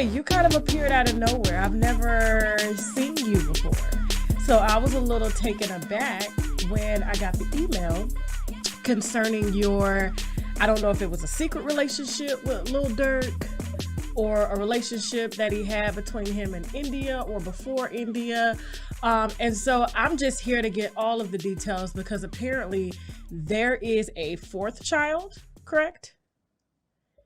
You kind of appeared out of nowhere. I've never seen you before. So I was a little taken aback when I got the email concerning your, I don't know if it was a secret relationship with Lil Durk or a relationship that he had between him and India or before India. And so I'm just here to get all of the details because apparently there is a fourth child, correct?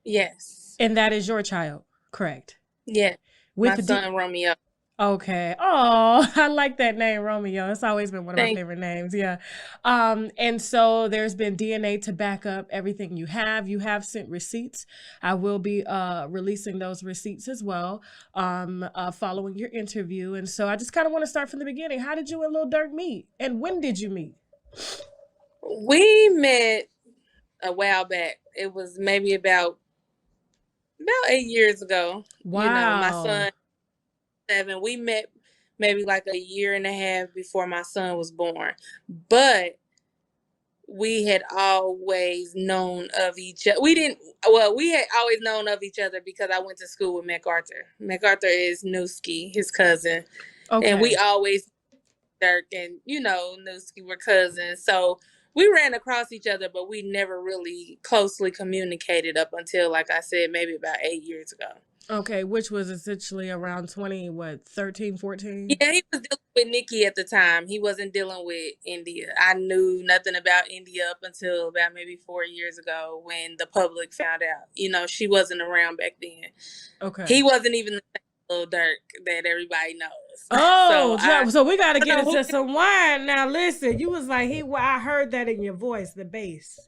Yes. And that is your child, correct? Yeah, with my son Romeo. Okay. Oh, I like that name, Romeo. It's always been one of my favorite names. Yeah. And so there's been DNA to back up everything you have. You have sent receipts. I will be releasing those receipts as well following your interview. And so I just kind of want to start from the beginning. How did you and Lil Durk meet? And when did you meet? We met a while back. It was maybe about 8 years ago. Wow. You know, my son 7. We met maybe like a year and a half before my son was born. But we had always known of each other. We had always known of each other because I went to school with MacArthur. MacArthur is Newski, his cousin. Okay. And we always, Durk and, Newski were cousins. So we ran across each other, but we never really closely communicated up until, like I said, maybe about 8 years ago. Okay, which was essentially around 13, 14? Yeah, he was dealing with Nikki at the time. He wasn't dealing with India. I knew nothing about India up until about maybe 4 years ago when the public found out. She wasn't around back then. Okay. He wasn't even the Lil Durk that everybody knows. Oh, so we got to get into some wine. Now, listen, you was like, I heard that in your voice, the bass.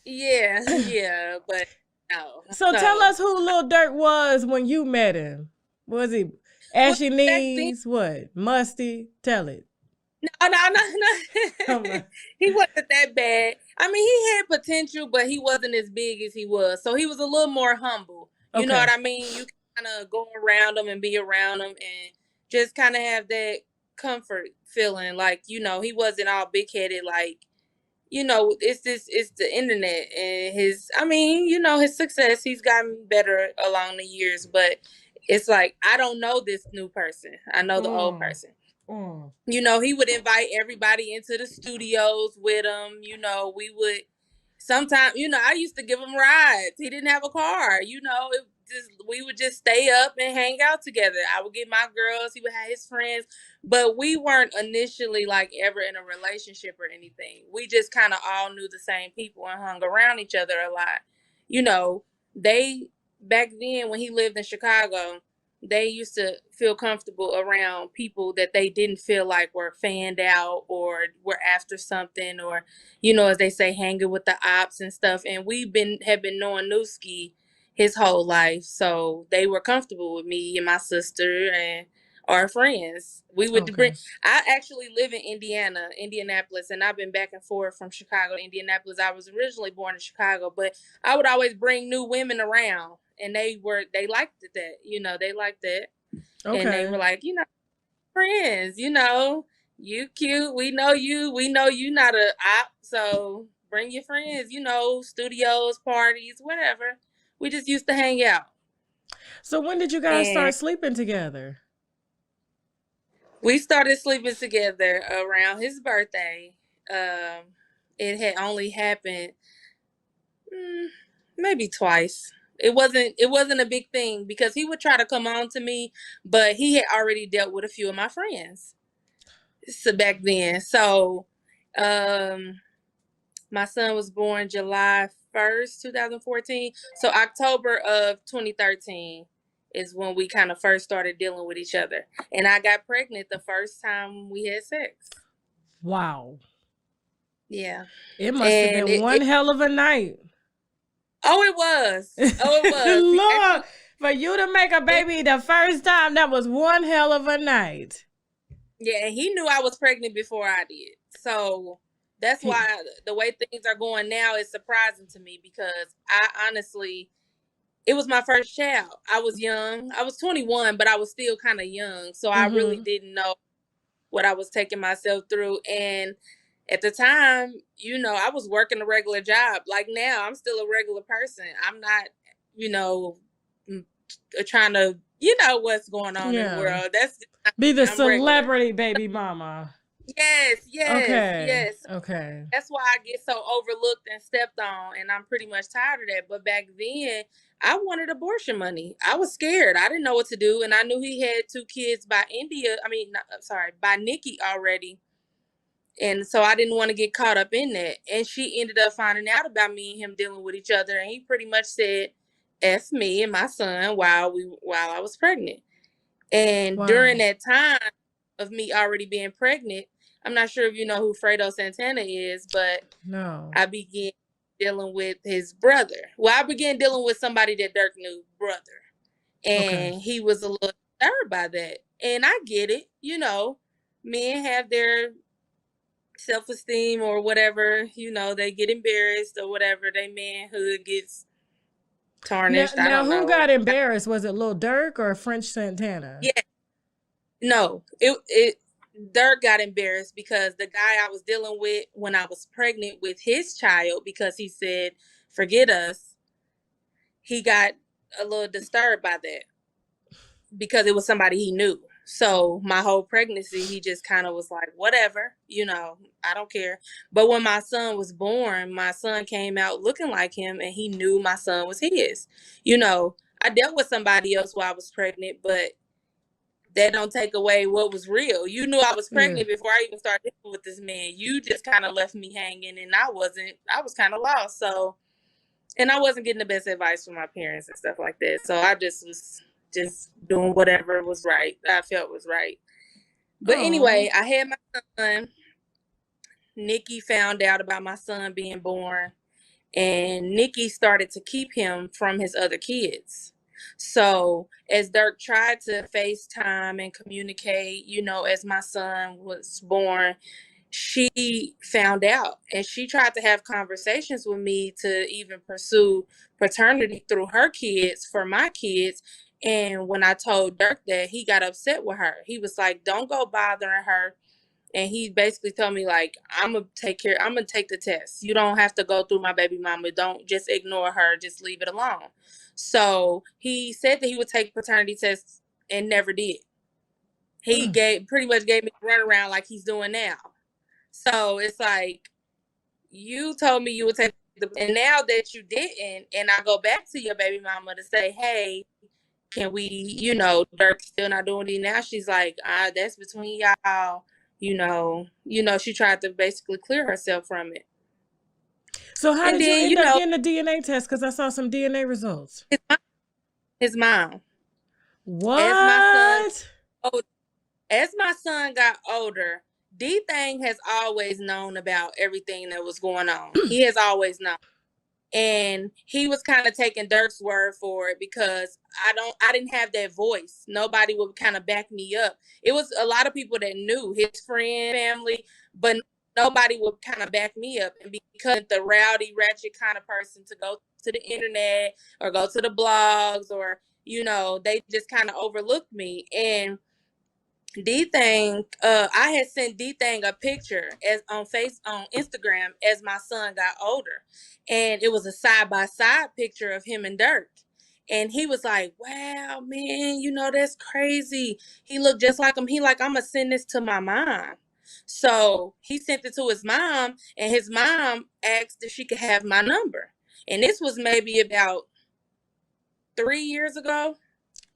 Yeah, but no. So tell us who Lil Durk was when you met him. Was he ashy knees? What? Musty? Tell it. No. He wasn't that bad. I mean, he had potential, but he wasn't as big as he was. So he was a little more humble. You know what I mean? You kind of go around him and be around him and just kind of have that comfort feeling. Like, he wasn't all big-headed. Like, it's the internet and his success. He's gotten better along the years, but it's like, I don't know this new person. I know the old person. He would invite everybody into the studios with him. We would sometimes, I used to give him rides. He didn't have a car, we would just stay up and hang out together. I would get my girls, he would have his friends, but we weren't initially like ever in a relationship or anything. We just kind of all knew the same people and hung around each other a lot. They, back then when he lived in Chicago, they used to feel comfortable around people that they didn't feel like were fanned out or were after something or, as they say, hanging with the ops and stuff. And have been knowing Newski his whole life. So they were comfortable with me and my sister and our friends. We would I actually live in Indianapolis, and I've been back and forth from Chicago to Indianapolis. I was originally born in Chicago, but I would always bring new women around, and they liked that. They liked that. Okay. And they were like, friends, you cute. We know you not a op, so bring your friends, studios, parties, whatever. We just used to hang out. So when did you guys start sleeping together? We started sleeping together around his birthday. It had only happened maybe twice. It wasn't a big thing because he would try to come on to me, but he had already dealt with a few of my friends. So back then. So my son was born July 1st, 2014. So October of 2013 is when we kind of first started dealing with each other. And I got pregnant the first time we had sex. Wow. Yeah. It must have been one hell of a night. Oh, it was. Oh, it was. Lord, for you to make a baby the first time, that was one hell of a night. Yeah, and he knew I was pregnant before I did. So that's why the way things are going now is surprising to me, because I honestly, it was my first child. I was young. I was 21, but I was still kind of young. So I really didn't know what I was taking myself through. And at the time, I was working a regular job. Like now, I'm still a regular person. I'm not, trying to, what's going on in the world. That's be the celebrity baby mama. Yes. Okay. That's why I get so overlooked and stepped on, and I'm pretty much tired of that. But back then, I wanted abortion money. I was scared. I didn't know what to do, and I knew he had 2 kids by by Nikki already. And so I didn't want to get caught up in that. And she ended up finding out about me and him dealing with each other, and he pretty much said, "F me and my son," while I was pregnant. And during that time of me already being pregnant, I'm not sure if you know who Fredo Santana is, but no, I began dealing with his brother. Well, I began dealing with somebody that Durk knew, brother. And he was a little disturbed by that. And I get it. Men have their self-esteem or whatever. They get embarrassed or whatever. Their manhood gets tarnished. Now who got embarrassed? Was it Lil Durk or French Santana? Yeah. No, Durk got embarrassed because the guy I was dealing with when I was pregnant with his child, because he said, "Forget us," he got a little disturbed by that because it was somebody he knew. So my whole pregnancy, he just kind of was like, whatever, I don't care. But when my son was born, my son came out looking like him, and he knew my son was his. I dealt with somebody else while I was pregnant, but that don't take away what was real. You knew I was pregnant before I even started dealing with this man. You just kind of left me hanging, and I was kind of lost. So, and I wasn't getting the best advice from my parents and stuff like that. So I just was just doing whatever was right. I felt was right. But anyway, I had my son. Nikki found out about my son being born, and Nikki started to keep him from his other kids. So as Durk tried to FaceTime and communicate, as my son was born, she found out, and she tried to have conversations with me to even pursue paternity through her kids for my kids. And when I told Durk that, he got upset with her. He was like, "Don't go bothering her." And he basically told me, like, I'm going to take the test. You don't have to go through my baby mama. Don't just ignore her. Just leave it alone. So he said that he would take paternity tests and never did. He pretty much gave me a runaround like he's doing now. So it's like, you told me you would take and now that you didn't, and I go back to your baby mama to say, "Hey, can we, Durk's still not doing it now." She's like, "That's between y'all." She tried to basically clear herself from it. So how did you end up getting the DNA test? Because I saw some DNA results. His mom. What? As my son got older, D-Thing has always known about everything that was going on. He has always known. And he was kind of taking Durk's word for it because I didn't have that voice. Nobody would kind of back me up. It was a lot of people that knew, his friend, family, but nobody would kind of back me up. And because the rowdy, ratchet kind of person to go to the internet or go to the blogs or, they just kind of overlooked me. And D-Thing, I had sent D-Thing a picture on Instagram as my son got older, and it was a side-by-side picture of him and Durk. And he was like, wow, man, that's crazy. He looked just like him. He like, I'm going to send this to my mom. So he sent it to his mom, and his mom asked if she could have my number. And this was maybe about 3 years ago.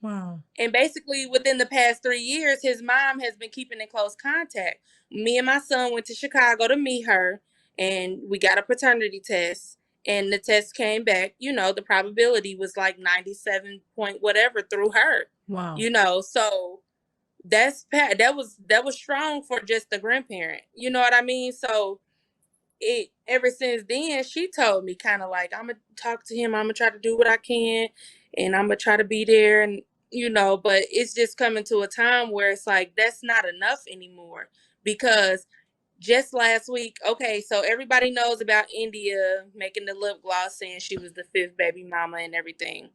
Wow. And basically within the past 3 years, his mom has been keeping in close contact. Me and my son went to Chicago to meet her, and we got a paternity test. And the test came back, the probability was like 97 point whatever through her. Wow. So that was strong for just the grandparent. You know what I mean? So ever since then, she told me kind of like, I'm gonna talk to him, I'm gonna try to do what I can, and I'm gonna try to be there. And but it's just coming to a time where it's like that's not enough anymore. Because just last week, okay, so everybody knows about India making the lip gloss saying she was the 5th baby mama and everything.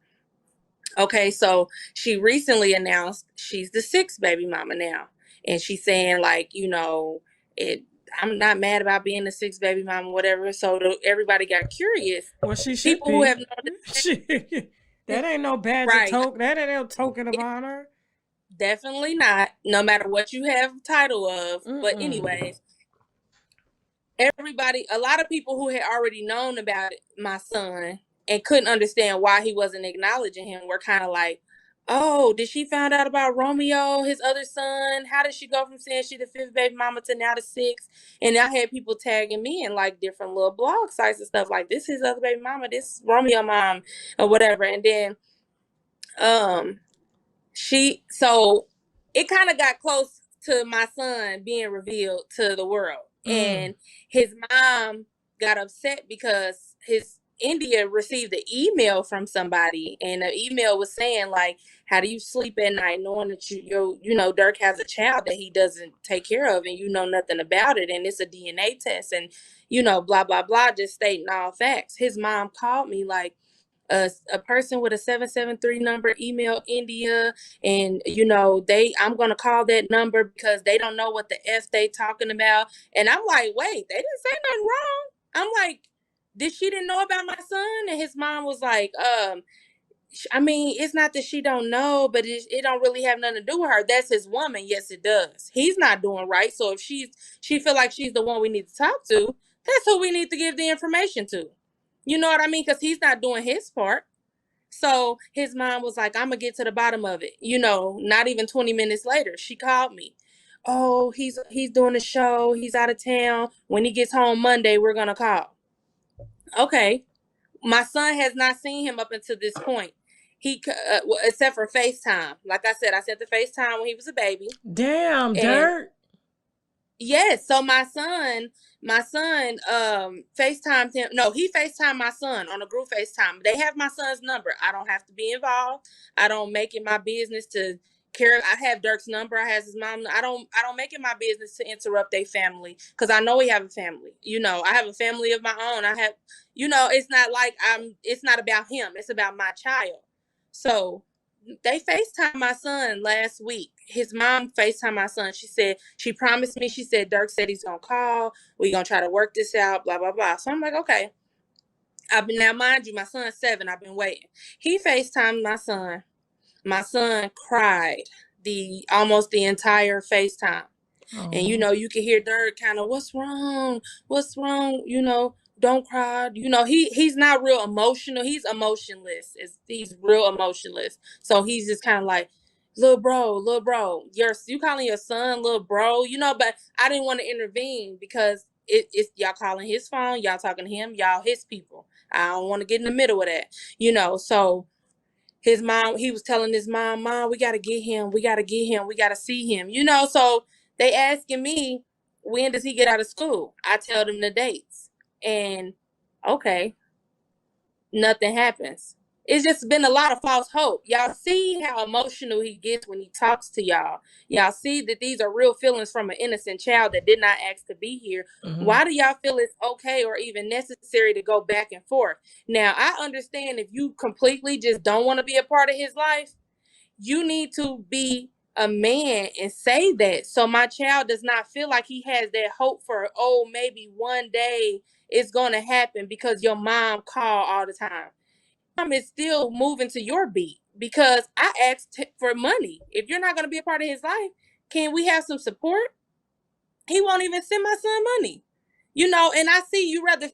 Okay, so she recently announced she's the 6th baby mama now. And she's saying like, I'm not mad about being the 6th baby mama, whatever. So everybody got curious. Well, she should People be. who have known that ain't no badge of token. That ain't no token of honor. Definitely not. No matter what you have title of. But anyways, a lot of people who had already known about my son and couldn't understand why he wasn't acknowledging him were kind of like, oh, did she find out about Romeo, his other son? How did she go from saying she the 5th baby mama to now the 6th? And I had people tagging me in like different little blog sites and stuff like, this is his other baby mama, this Romeo mom or whatever. And then so it kind of got close to my son being revealed to the world. And his mom got upset because India received an email from somebody, and the email was saying like, how do you sleep at night knowing that Durk has a child that he doesn't take care of, and you know nothing about it, and it's a DNA test, and blah blah blah, just stating all facts. His mom called me like, a person with a 773 number email India, and I'm gonna call that number because they don't know what the F they talking about. And I'm like, wait, they didn't say nothing wrong. I'm like, did she didn't know about my son? And his mom was like, I mean, it's not that she don't know, but it don't really have nothing to do with her. That's his woman. Yes, it does. He's not doing right. So if she feel like she's the one we need to talk to, that's who we need to give the information to. You know what I mean? Because he's not doing his part. So his mom was like, I'm going to get to the bottom of it. Not even 20 minutes later, she called me. Oh, he's doing a show. He's out of town. When he gets home Monday, we're going to call. Okay. My son has not seen him up until this point. He except for FaceTime. Like I said, I sent the FaceTime when he was a baby. Damn, Durk. Yes. So my son FaceTimed him. No, he FaceTimed my son on a group FaceTime. They have my son's number. I don't have to be involved. I don't make it my business to care. I have Durk's number. I have his mom. I don't make it my business to interrupt their family because I know we have a family. I have a family of my own. I have, it's not like it's not about him. It's about my child. So they FaceTimed my son last week. His mom FaceTimed my son. She said, she promised me, she said, Durk said he's going to call. We're going to try to work this out, blah, blah, blah. So I'm like, okay. Now, mind you, my son's 7. I've been waiting. He FaceTimed my son. My son cried almost the entire FaceTime. Oh. And, you can hear Durk kind of, what's wrong? What's wrong? Don't cry. He's not real emotional. He's emotionless. He's real emotionless. So he's just kind of like, little bro, you calling your son little bro, but I didn't want to intervene because it's y'all calling his phone, y'all talking to him, y'all his people. I don't want to get in the middle of that, so his mom, he was telling his mom, we got to get him. We got to see him, so they asking me, when does he get out of school? I tell them the dates. And okay, nothing happens. It's just been a lot of false hope. Y'all see how emotional he gets when he talks to y'all. Y'all see that these are real feelings from an innocent child that did not ask to be here. Mm-hmm. Why do y'all feel it's okay or even necessary to go back and forth? Now, I understand if you completely just don't want to be a part of his life, you need to be a man and say that. So my child does not feel like he has that hope for, maybe one day it's going to happen because your mom called all the time. mom is still moving to your beat because I asked for money. If you're not going to be a part of his life, can we have some support? He won't even send my son money. You know, and I see you rather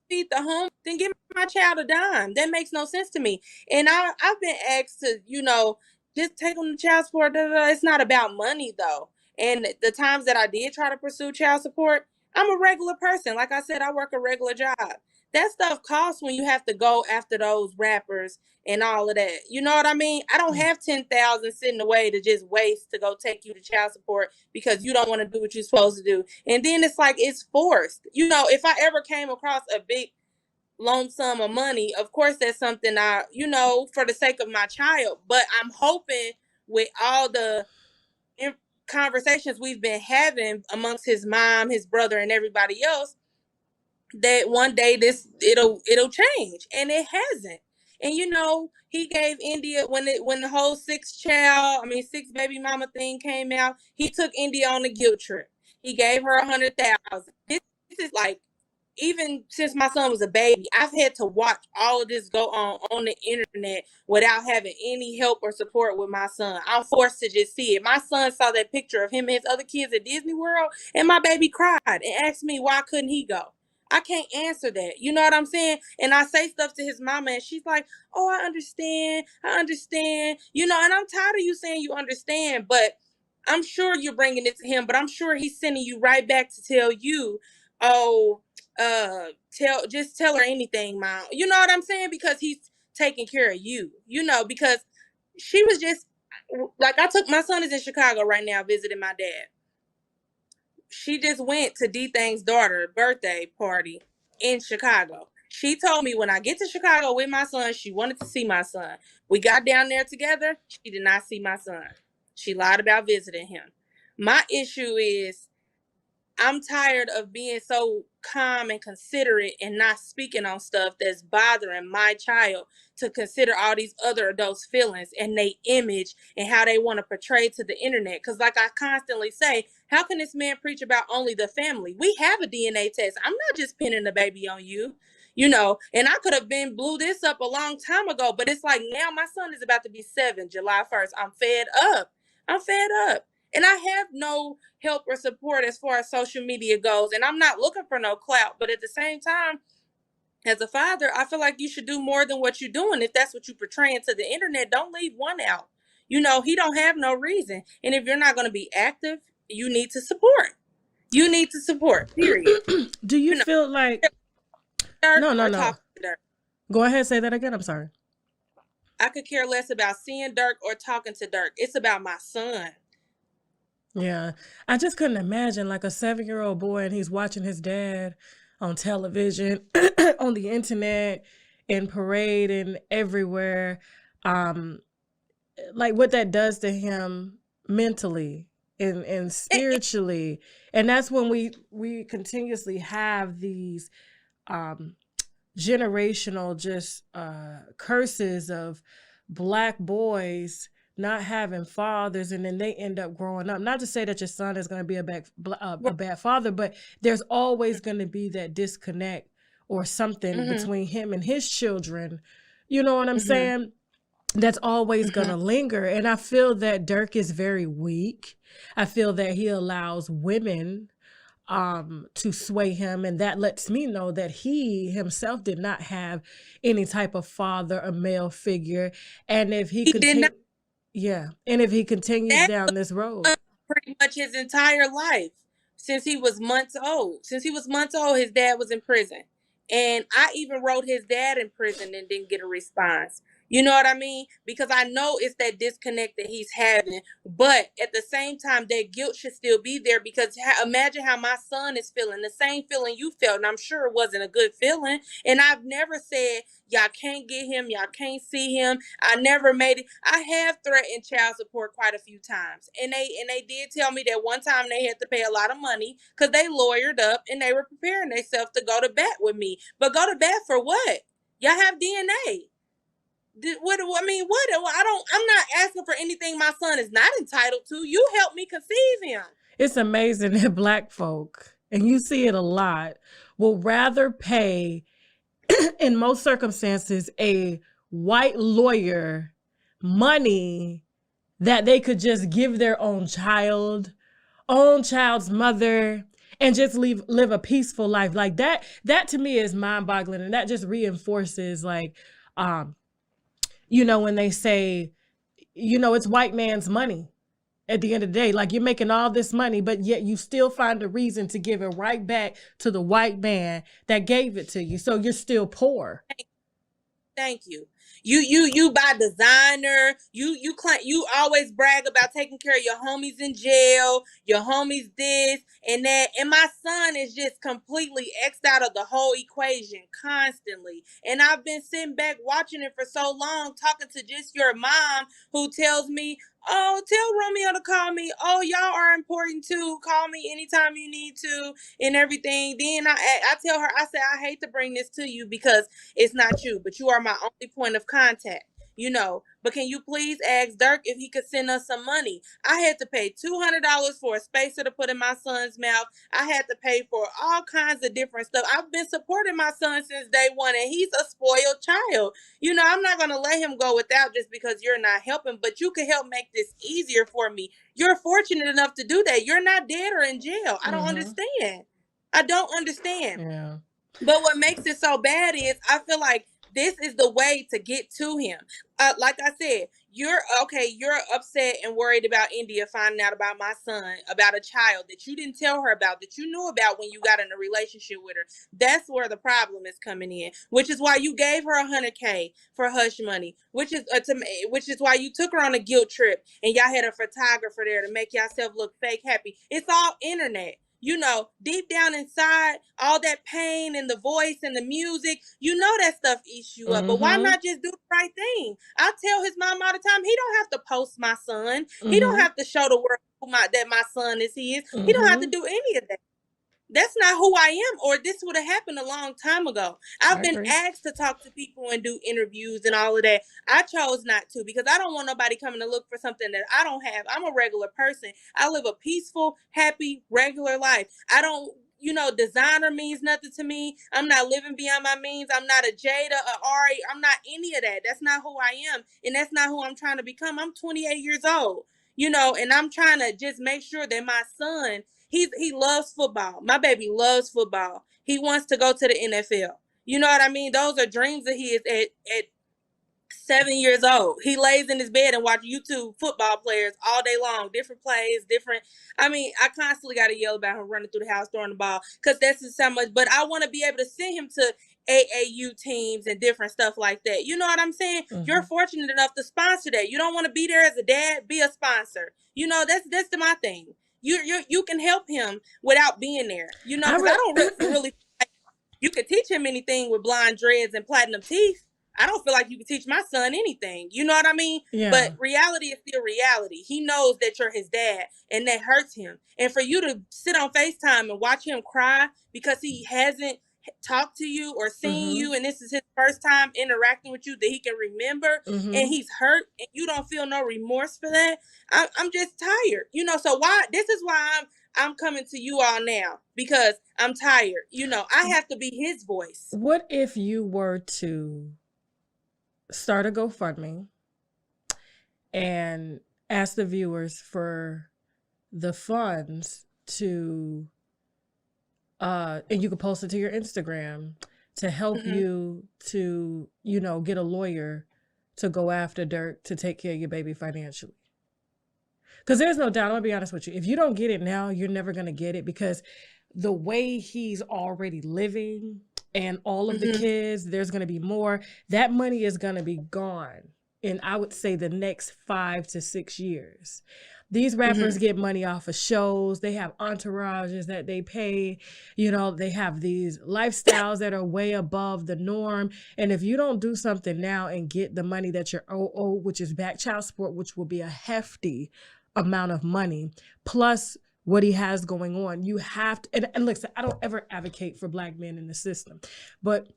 feed the home than give my child a dime. That makes no sense to me. And I've been asked to, you know, just take on the child support. It's not about money though. And the times that I did try to pursue child support, I'm a regular person. Like I said, I work a regular job. That stuff costs when you have to go after those rappers and all of that. You know what I mean? I don't have 10,000 sitting away to just waste to go take you to child support because you don't want to do what you're supposed to do. And then it's like it's forced. You know, if I ever came across a big loan sum of money, of course that's something I, you know, for the sake of my child. But I'm hoping with all the conversations we've been having amongst his mom, his brother, and everybody else, that one day it'll change, and it hasn't. And you know, he gave India when the whole six baby mama thing came out, he took India on a guilt trip. He gave her 100,000. This is like, even since my son was a baby, I've had to watch all of this go on the internet without having any help or support with my son. I'm forced to just see it. My son saw that picture of him and his other kids at Disney World, and my baby cried and asked me why couldn't he go. I can't answer that. You know what I'm saying? And I say stuff to his mama, and she's like, oh, I understand. You know, and I'm tired of you saying you understand, but I'm sure you're bringing it to him, but I'm sure he's sending you right back to tell you, oh, tell her anything, mom. You know what I'm saying? Because he's taking care of you, you know, because she was just like, my son is in Chicago right now visiting my dad. She just went to D-Thang's daughter's birthday party in Chicago. She told me when I get to Chicago with my son, she wanted to see my son. We got down there together. She did not see my son. She lied about visiting him. My issue is I'm tired of being so calm and considerate and not speaking on stuff that's bothering my child to consider all these other adults' feelings and their image and how they want to portray to the internet. Because like I constantly say, how can this man preach about only the family? We have a DNA test. I'm not just pinning the baby on you, you know, and I could have blew this up a long time ago, but it's like now my son is about to be 7, July 1st. I'm fed up. And I have no help or support as far as social media goes. And I'm not looking for no clout. But at the same time, as a father, I feel like you should do more than what you're doing. If that's what you're portraying to the internet, don't leave one out. You know, he don't have no reason. And if you're not going to be active, you need to support. Period. Do you feel like... No. Go ahead, say that again. I'm sorry. I could care less about seeing Durk or talking to Durk. It's about my son. Yeah, I just couldn't imagine like a 7-year-old boy and he's watching his dad on television, on the internet, in parade and everywhere. Like what that does to him mentally and spiritually. And that's when we continuously have these generational just curses of Black boys not having fathers, and then they end up growing up. Not to say that your son is going to be a bad father, but there's always going to be that disconnect or something between him and his children. You know what I'm saying? That's always going to linger. And I feel that Durk is very weak. I feel that he allows women to sway him, and that lets me know that he himself did not have any type of father, a male figure. And if he continues down this road, pretty much his entire life, since he was months old, his dad was in prison, and I even wrote his dad in prison and didn't get a response. You know what I mean? Because I know it's that disconnect that he's having. But at the same time, that guilt should still be there, because imagine how my son is feeling, the same feeling you felt. And I'm sure it wasn't a good feeling. And I've never said, y'all can't get him, y'all can't see him. I never made it. I have threatened child support quite a few times. And they did tell me that one time they had to pay a lot of money because they lawyered up and they were preparing themselves to go to bat with me. But go to bat for what? Y'all have DNA. I'm not asking for anything my son is not entitled to. You helped me conceive him. It's amazing that Black folk, and you see it a lot, will rather pay, in most circumstances, a white lawyer money that they could just give their own child's mother, and just live a peaceful life. Like that to me is mind-boggling. And that just reinforces, like, when they say, it's white man's money at the end of the day. Like, you're making all this money, but yet you still find a reason to give it right back to the white man that gave it to you. So you're still poor. Thank you. You buy designer. You always brag about taking care of your homies in jail, your homies this and that. And my son is just completely X'd out of the whole equation constantly. And I've been sitting back watching it for so long, talking to just your mom, who tells me, oh, tell Romeo to call me. Oh, y'all are important too. Call me anytime you need to and everything. Then I tell her, I say, I hate to bring this to you because it's not you, but you are my only point of contact, but can you please ask Durk if he could send us some money? I had to pay $200 for a spacer to put in my son's mouth. I had to pay for all kinds of different stuff. I've been supporting my son since day one, and he's a spoiled child. I'm not going to let him go without just because you're not helping, but you can help make this easier for me. You're fortunate enough to do that. You're not dead or in jail. I don't understand. I don't understand. Yeah. But what makes it so bad is I feel like this is the way to get to him. Like I said, you're upset and worried about India finding out about my son, about a child that you didn't tell her about, that you knew about when you got in a relationship with her. That's where the problem is coming in, which is why you gave her $100K for hush money, which is why you took her on a guilt trip and y'all had a photographer there to make yourself look fake happy. It's all internet. Deep down inside, all that pain and the voice and the music, that stuff eats you up. But why not just do the right thing? I tell his mom all the time, he don't have to post my son. He don't have to show the world that my son is his. He don't have to do any of that. That's not who I am, or this would have happened a long time ago. I've been asked to talk to people and do interviews and all of that. I chose not to because I don't want nobody coming to look for something that I don't have. I'm a regular person. I live a peaceful, happy, regular life. I don't, designer means nothing to me. I'm not living beyond my means. I'm not a Jada, a Ari. I'm not any of that. That's not who I am. And that's not who I'm trying to become. I'm 28 years old, and I'm trying to just make sure that my son, he loves football. My baby loves football. He wants to go to the NFL. You know what I mean? Those are dreams of his at 7 years old. He lays in his bed and watches YouTube football players all day long, different plays, I constantly got to yell about him running through the house throwing the ball because that's just so much. But I want to be able to send him to AAU teams and different stuff like that. You know what I'm saying? You're fortunate enough to sponsor that. You don't want to be there as a dad, be a sponsor. That's my thing. You can help him without being there. Because I don't really like you could teach him anything with blonde dreads and platinum teeth. I don't feel like you can teach my son anything. You know what I mean? Yeah. But reality is still reality. He knows that you're his dad, and that hurts him. And for you to sit on FaceTime and watch him cry because he hasn't talked to you or seen you, and this is his first time interacting with you that he can remember, and he's hurt, and you don't feel no remorse for that. I'm just tired. So this is why I'm coming to you all now, because I'm tired. I have to be his voice. What if you were to start a GoFundMe and ask the viewers for the funds to and you could post it to your Instagram to help you to, get a lawyer to go after Durk to take care of your baby financially? Because there's no doubt, I'm gonna be honest with you, if you don't get it now, you're never gonna get it, because the way he's already living and all of the kids, there's gonna be more. That money is gonna be gone in, I would say, the next 5 to 6 years. These rappers get money off of shows. They have entourages that they pay. They have these lifestyles that are way above the norm. And if you don't do something now and get the money that you're owed, which is back child support, which will be a hefty amount of money, plus what he has going on. You have to, and listen, I don't ever advocate for black men in the system, but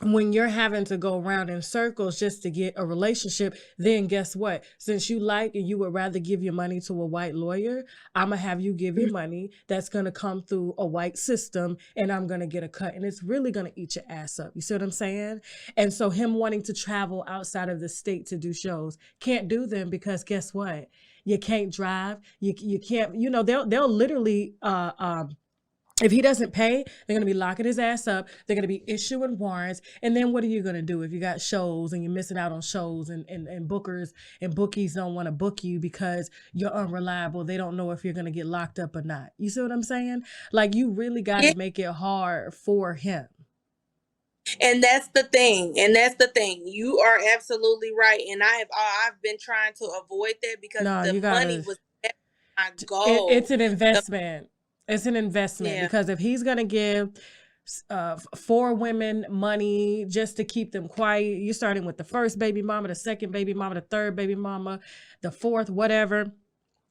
when you're having to go around in circles just to get a relationship, then guess what? Since you like and you would rather give your money to a white lawyer, I'm going to have you give your money that's going to come through a white system, and I'm going to get a cut. And it's really going to eat your ass up. You see what I'm saying? And so him wanting to travel outside of the state to do shows, can't do them because guess what? You can't drive. You can't, you know, they'll literally, if he doesn't pay, they're going to be locking his ass up. They're going to be issuing warrants. And then what are you going to do if you got shows and you're missing out on shows and bookers and bookies don't want to book you because you're unreliable? They don't know if you're going to get locked up or not. You see what I'm saying? Like, you really got to make it hard for him. And that's the thing. You are absolutely right. And I've been trying to avoid that because money was my goal. It's an investment. It's an investment because if he's going to give 4 women money just to keep them quiet, you're starting with the first baby mama, the second baby mama, the third baby mama, the fourth, whatever.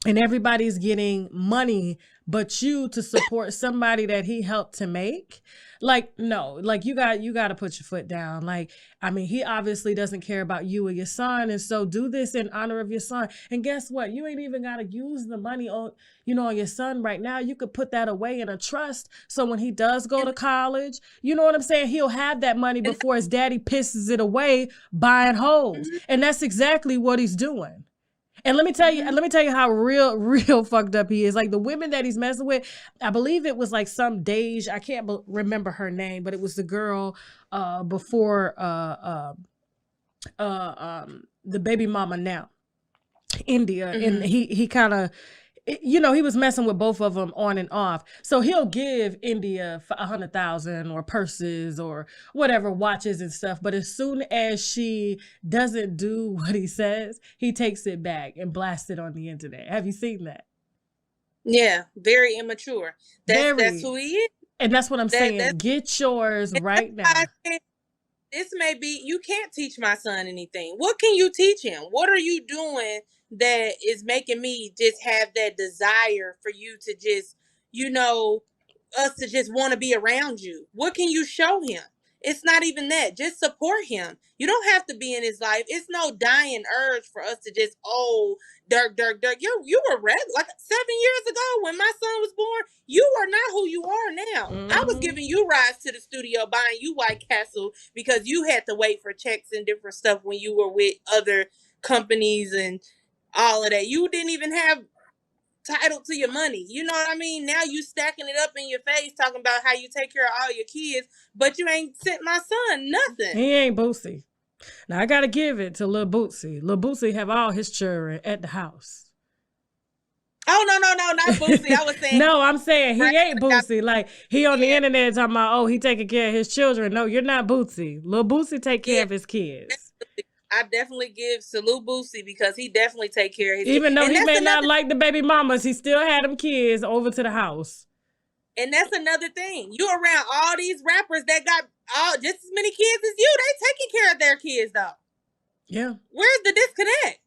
And everybody's getting money but you to support somebody that he helped to make. Like, no, like you got to put your foot down. Like, I mean, he obviously doesn't care about you or your son. And so do this in honor of your son. And guess what? You ain't even got to use the money on, on your son right now. You could put that away in a trust. So when he does go to college, you know what I'm saying? He'll have that money before his daddy pisses it away buying hoes. And that's exactly what he's doing. And let me tell you how real fucked up he is. Like the women that he's messing with, I believe it was like some Dej, I can't remember her name, but it was the girl before the baby mama now, India. And he kind of, he was messing with both of them on and off. So he'll give India 100,000 or purses or whatever, watches and stuff. But as soon as she doesn't do what he says, he takes it back and blasts it on the internet. Have you seen that? Yeah, very immature. That's who he is. And that's what I'm saying. Get yours right now. This may be, you can't teach my son anything. What can you teach him? What are you doing that is making me just have that desire for you to just, us to just want to be around you? What can you show him? It's not even that. Just support him. You don't have to be in his life. It's no dying urge for us to just, Durk. You were red like 7 years ago when my son was born. You are not who you are now. I was giving you rides to the studio, buying you White Castle because you had to wait for checks and different stuff when you were with other companies and all of that. You didn't even have title to your money. You know what I mean? Now you stacking it up in your face talking about how you take care of all your kids, but you ain't sent my son nothing. He ain't Boosie. Now I gotta give it to Lil Boosie. Lil Boosie have all his children at the house. Oh, no, not Boosie. I was saying. No, I'm saying he ain't Boosie. Like, he on the internet talking about, he taking care of his children. No, you're not Boosie. Lil Boosie take care of his kids. I definitely give salute Boosie because he definitely take care of his Even though he may not like the baby mamas, he still had them kids over to the house. And that's another thing. You around all these rappers that got just as many kids as you. They taking care of their kids though. Yeah. Where's the disconnect?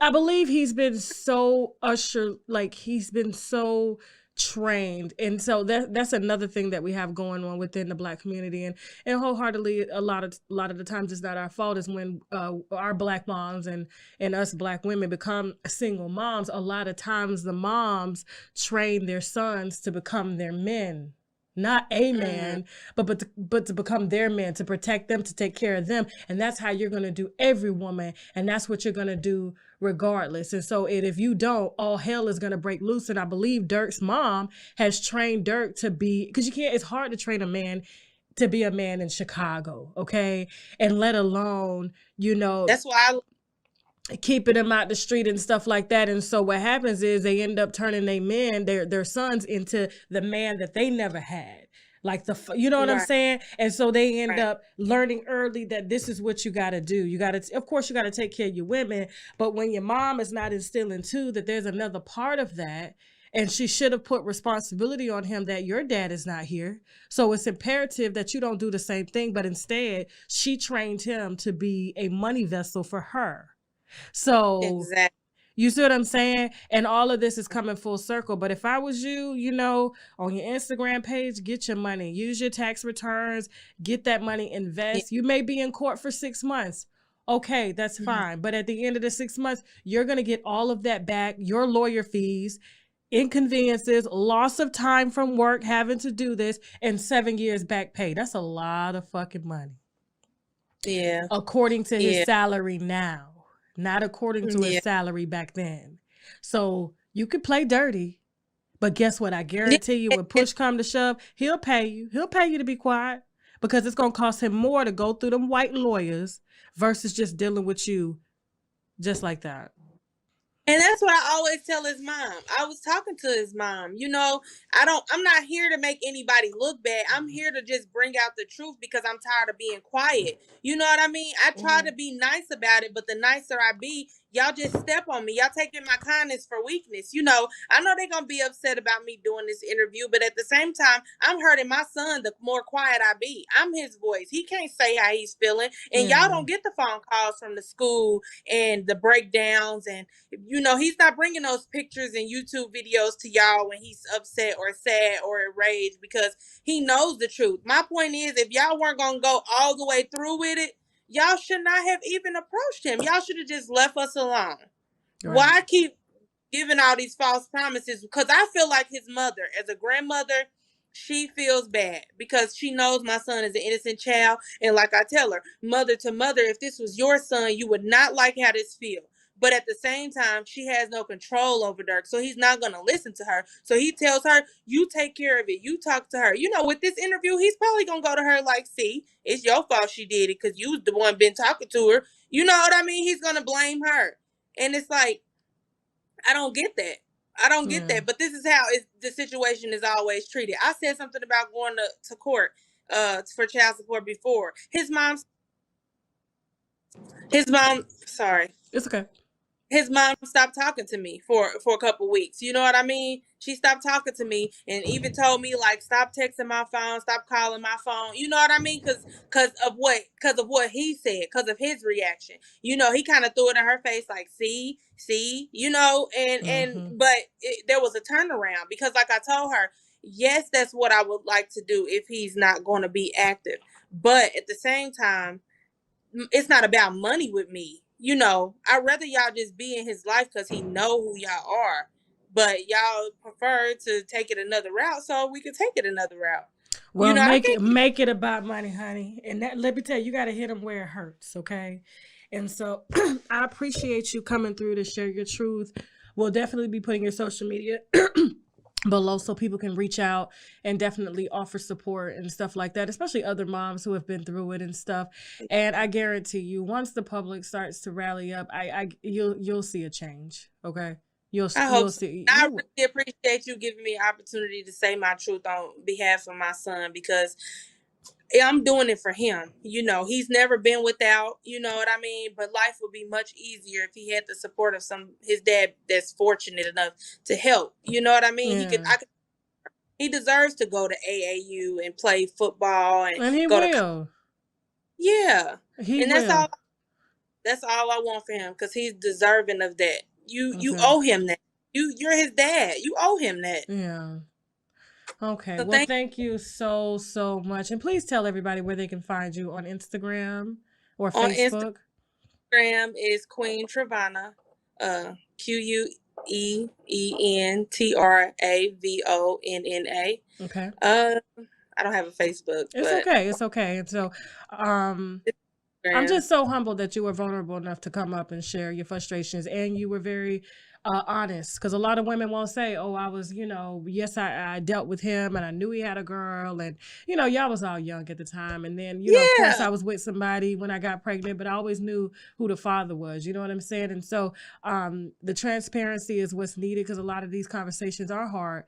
I believe he's been so he's been so trained, and so that's another thing that we have going on within the Black community, and wholeheartedly a lot of the times it's not our fault. Is when our Black moms and us Black women become single moms, a lot of times the moms train their sons to become their men. Not a man, but to become their man, to protect them, to take care of them. And that's how you're going to do every woman. And that's what you're going to do regardless. And so if you don't, all hell is going to break loose. And I believe Durk's mom has trained Durk to be, because it's hard to train a man to be a man in Chicago, okay? And let alone, That's why keeping them out the street and stuff like that. And so what happens is they end up turning their sons into the man that they never had. Like what I'm saying? And so they end up learning early that this is what you got to do. Of course you got to take care of your women, but when your mom is not instilling too, that there's another part of that. And she should have put responsibility on him that your dad is not here. So it's imperative that you don't do the same thing, but instead she trained him to be a money vessel for her. So exactly. You see what I'm saying? And all of this is coming full circle. But if I was you, you know, on your Instagram page, get your money, use your tax returns, get that money, invest. You may be in court for 6 months. Okay, that's fine. But at the end of the 6 months, you're going to get all of that back, your lawyer fees, inconveniences, loss of time from work, having to do this, and 7 years back pay. That's a lot of fucking money. Yeah. According to his salary now, not according to his salary back then. So you could play dirty, but guess what? I guarantee you, when push come to shove, he'll pay you. He'll pay you to be quiet, because it's going to cost him more to go through them white lawyers versus just dealing with you just like that. And that's what I always tell his mom. I was talking to his mom. You know, I'm not here to make anybody look bad. I'm here to just bring out the truth, because I'm tired of being quiet. You know what I mean? I try to be nice about it, but the nicer I be, y'all just step on me. Y'all taking my kindness for weakness. You know, I know they're going to be upset about me doing this interview, but at the same time, I'm hurting my son the more quiet I be. I'm his voice. He can't say how he's feeling. And y'all don't get the phone calls from the school and the breakdowns. And, you know, he's not bringing those pictures and YouTube videos to y'all when he's upset or sad or enraged, because he knows the truth. My point is, if y'all weren't going to go all the way through with it, y'all should not have even approached him. Y'all should have just left us alone. Right. Why keep giving all these false promises? Because I feel like his mother, as a grandmother, she feels bad, because she knows my son is an innocent child. And like I tell her, mother to mother, if this was your son, you would not like how this feels. But at the same time, she has no control over Durk, so he's not going to listen to her. So he tells her, you take care of it. You talk to her. You know, with this interview, he's probably going to go to her like, see, it's your fault she did it, because you was the one been talking to her. You know what I mean? He's going to blame her. And it's like, I don't get that. I don't get that. But this is how the situation is always treated. I said something about going to court for child support before. His mom, sorry. It's okay. His mom stopped talking to me for a couple weeks. You know what I mean? She stopped talking to me, and even told me, like, stop texting my phone, stop calling my phone. You know what I mean? Because of what he said, because of his reaction. You know, he kind of threw it in her face, like, see, you know, but there was a turnaround, because like I told her, yes, that's what I would like to do if he's not going to be active. But at the same time, it's not about money with me. You know, I'd rather y'all just be in his life, because he know who y'all are. But y'all prefer to take it another route, so we could take it another route. Well, you know, make it about money, honey. And that, let me tell you, you got to hit him where it hurts, okay? And so I appreciate you coming through to share your truth. We'll definitely be putting your social media below, so people can reach out and definitely offer support and stuff like that, especially other moms who have been through it and stuff. And I guarantee you, once the public starts to rally up, you'll see a change. Okay, you'll see. I really appreciate you giving me an opportunity to say my truth on behalf of my son, because I'm doing it for him. You know, he's never been without, you know what I mean? But life would be much easier if he had the support of his dad that's fortunate enough to help. You know what I mean? Yeah. He deserves to go to AAU and play football, and he go will. Yeah. He will. That's all I want for him, because he's deserving of that. You owe him that. You're his dad. You owe him that. Yeah. Okay. So well, thank you so much. And please tell everybody where they can find you on Instagram or Facebook. Instagram is Queen Travana, QueenTravonna. Okay. I don't have a Facebook. It's okay. And so, I'm just so humbled that you were vulnerable enough to come up and share your frustrations, and you were very honest, because a lot of women won't say, oh, I was, you know, yes, I dealt with him and I knew he had a girl, and, you know, y'all was all young at the time. And then, you know, of course I was with somebody when I got pregnant, but I always knew who the father was, you know what I'm saying? And so the transparency is what's needed, because a lot of these conversations are hard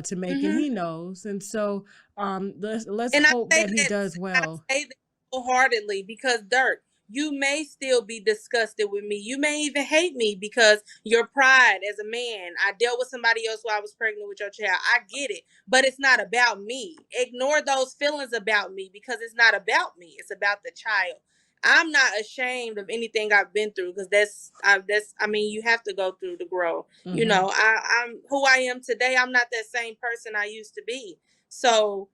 to make, and he knows. And so let's hope that he does well. I say that wholeheartedly, because Durk, you may still be disgusted with me. You may even hate me because your pride as a man. I dealt with somebody else while I was pregnant with your child. I get it, but it's not about me. Ignore those feelings about me, because it's not about me. It's about the child. I'm not ashamed of anything I've been through, because I mean, you have to go through to grow. Mm-hmm. You know, I'm who I am today. I'm not that same person I used to be. So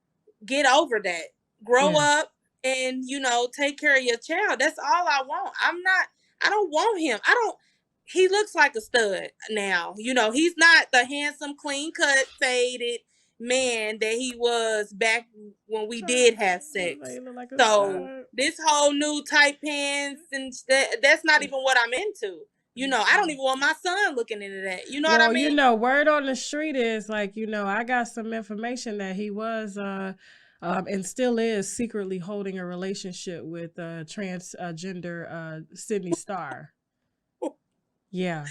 get over that. Grow up and, you know, take care of your child. That's all I want. I don't want him. He looks like a stud now. You know, he's not the handsome, clean cut, faded man that he was back when we did have sex. So this whole new tight pants and that's not even what I'm into. You know, I don't even want my son looking into that. You know what I mean? You know, word on the street is like, you know, I got some information that he was and still is secretly holding a relationship with transgender Sydney Starr. Yeah.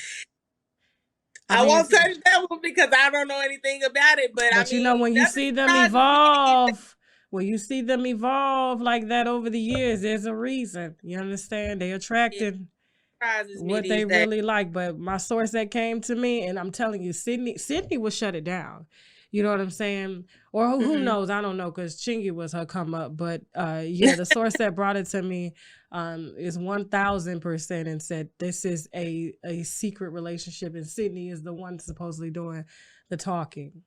I won't touch that one because I don't know anything about it. But I mean, you know, when you see them evolve, like that over the years, there's a reason. You understand? They attracted what they really like. But my source that came to me, and I'm telling you, Sydney will shut it down. You know what I'm saying? Or who knows? I don't know, because Chingy was her come up. But yeah, the source that brought it to me is 1,000% and said this is a secret relationship, and Sydney is the one supposedly doing the talking.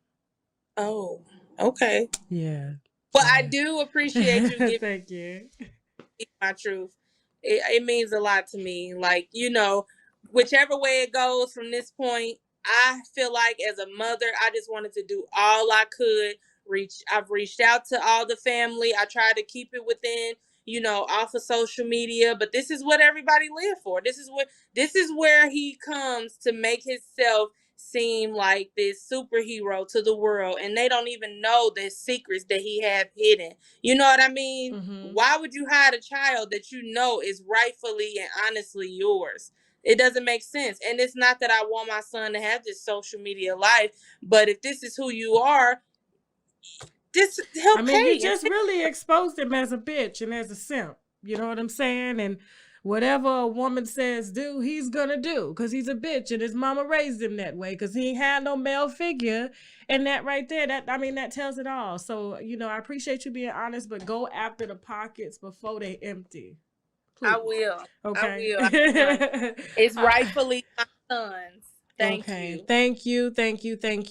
Oh, okay. Yeah. Well, I do appreciate you giving Thank you. My truth. It means a lot to me. Like, you know, whichever way it goes from this point, I feel like as a mother, I just wanted to do all I could. I've reached out to all the family. I tried to keep it within, you know, off of social media, but this is what everybody live for. This is where he comes to make himself seem like this superhero to the world, and they don't even know the secrets that he have hidden. You know what I mean? Mm-hmm. Why would you hide a child that you know is rightfully and honestly yours? It doesn't make sense. And it's not that I want my son to have this social media life, but if this is who you are, you just really exposed him as a bitch and as a simp. You know what I'm saying? And whatever a woman says do, he's gonna do, because he's a bitch and his mama raised him that way, because he had no male figure. And that right there, that tells it all. So, you know, I appreciate you being honest, but go after the pockets before they empty. Please. I will. Okay. I will. It's rightfully my son's. Thank you. Thank you.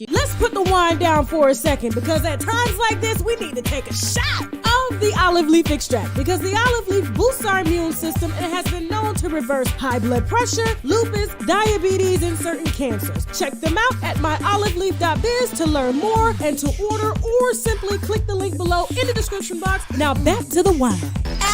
Let's put the wine down for a second, because at times like this, we need to take a shot of the olive leaf extract, because the olive leaf boosts our immune system and has been known to reverse high blood pressure, lupus, diabetes, and certain cancers. Check them out at myoliveleaf.biz to learn more and to order, or simply click the link below in the description box. Now back to the wine.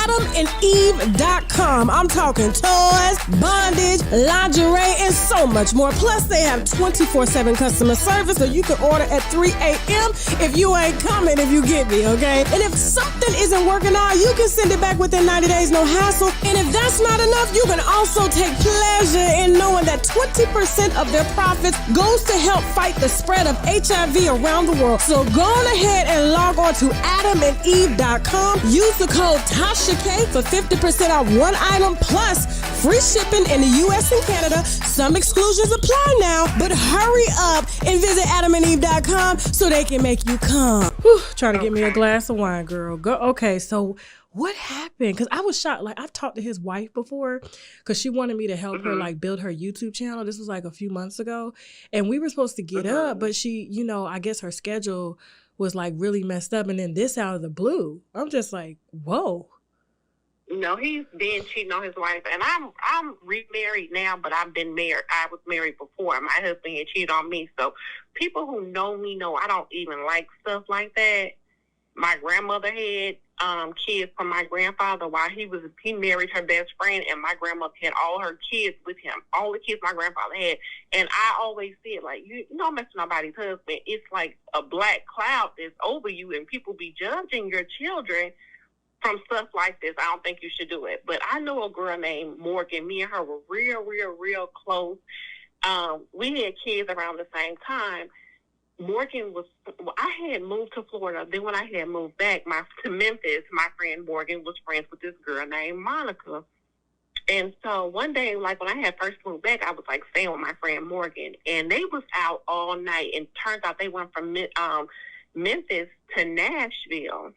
AdamandEve.com. I'm talking toys, bondage, lingerie, and so much more. Plus, they have 24/7 customer service, so you can order at 3 a.m. if you ain't coming, if you get me, okay? And if something isn't working out, you can send it back within 90 days, no hassle. And if that's not enough, you can also take pleasure in knowing that 20% of their profits goes to help fight the spread of HIV around the world. So go on ahead and log on to AdamandEve.com. Use the code TASHAK for 50% off one item plus free shipping in the U.S. and Canada. Some exclusions apply now, but hurry up and visit AdamandEve.com so they can make you come. Trying to get me a glass of wine, girl. Go. Okay, so what happened? Because I was shocked. Like, I've talked to his wife before, because she wanted me to help her like build her YouTube channel. This was like a few months ago, and we were supposed to get up, but she, you know, I guess her schedule was like really messed up, and then this out of the blue. I'm just like, whoa. No, he's been cheating on his wife, and I'm remarried now, but I've been married. I was married before. My husband had cheated on me, so people who know me know I don't even like stuff like that. My grandmother had kids from my grandfather while he married her best friend, and my grandmother had all her kids with him, all the kids my grandfather had. And I always said, like, you don't mess with nobody's husband. It's like a black cloud that's over you, and people be judging your children from stuff like this. I don't think you should do it. But I know a girl named Morgan. Me and her were real close. We had kids around the same time. Morgan I had moved to Florida. Then when I had moved back to Memphis, my friend Morgan was friends with this girl named Monica. And so one day, like when I had first moved back, I was like staying with my friend Morgan. And they was out all night. And turns out they went from Memphis to Nashville.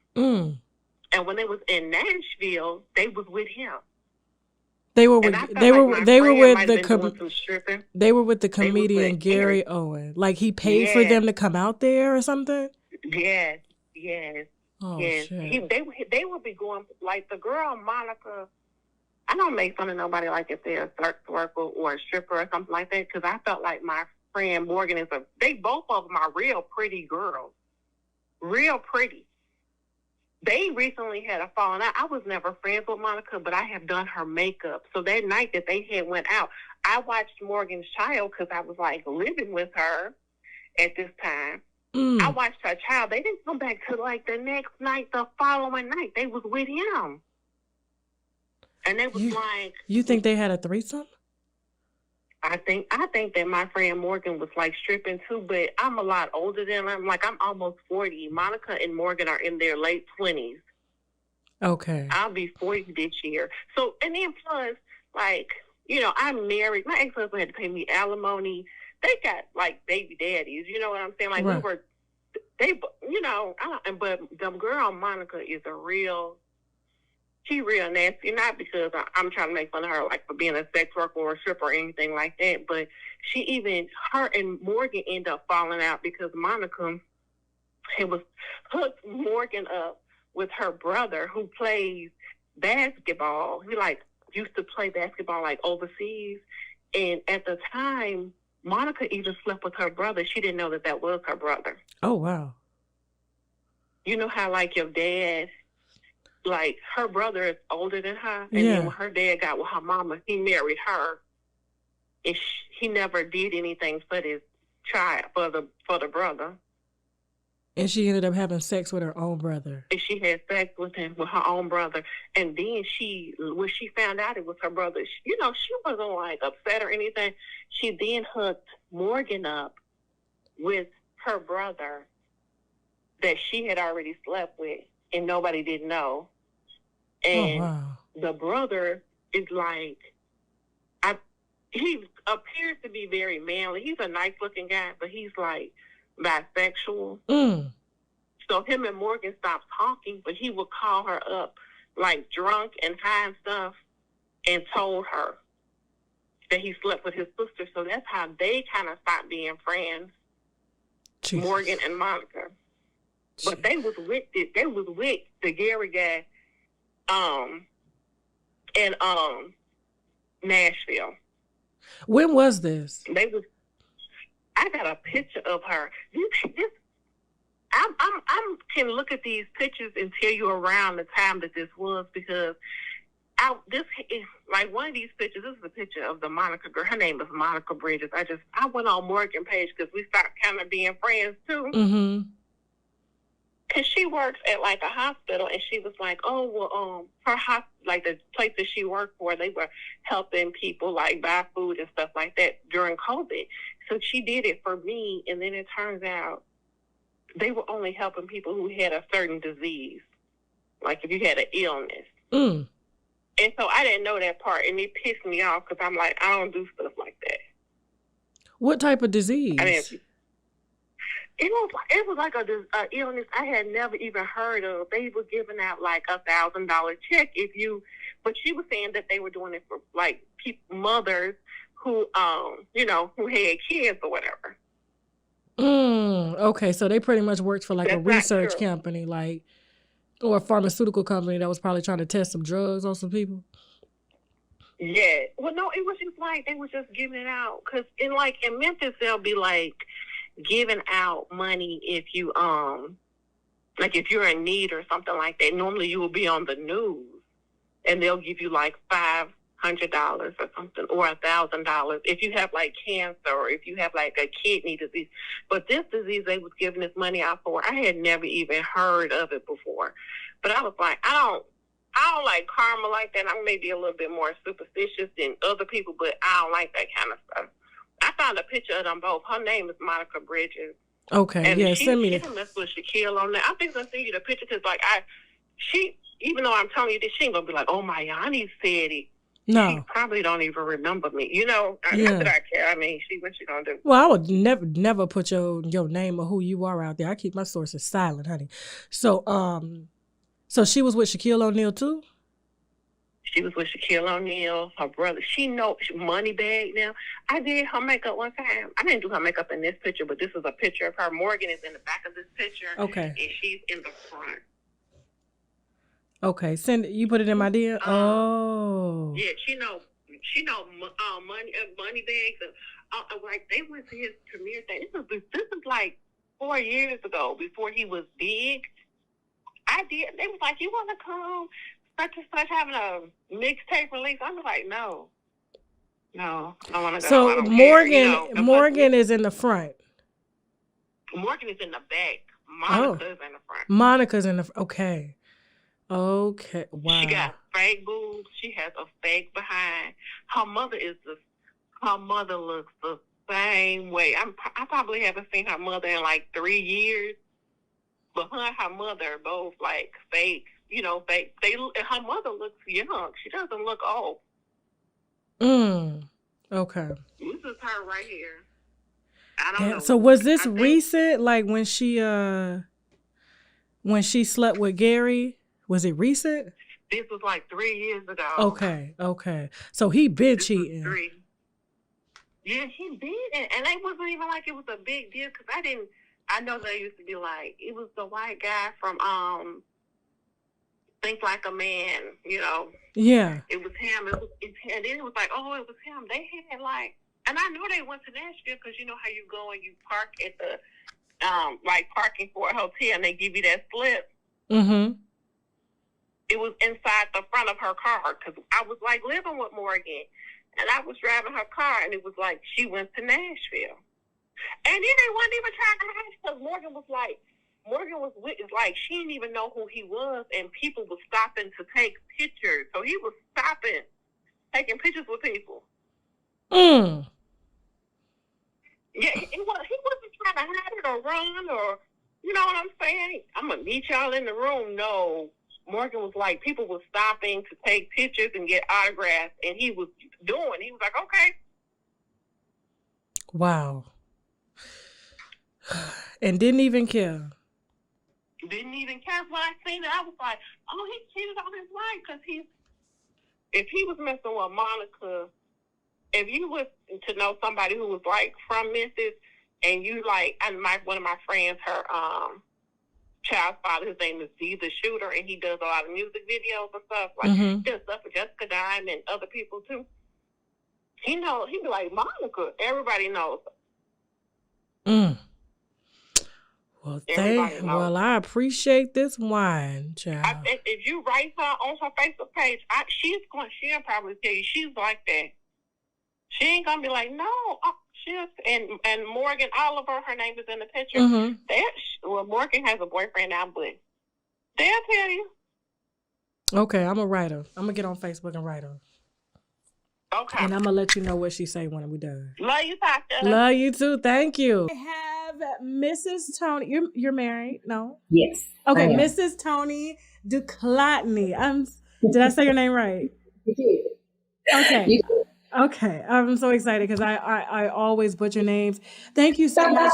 And when they was in Nashville, they was with him. They were with they were with the comedian Gary Owen. Like he paid for them to come out there or something. Yes. Oh yes. shit. They would be going like the girl Monica. I don't make fun of nobody like if they're a sex worker or a stripper or something like that, because I felt like my friend Morgan they both of them are real pretty girls. Real pretty. They recently had a falling out. I was never friends with Monica, but I have done her makeup. So that night that they had went out, I watched Morgan's child because I was like living with her at this time. I watched her child. They didn't come back to like the next night, the following night. They was with him. And they was like... You think they had a threesome? I think that my friend Morgan was like stripping too, but I'm a lot older than them. Like I'm almost 40. Monica and Morgan are in their late 20s. Okay. I'll be 40 this year. So, and then plus, like, you know, I'm married. My ex-husband had to pay me alimony. They got like baby daddies. You know what I'm saying? Like right. you know, but the girl Monica is she real nasty, not because I'm trying to make fun of her, like, for being a sex worker or a stripper or anything like that, but her and Morgan end up falling out because Monica was hooked Morgan up with her brother who plays basketball. He, like, used to play basketball, like, overseas, and at the time, Monica even slept with her brother. She didn't know that was her brother. Oh, wow. You know how, like, your dad... Like, her brother is older than her, and then when her dad got with her mama, he married her, and he never did anything for this child, for the brother. And she ended up having sex with her own brother. And she had sex with her own brother, and then when she found out it was her brother, she wasn't, like, upset or anything. She then hooked Morgan up with her brother that she had already slept with. And nobody didn't know. And the brother is like, he appears to be very manly. He's a nice looking guy, but he's like bisexual. So him and Morgan stopped talking, but he would call her up like drunk and high and stuff and told her that he slept with his sister. So that's how they kind of stopped being friends. Jesus. Morgan and Monica. But they was with the Gary guy in Nashville. When was this? I got a picture of her. I can look at these pictures and tell you around the time that this was, because this is like one of these pictures. This is a picture of the Monica girl. Her name is Monica Bridges. I went on Morgan page because we started kind of being friends too. Mm-hmm. Cause she works at like a hospital, and she was like, "Oh, well, like the place that she worked for, they were helping people like buy food and stuff like that during COVID." So she did it for me, and then it turns out they were only helping people who had a certain disease, like if you had an illness. And so I didn't know that part, and it pissed me off because I'm like, I don't do stuff like that. What type of disease? It was like a illness I had never even heard of. They were giving out like $1,000 check but she was saying that they were doing it for like mothers who, who had kids or whatever. Okay, so they pretty much worked for like a research company, like, or a pharmaceutical company that was probably trying to test some drugs on some people. Yeah. Well, no, it was just like they were just giving it out because in Memphis they'll be like giving out money if you like if you're in need or something like that. Normally you will be on the news and they'll give you like $500 or something, or $1,000 if you have like cancer or if you have like a kidney disease. But this disease they was giving this money out for, I had never even heard of it before. But I was like, I don't like karma like that. I may be a little bit more superstitious than other people, but I don't like that kind of stuff. I found a picture of them both. Her name is Monica Bridges. Okay, and send me that. She messed with Shaquille on that. I think I'll send you the picture because, even though I'm telling you this, she ain't gonna be like, "Oh, my Yanni said it." No, she probably don't even remember me. Not that I care. I mean, what she gonna do? Well, I would never put your name or who you are out there. I keep my sources silent, honey. So she was with Shaquille O'Neal too. She was with Shaquille O'Neal, her brother. She know Moneybag now. I did her makeup one time. I didn't do her makeup in this picture, but this is a picture of her. Morgan is in the back of this picture. Okay. And she's in the front. Okay. You put it in my DM? Oh. Yeah, she know Moneybags. Like, they went to his premiere thing. This is like 4 years ago, before he was big. They was like, you want to come? Such and such having a mixtape release. I was like, no, I want to go. So Morgan is in the front. Morgan is in the back. Monica's in the front. Monica's in the okay. Okay. Wow. She got fake boobs. She has a fake behind. Her mother looks the same way. I probably haven't seen her mother in like 3 years. But her and her mother are both like fake. Fake. Her mother looks young. She doesn't look old. Okay. This is her right here. I don't know. So was this recent? Like when she slept with Gary? Was it recent? This was like 3 years ago. Okay. So he been cheating. Yeah, he did, and it wasn't even like it was a big deal because I know they used to be like, it was the white guy from Think Like a Man, Yeah. It was him. And then it was like, oh, it was him. They had like, and I know they went to Nashville because you know how you go and you park at the like parking for a hotel and they give you that slip. Mm-hmm. It was inside the front of her car because I was like living with Morgan and I was driving her car and it was like she went to Nashville. And then they wasn't even trying to hide because Morgan was like, she didn't even know who he was, and people were stopping to take pictures. So he was stopping, taking pictures with people. Yeah, he wasn't trying to hide it or run or, you know what I'm saying? I'm going to meet y'all in the room. No. Morgan was like, people were stopping to take pictures and get autographs, and he was like, okay. Wow. And didn't even care. Didn't even care. When I seen it, I was like, oh, he cheated on his wife because if he was messing with Monica, if you was to know somebody who was like from Memphis and you like, one of my friends, her child's father, his name is Z the Shooter, and he does a lot of music videos and stuff. Like, he does stuff for Jessica Dime and other people too. He'd be like, Monica, everybody knows. Well, I appreciate this wine, child. If you write her on her Facebook page, she'll probably tell you she's like that. She ain't gonna be like, no, and Morgan Oliver, her name is in the picture. Morgan has a boyfriend now, but they'll tell you. Okay, I'm gonna write her. I'm gonna get on Facebook and write her. Okay. And I'm gonna let you know what she say when we done. Love you, Tasha. Love you too. Thank you. I have Mrs. Tony. You're married? No. Yes. Okay, Mrs. Tony Duclatney. Did I say your name right? You did. Okay. You did. Okay, I'm so excited because I always butcher names. Thank you so much.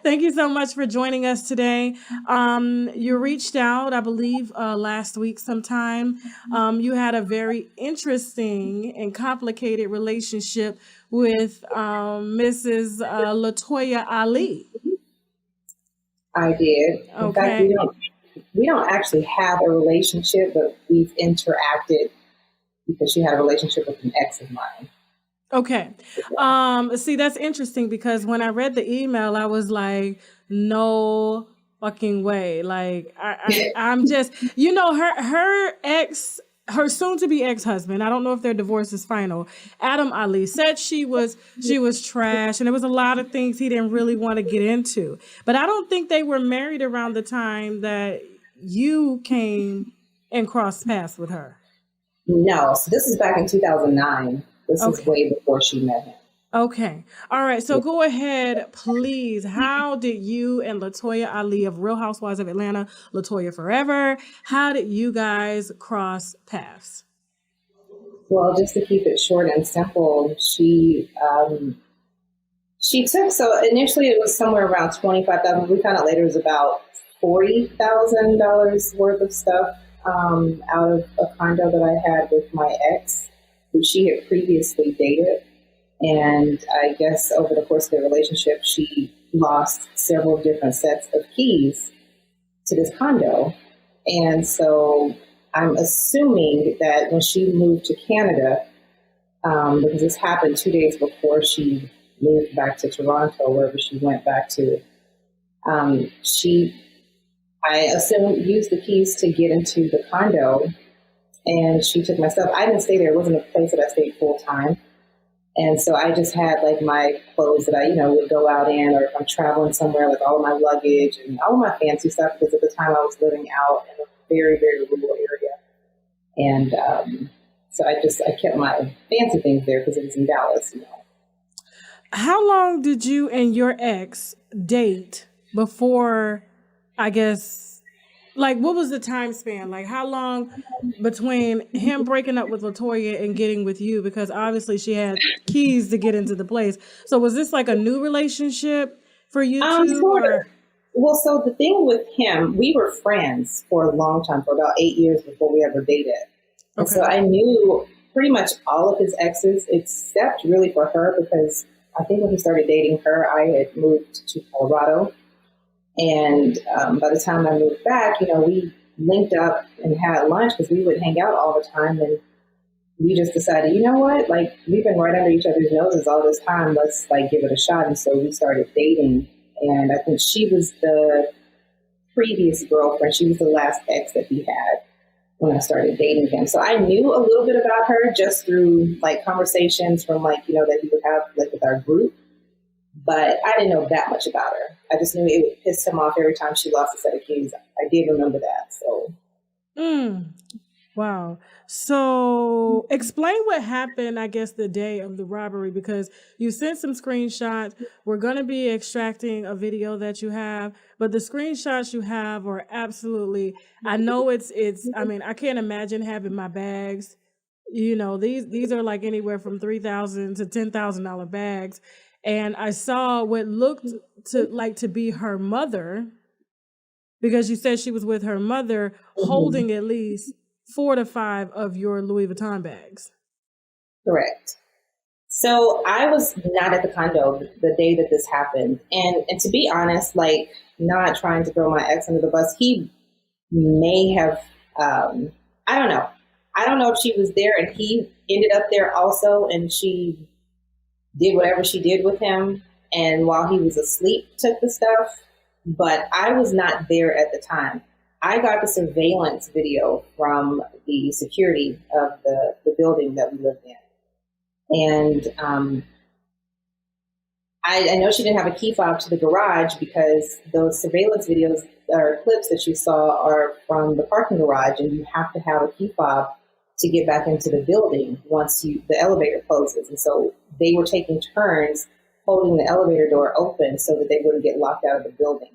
Thank you so much for joining us today. You reached out, I believe, last week sometime. You had a very interesting and complicated relationship with Mrs. Latoya Ali. I did. Okay. In fact, we don't actually have a relationship, but we've interacted because she had a relationship with an ex of mine. Okay. See, that's interesting because when I read the email, I was like, no fucking way. Like, I'm just, her soon-to-be ex-husband, I don't know if their divorce is final, Adam Ali, said she was trash, and there was a lot of things he didn't really want to get into. But I don't think they were married around the time that you came and crossed paths with her. No, so this is back in 2009. This is way before she met him. Okay. All right. So go ahead, please. How did you and Latoya Ali of Real Housewives of Atlanta, Latoya Forever, how did you guys cross paths? Well, just to keep it short and simple, she took, so initially it was somewhere around $25,000. We found out later it was about $40,000 worth of stuff. out of a condo that I had with my ex, who she had previously dated. And I guess over the course of the relationship, she lost several different sets of keys to this condo. And so I'm assuming that when she moved to Canada, because this happened 2 days before she moved back to Toronto, wherever she went back to, I assume, used the keys to get into the condo, and she took my stuff. I didn't stay there. It wasn't a place that I stayed full time. And so I just had like my clothes that I, would go out in, or if I'm traveling somewhere, like all of my luggage and all of my fancy stuff, because at the time I was living out in a very, very rural area. And so I kept my fancy things there because it was in Dallas, How long did you and your ex date before, I guess, like, what was the time span? Like, how long between him breaking up with Latoya and getting with you? Because obviously she had keys to get into the place. So was this like a new relationship for you two? Sort of. Well, so the thing with him, we were friends for a long time, for about 8 years before we ever dated. And so I knew pretty much all of his exes, except really for her, because I think when he started dating her, I had moved to Colorado. And by the time I moved back, we linked up and had lunch because we would hang out all the time. And we just decided, you know what, like, we've been right under each other's noses all this time. Let's like give it a shot. And so we started dating. And I think she was the previous girlfriend. She was the last ex that he had when I started dating him. So I knew a little bit about her just through like conversations from like, that he would have like with our group. But I didn't know that much about her. I just knew it would piss him off every time she lost a set of keys. I did remember that. So. Wow. So explain what happened, I guess, the day of the robbery, because you sent some screenshots. We're going to be extracting a video that you have, but the screenshots you have are absolutely, I know I mean, I can't imagine having my bags. These are like anywhere from $3,000 to $10,000 bags. And I saw what looked to be her mother, because you said she was with her mother, holding at least 4 to 5 of your Louis Vuitton bags. Correct. So I was not at the condo the day that this happened. And to be honest, like, not trying to throw my ex under the bus, he may have, I don't know. I don't know if she was there and he ended up there also, and she did whatever she did with him, and while he was asleep took the stuff. But I was not there at the time. I got the surveillance video from the security of the building that we lived in. And I know she didn't have a key fob to the garage, because those surveillance videos or clips that you saw are from the parking garage, and you have to have a key fob to get back into the building once the elevator closes. And so they were taking turns holding the elevator door open so that they wouldn't get locked out of the building.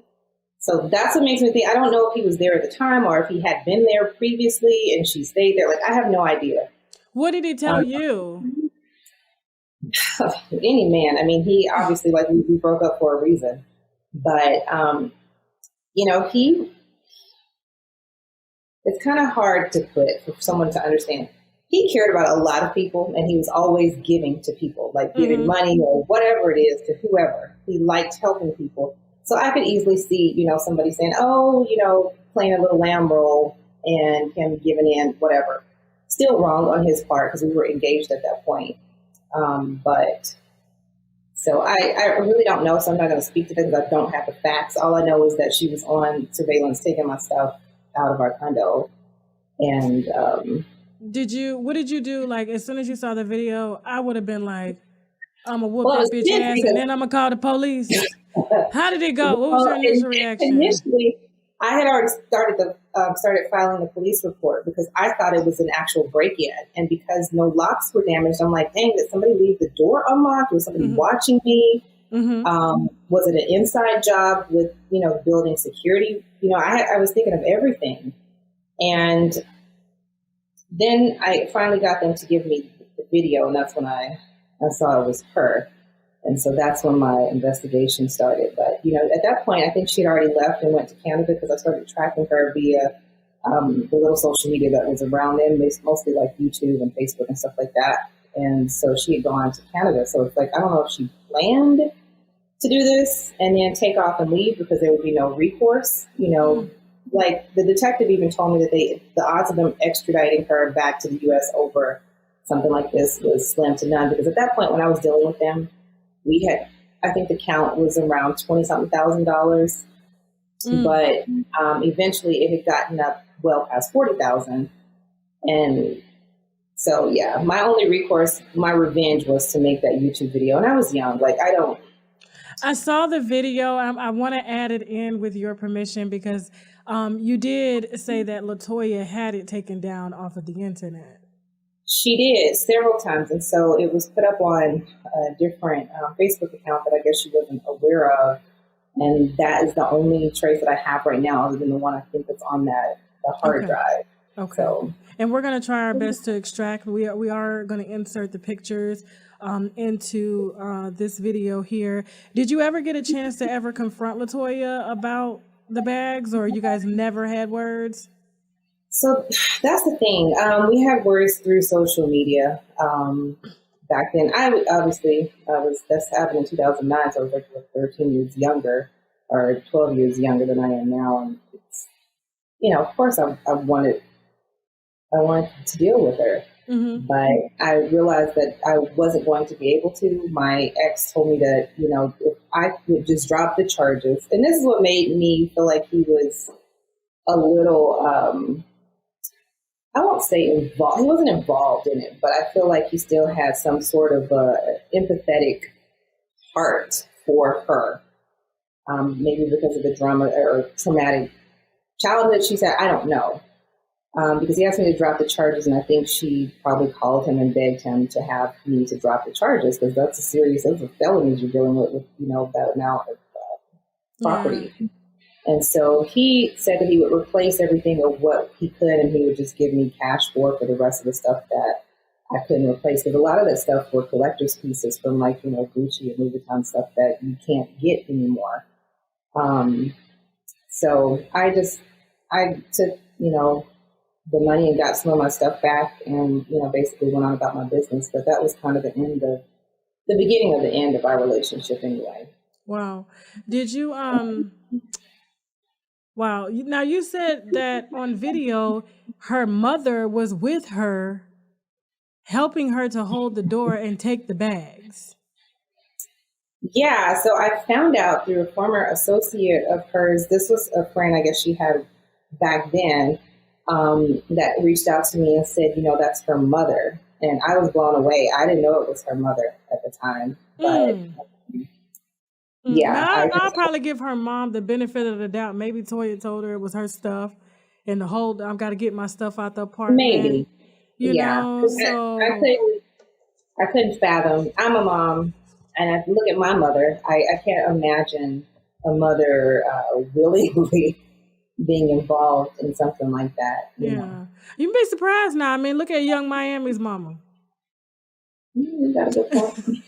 So that's what makes me think, I don't know if he was there at the time or if he had been there previously and she stayed there. Like, I have no idea. What did he tell you? Any man. I mean, he obviously, like, we broke up for a reason. But, it's kind of hard to put for someone to understand. He cared about a lot of people, and he was always giving to people, like giving money or whatever it is to whoever. He liked helping people. So I could easily see, somebody saying, playing a little lamb role and him giving in, whatever. Still wrong on his part because we were engaged at that point. But so I really don't know. So I'm not going to speak to this because I don't have the facts. All I know is that she was on surveillance taking my stuff out of our condo. And what did you do? Like, as soon as you saw the video, I would have been like, I'm going to whoop that bitch ass and then I'm going to call the police. How did it go? What was your initial reaction? Initially, I had already started filing the police report because I thought it was an actual break-in. And because no locks were damaged, I'm like, dang, did somebody leave the door unlocked? Was somebody watching me? Was it an inside job with, building security? I was thinking of everything. And then I finally got them to give me the video, and that's when I saw it was her. And so that's when my investigation started. But, at that point, I think she had already left and went to Canada because I started tracking her via the little social media that was around then, mostly like YouTube and Facebook and stuff like that. And so she had gone to Canada. So it's like, I don't know if she planned to do this and then take off and leave because there would be no recourse. You know, like the detective even told me that the odds of them extraditing her back to the U.S. over something like this was slim to none, because at that point when I was dealing with them, we had, I think the count was around $20-something thousand. But eventually it had gotten up well past 40,000. And so, yeah, my only recourse, my revenge was to make that YouTube video. And I was young. Like, I saw the video. I want to add it in with your permission because you did say that Latoya had it taken down off of the internet. She did several times. And so it was put up on a different Facebook account that I guess she wasn't aware of. And that is the only trace that I have right now, other than the one I think that's on the hard drive. Okay. So, and we're going to try our best to extract. We are going to insert the pictures into this video here. Did you ever get a chance to ever confront Latoya about the bags, or you guys never had words? So that's the thing. We had words through social media. Back then, that's happened in 2009, so I was like 13 years younger, or 12 years younger than I am now. And it's, you know, of course I wanted to deal with her, but I realized that I wasn't going to be able to. My ex told me that, you know, if I would just drop the charges, and this is what made me feel like he was a little, I won't say involved. He wasn't involved in it, but I feel like he still had some sort of empathetic heart for her. Maybe because of the drama or traumatic childhood she's had. I don't know. Because he asked me to drop the charges, and I think she probably called him and begged him to have me to drop the charges, because those are felonies you're dealing with, you know, that amount of property. Yeah. And so he said that he would replace everything of what he could, and he would just give me cash for the rest of the stuff that I couldn't replace. Because a lot of that stuff were collector's pieces from, like, you know, Gucci and Louis Vuitton stuff that you can't get anymore. So I took, you know, the money and got some of my stuff back, and, you know, basically went on about my business. But that was kind of the beginning of the end of our relationship anyway. Wow. Did you, wow. Now, you said that on video, her mother was with her, helping her to hold the door and take the bags. Yeah. So I found out through a former associate of hers, this was a friend I guess she had back then, that reached out to me and said, you know, that's her mother. And I was blown away. I didn't know it was her mother at the time, but... Yeah, now, I'll probably give her mom the benefit of the doubt. Maybe Toya told her it was her stuff, and the whole I've got to get my stuff out the apartment. Maybe, you know. So I couldn't fathom. I'm a mom, and I look at my mother. I can't imagine a mother willingly being involved in something like that. You know? You'd be surprised now. I mean, look at Young Miami's mama. You got a good point.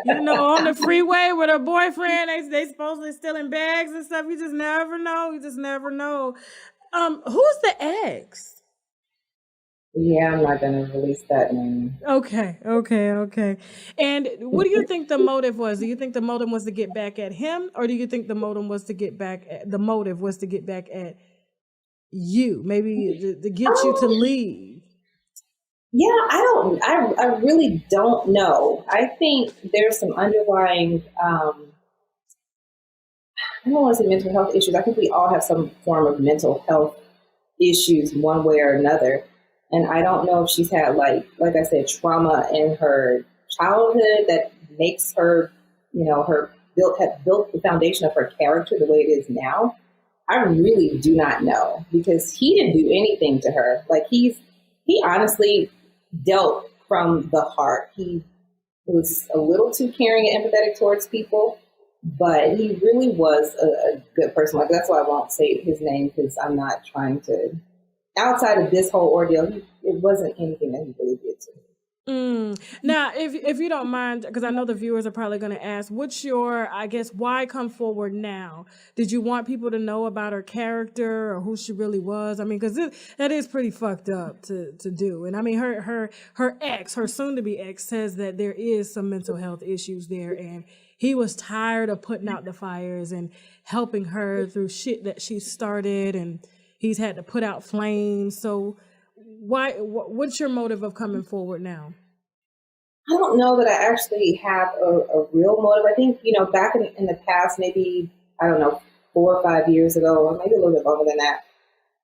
You know, on the freeway with her boyfriend, they supposedly stealing bags and stuff. You just never know. Who's the ex? Yeah, I'm not going to release that name. Okay. And what do you think the motive was? Do you think the motive was to get back at him, or do you think the motive was to get back at you? Maybe to get you to leave? Yeah, I really don't know. I think there's some underlying, I don't want to say mental health issues. I think we all have some form of mental health issues one way or another. And I don't know if she's had, like I said, trauma in her childhood that makes her, you know, have built the foundation of her character the way it is now. I really do not know, because he didn't do anything to her. Like, he honestly dealt from the heart. He was a little too caring and empathetic towards people, but he really was a good person. Like, that's why I won't say his name, because I'm not trying to, outside of this whole ordeal, it wasn't anything that he really did to me. Now, if you don't mind, because I know the viewers are probably going to ask, what's your, I guess, why come forward now? Did you want people to know about her character or who she really was? I mean, because that is pretty fucked up to do. And I mean, her ex, her soon-to-be ex, says that there is some mental health issues there, and he was tired of putting out the fires and helping her through shit that she started, and he's had to put out flames. So what's your motive of coming forward now? I don't know that I actually have a real motive. I think, back in the past, maybe, I don't know, 4 or 5 years ago, or maybe a little bit longer than that,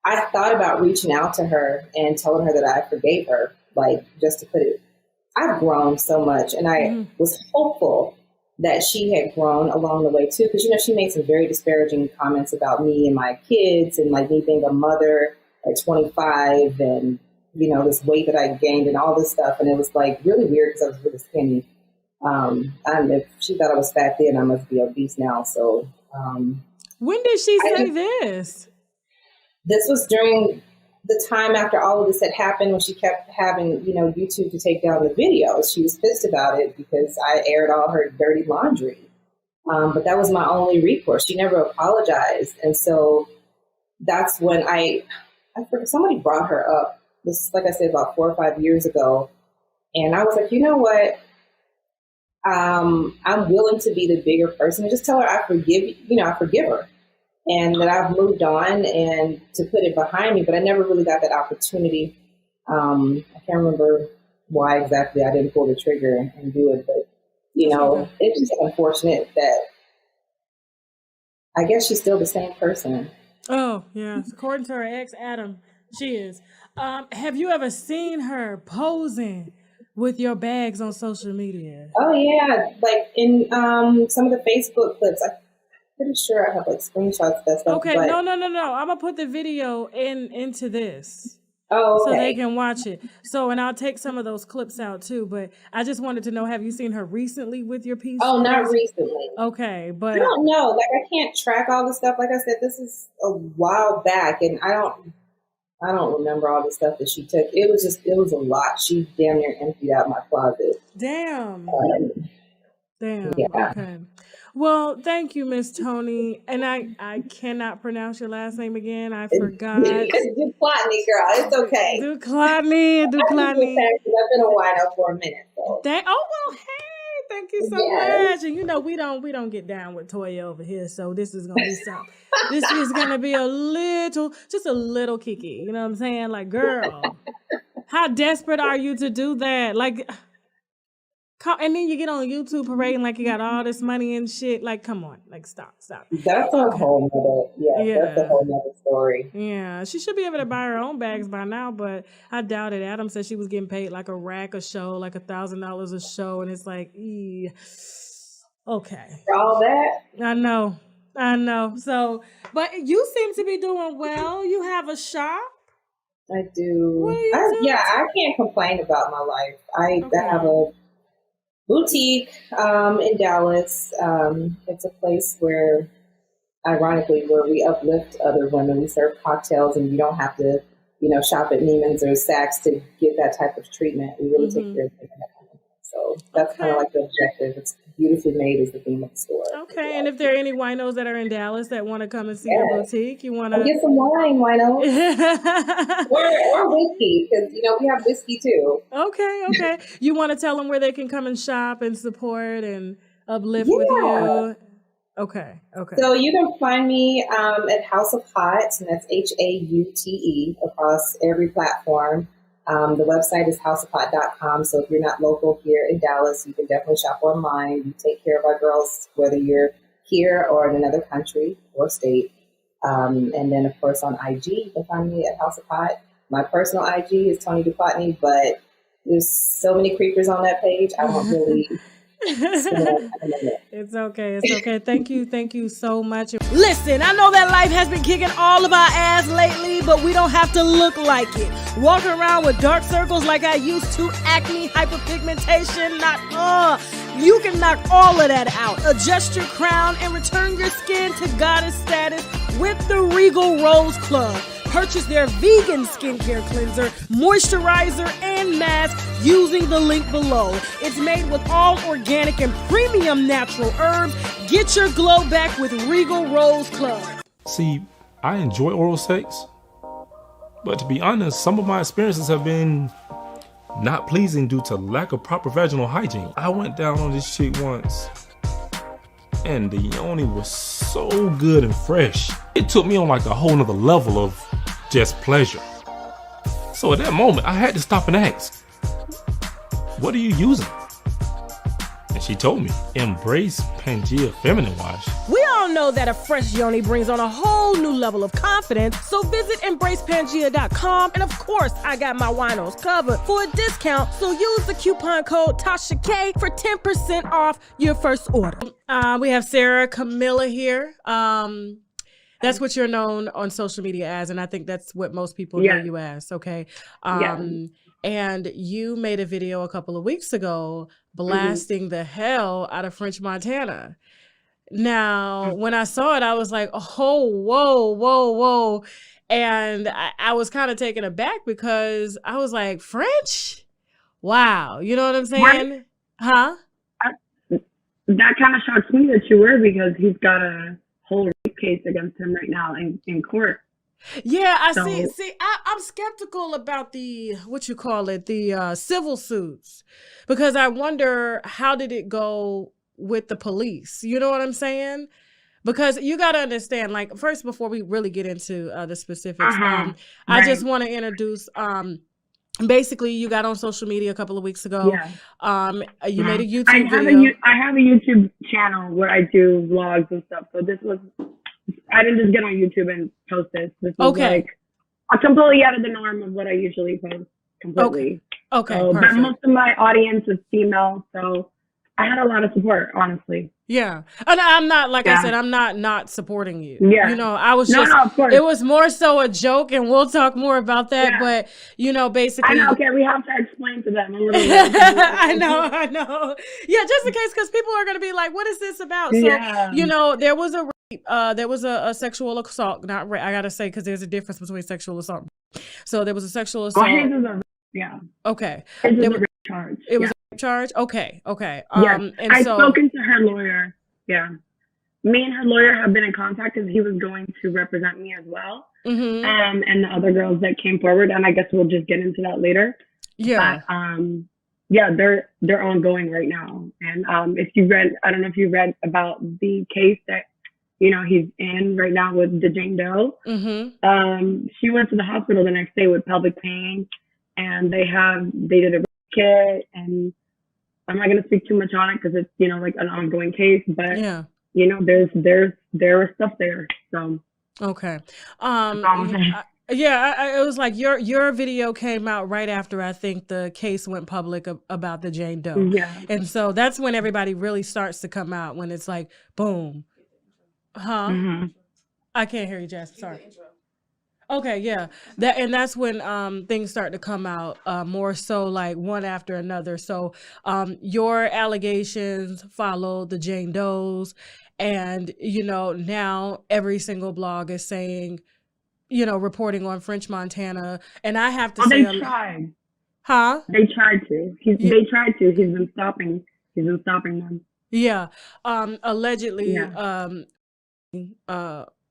I thought about reaching out to her and telling her that I forgave her, like, just to put it, I've grown so much, and I was hopeful that she had grown along the way too, because, she made some very disparaging comments about me and my kids, and like me being a mother at 25, and this weight that I gained and all this stuff. And it was like really weird because I was really skinny. If she thought I was fat then, I must be obese now. So, when did she say this? This was during the time after all of this had happened, when she kept having, YouTube to take down the videos. She was pissed about it because I aired all her dirty laundry. But that was my only recourse. She never apologized. And so that's when I forget, somebody brought her up. This, like I said, about 4 or 5 years ago. And I was like, you know what? I'm willing to be the bigger person and just tell her I forgive her, and that I've moved on and to put it behind me. But I never really got that opportunity. I can't remember why exactly I didn't pull the trigger and do it. But, it's just unfortunate that I guess she's still the same person. Oh, yeah. According to her ex, Adam, she is. Have you ever seen her posing with your bags on social media? Oh yeah, like in some of the Facebook clips. I'm pretty sure I have like screenshots of that stuff. Okay, no. I'm gonna put the video into this. Oh, okay. So they can watch it. So, and I'll take some of those clips out too. But I just wanted to know: have you seen her recently with your piece? Oh, not recently. Okay, but I don't know. Like, I can't track all the stuff. Like I said, this is a while back, and I don't remember all the stuff that she took. It was a lot. She damn near emptied out my closet. Damn. Yeah. Okay. Well, thank you, Miss Tony. And I cannot pronounce your last name again. I forgot. Duclatny, girl. It's okay. Duclatny. I've been a wino for a minute. So. Oh, well, hey. Thank you so much. And we don't get down with Toya over here, so this is gonna be something. This is gonna be just a little kiki. You know what I'm saying? Like, girl, how desperate are you to do that? Like, and then you get on YouTube parading like you got all this money and shit. Like, come on, like, stop. That's a whole nother, that's a whole nother story. Yeah, she should be able to buy her own bags by now, but I doubt it. Adam said she was getting paid like a rack a show, like $1,000 a show, and it's like, okay. For all that? I know. So, but you seem to be doing well. You have a shop. I do. What are you doing? I can't complain about my life. I have a boutique in Dallas. It's a place where, ironically, where we uplift other women. We serve cocktails, and you don't have to, shop at Neiman's or Saks to get that type of treatment. We really take care of women. So that's kind of like the objective. It's beautifully made is the theme of the store. Okay, and if there are any winos that are in Dallas that want to come and see your boutique, you want to get some wine, winos, or whiskey, because we have whiskey too. Okay. You want to tell them where they can come and shop and support and uplift with you. Okay. So you can find me at House of Hot, and that's HAUTE across every platform. The website is houseofhot.com. So if you're not local here in Dallas, you can definitely shop online. We take care of our girls, whether you're here or in another country or state. And then, of course, on IG, you can find me at House of Hot. My personal IG is Tony Duclatny, but there's so many creepers on that page. I don't really... It's okay. Thank you so much. Listen, I know that life has been kicking all of our ass lately, but we don't have to look like it. Walking around with dark circles like I used to, acne, hyperpigmentation, you can knock all of that out. Adjust your crown and return your skin to goddess status with the Regal Rose Club. purchase their vegan skincare cleanser, moisturizer, and mask using the link below. It's made with all organic and premium natural herbs. Get your glow back with Regal Rose Club. See, I enjoy oral sex, but to be honest, some of my experiences have been not pleasing due to lack of proper vaginal hygiene. I went down on this chick once, and the yoni was so good and fresh. It took me on like a whole nother level of just pleasure. So at that moment, I had to stop and ask, what are you using? And she told me, Embrace Pangea Feminine Wash. We all know that a fresh yoni brings on a whole new level of confidence, so visit embracepangea.com, and of course, I got my winos covered for a discount, so use the coupon code TASHAK for 10% off your first order. We have Sarah Camilla here. That's what you're known on social media as, and I think that's what most people know you as, okay? And you made a video a couple of weeks ago blasting the hell out of French Montana. Now, when I saw it, I was like, oh, whoa. And I was kind of taken aback because I was like, French? Wow. You know what I'm saying? Huh? That kind of shocks me that you were, because he's got a whole rape case against him right now in court. Yeah, I'm skeptical about the civil suits, because I wonder, how did it go with the police? You know what I'm saying? Because you got to understand, like, first, before we really get into the specifics, I just want to introduce, basically, you got on social media a couple of weeks ago. You made a YouTube video. I have a YouTube channel where I do vlogs and stuff. So I didn't just get on YouTube and post this. This was like completely out of the norm of what I usually post. Completely. Okay. So, but most of my audience is female, so I had a lot of support, honestly. Yeah. And I'm not, like I said, I'm not supporting you. Yeah. You know, I was just, of course. It was more so a joke, and we'll talk more about that. Yeah. But, you know, basically. I know, okay, we have to explain to them a little bit. I know. Yeah, just in case, because people are going to be like, what is this about? So, you know, there was a rape, there was a sexual assault, not rape, I got to say, because there's a difference between sexual assault. So there was a sexual assault. Okay. It was a rape charge. It was a rape charge? Okay. And I've spoken to her lawyer. Yeah. Me and her lawyer have been in contact, because he was going to represent me as well. And the other girls that came forward, and I guess we'll just get into that later. Yeah. But, they're ongoing right now. And if you read, I don't know if you read about the case that, you know, he's in right now with the Jane Doe. She went to the hospital the next day with pelvic pain, and they did a rape kit, and I'm not going to speak too much on it because it's, you know, like an ongoing case, but you know, there was stuff there. So okay. It was like your video came out right after, I think, the case went public about the Jane Doe. Yeah. And so that's when everybody really starts to come out, when it's like, boom. Huh? I can't hear you, Jess. Sorry. Okay, yeah. That's when things start to come out more so, like one after another. So your allegations follow the Jane Doe's, and you know, now every single blog is saying, you know, reporting on French Montana. And I have to say, they tried. Huh? They tried to. They tried to. He's been stopping them. Yeah. Allegedly,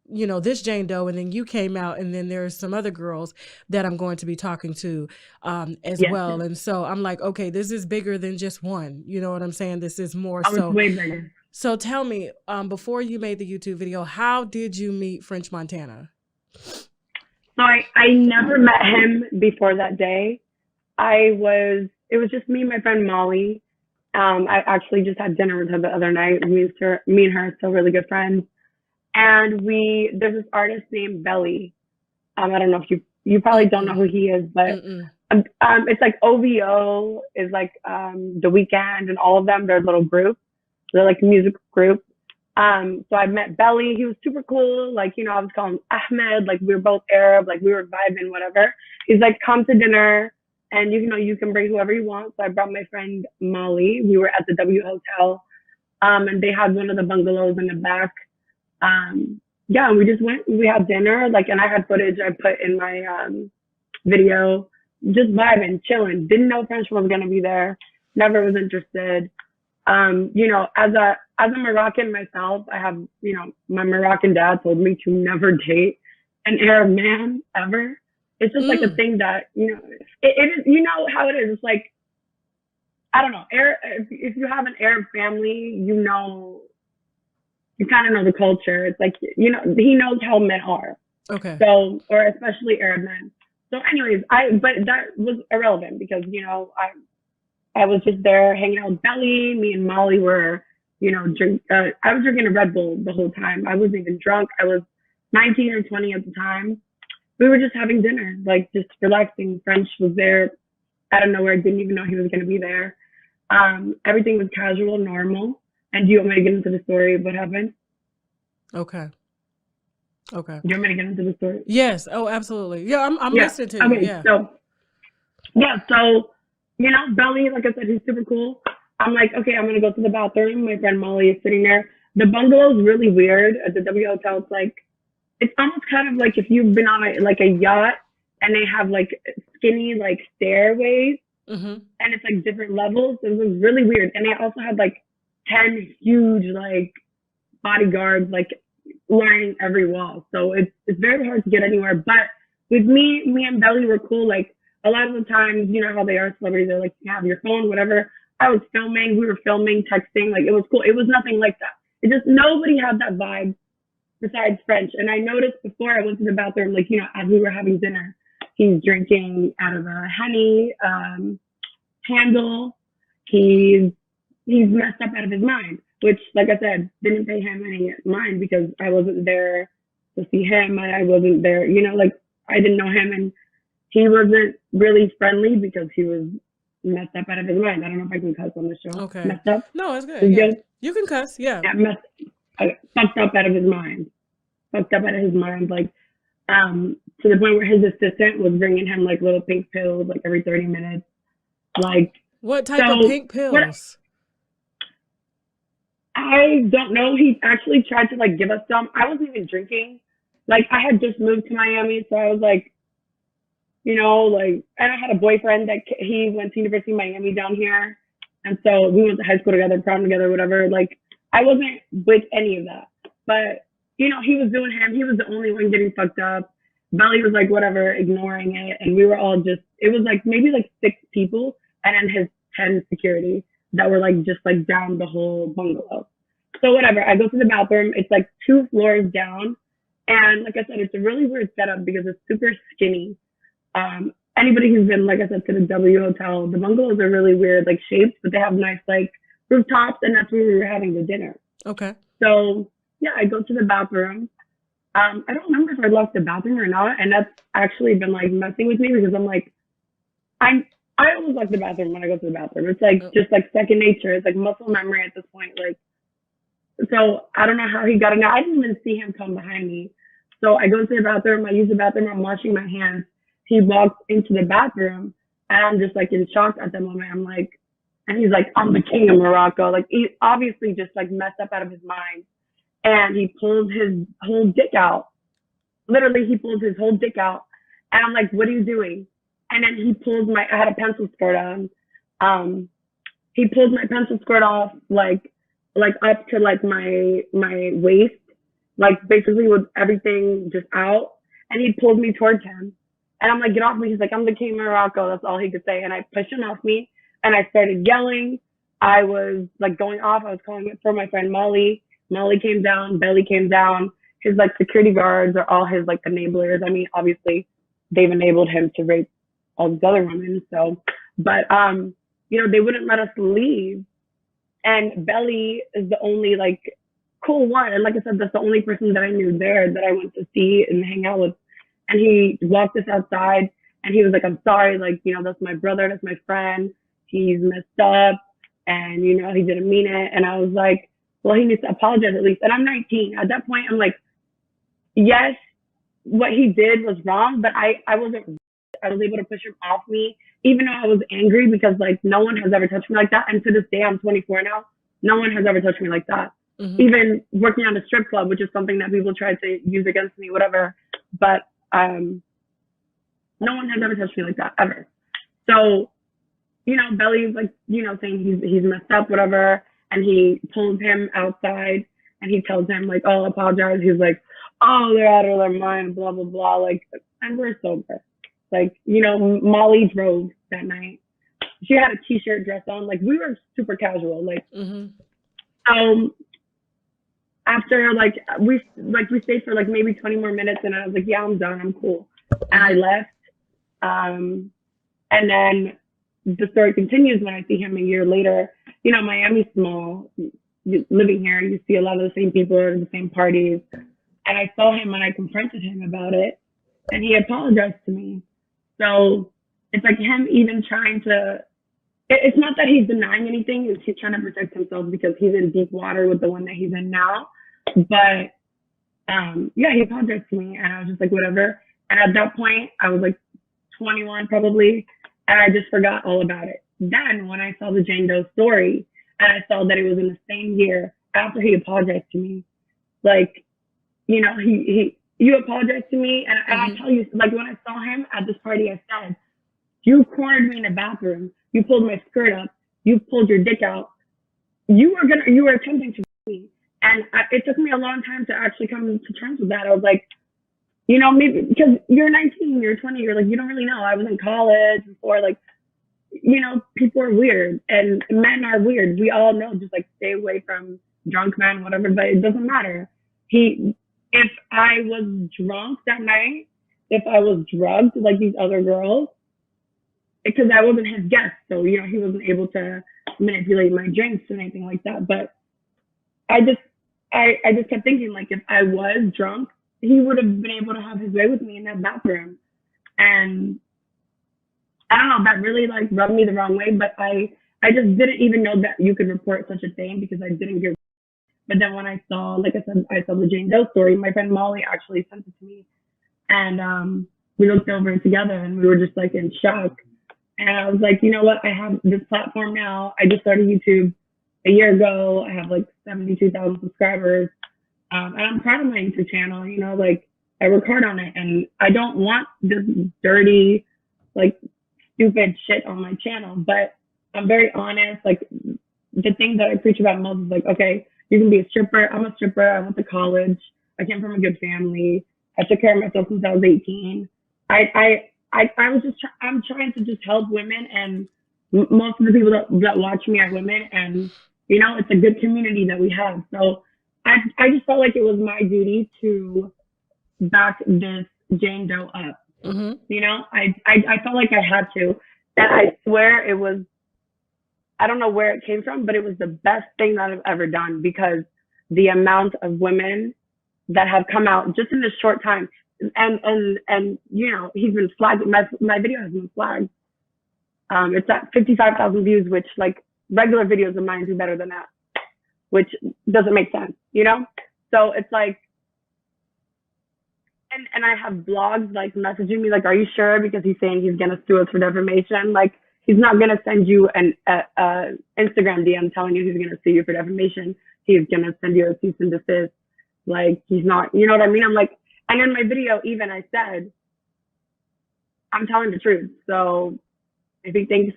you know, this Jane Doe, and then you came out, and then there's some other girls that I'm going to be talking to as well. And so I'm like, okay, this is bigger than just one. You know what I'm saying? This is more so. It's way bigger. So tell me, before you made the YouTube video, how did you meet French Montana? So I never met him before that day. It was just me and my friend Molly. I actually just had dinner with her the other night. Me and her are still really good friends. And there's this artist named Belly. I don't know if you probably don't know who he is, but it's like OVO is like The Weeknd and all of them. They're a little group. They're like a music group. So I met Belly. He was super cool. Like, you know, I was calling Ahmed. Like, we were both Arab. Like, we were vibing, whatever. He's like, come to dinner, and you know, you can bring whoever you want. So I brought my friend Molly. We were at the W Hotel, and they had one of the bungalows in the back. yeah, we just went, we had dinner, like, and I had footage I put in my video, just vibing, chilling. Didn't know French was gonna be there. Never was interested. You know, as a Moroccan myself, I have, you know, my Moroccan dad told me to never date an Arab man ever. It's just like a thing that, you know, it is, you know how it is. It's like, I don't know, if you have an Arab family, you know, you kind of know the culture. It's like, you know, he knows how men are. Okay. So, or especially Arab men. So anyways, but that was irrelevant because, you know, I was just there hanging out with Belly. Me and Molly were, you know, I was drinking a Red Bull the whole time. I wasn't even drunk. I was 19 or 20 at the time. We were just having dinner, like just relaxing. French was there out of nowhere. Didn't even know he was going to be there. Everything was casual, normal. And do you want me to get into the story of what happened? Okay. Do you want me to get into the story? Yes. Oh, absolutely. Yeah, I'm listening to you. Okay, Yeah. So, you know, Belly, like I said, he's super cool. I'm like, okay, I'm going to go to the bathroom. My friend Molly is sitting there. The bungalow is really weird at the W Hotel. It's like, it's almost kind of like if you've been on a yacht and they have like skinny like stairways and it's like different levels. It was really weird. And they also had like 10 huge like bodyguards like lining every wall. So it's very hard to get anywhere. But with me and Belly were cool. Like a lot of the times, you know how they are celebrities, they're like, you have your phone, whatever. I was filming, we were filming, texting, like it was cool. It was nothing like that. It just, nobody had that vibe besides French. And I noticed before I went to the bathroom, like, you know, as we were having dinner, he's drinking out of a Henny handle. He's messed up out of his mind, which, like I said, didn't pay him any mind because I wasn't there to see him. I wasn't there, you know, like I didn't know him and he wasn't really friendly because he was messed up out of his mind. I don't know if I can cuss on the show. Okay. Messed up? No, it's good. Yeah. You can cuss. Yeah. Fucked up out of his mind. Fucked up out of his mind. Like, to the point where his assistant was bringing him like little pink pills like every 30 minutes. Like, what type of pink pills? I don't know. He actually tried to like give us some. I wasn't even drinking. Like, I had just moved to Miami, so I was like, you know, like, and I had a boyfriend that he went to University of Miami down here. And so we went to high school together, prom together, whatever. Like, I wasn't with any of that. But, you know, he was doing him. He was the only one getting fucked up. Belly was like, whatever, ignoring it. And we were all just, it was like maybe like 6 people and then his 10 security that were like just like down the whole bungalow. So whatever, I go to the bathroom. It's like 2 floors down. And like I said, it's a really weird setup because it's super skinny. Anybody who's been, like I said, to the W Hotel, the bungalows are really weird, like shaped, but they have nice like rooftops, and that's where we were having the dinner. Okay. So yeah, I go to the bathroom. I don't remember if I left the bathroom or not, and that's actually been like messing with me because I'm like, I always like the bathroom when I go to the bathroom. It's like just like second nature. It's like muscle memory at this point. Like, so I don't know how he got in there. I didn't even see him come behind me. So I go to the bathroom. I use the bathroom. I'm washing my hands. He walks into the bathroom, and I'm just like in shock at that moment. I'm like, and he's like, I'm the king of Morocco. Like, he obviously just like messed up out of his mind. And he pulls his whole dick out. Literally, he pulls his whole dick out. And I'm like, what are you doing? And then he pulls I had a pencil skirt on. He pulls my pencil skirt off, like up to like my waist, like basically with everything just out. And he pulled me towards him. And I'm like, get off me. He's like, I'm the king of Morocco. That's all he could say. And I pushed him off me and I started yelling. I was like going off. I was calling it for my friend Molly. Molly came down. Belly came down. His like security guards are all his like enablers. I mean, obviously they've enabled him to rape all these other women. So, but, you know, they wouldn't let us leave. And Belly is the only like cool one. And like I said, that's the only person that I knew there that I went to see and hang out with. And he walked us outside and he was like, I'm sorry. Like, you know, that's my brother. That's my friend. He's messed up and, you know, he didn't mean it. And I was like, well, he needs to apologize at least. And I'm 19. At that point, I'm like, yes, what he did was wrong, but I was able to push him off me, even though I was angry because like no one has ever touched me like that. And to this day, I'm 24 now. No one has ever touched me like that. even working at a strip club, which is something that people try to use against me, whatever. But no one has ever touched me like that, ever. So, you know, Belly's like, you know, saying he's messed up, whatever. And he pulls him outside and he tells him, like, oh, apologize. He's like, oh, they're out of their mind, blah, blah, blah. Like, and we're sober. Like, you know, Molly drove that night. She had a t-shirt dress on. Like, we were super casual. Like, after, like, we stayed for, like, maybe 20 more minutes. And I was like, yeah, I'm done. I'm cool. And I left. And then the story continues when I see him a year later. You know, Miami's small. Living here, you see a lot of the same people at the same parties. And I saw him and I confronted him about it. And he apologized to me. So it's like him even trying to, it's not that he's denying anything. He's trying to protect himself because he's in deep water with the one that he's in now. But yeah, he apologized to me. And I was just like, whatever. And at that point, I was like 21 probably. And I just forgot all about it. Then when I saw the Jane Doe story and I saw that it was in the same year after he apologized to me, like, you know, you apologized to me. And I tell you, like, when I saw him at this party, I said, you cornered me in the bathroom. You pulled my skirt up. You pulled your dick out. You were attempting to me. And it took me a long time to actually come to terms with that. I was like, you know, maybe because you're 19, you're 20, you're like, you don't really know. I was in college before, like, you know, people are weird and men are weird. We all know, just like stay away from drunk men, whatever, but it doesn't matter. If I was drunk that night, if I was drugged like these other girls, because I wasn't his guest, so, you know, he wasn't able to manipulate my drinks or anything like that. But I just kept thinking, like, if I was drunk, he would have been able to have his way with me in that bathroom. And I don't know, that really, like, rubbed me the wrong way. But I just didn't even know that you could report such a thing because I didn't get. But then when I saw, like I said, I saw the Jane Doe story, my friend Molly actually sent it to me. And we looked over it together and we were just, like, in shock. And I was like, you know what? I have this platform now. I just started YouTube a year ago. I have, like, 72,000 subscribers. And I'm proud of my YouTube channel, you know, like, I work hard on it. And I don't want this dirty, like, stupid shit on my channel. But I'm very honest. Like, the thing that I preach about most is, like, okay, you can be a stripper. I'm a stripper. I went to college. I came from a good family. I took care of myself since I was 18. I'm trying to just help women, and most of the people that watch me are women, and, you know, it's a good community that we have. So I just felt like it was my duty to back this Jane Doe up. You know, I felt like I had to, and I swear it was, I don't know where it came from, but it was the best thing that I've ever done, because the amount of women that have come out just in this short time, and you know, he's been flagged. My video has been flagged. It's at 55,000 views, which, like, regular videos of mine do better than that, which doesn't make sense, you know? So it's like, and I have blogs, like, messaging me, like, are you sure? Because he's saying he's going to sue us for defamation. Like, he's not going to send you an Instagram DM telling you he's going to sue you for defamation. He's going to send you a cease and desist. Like, he's not, you know what I mean? I'm like, and in my video, even I said, I'm telling the truth. So if he thinks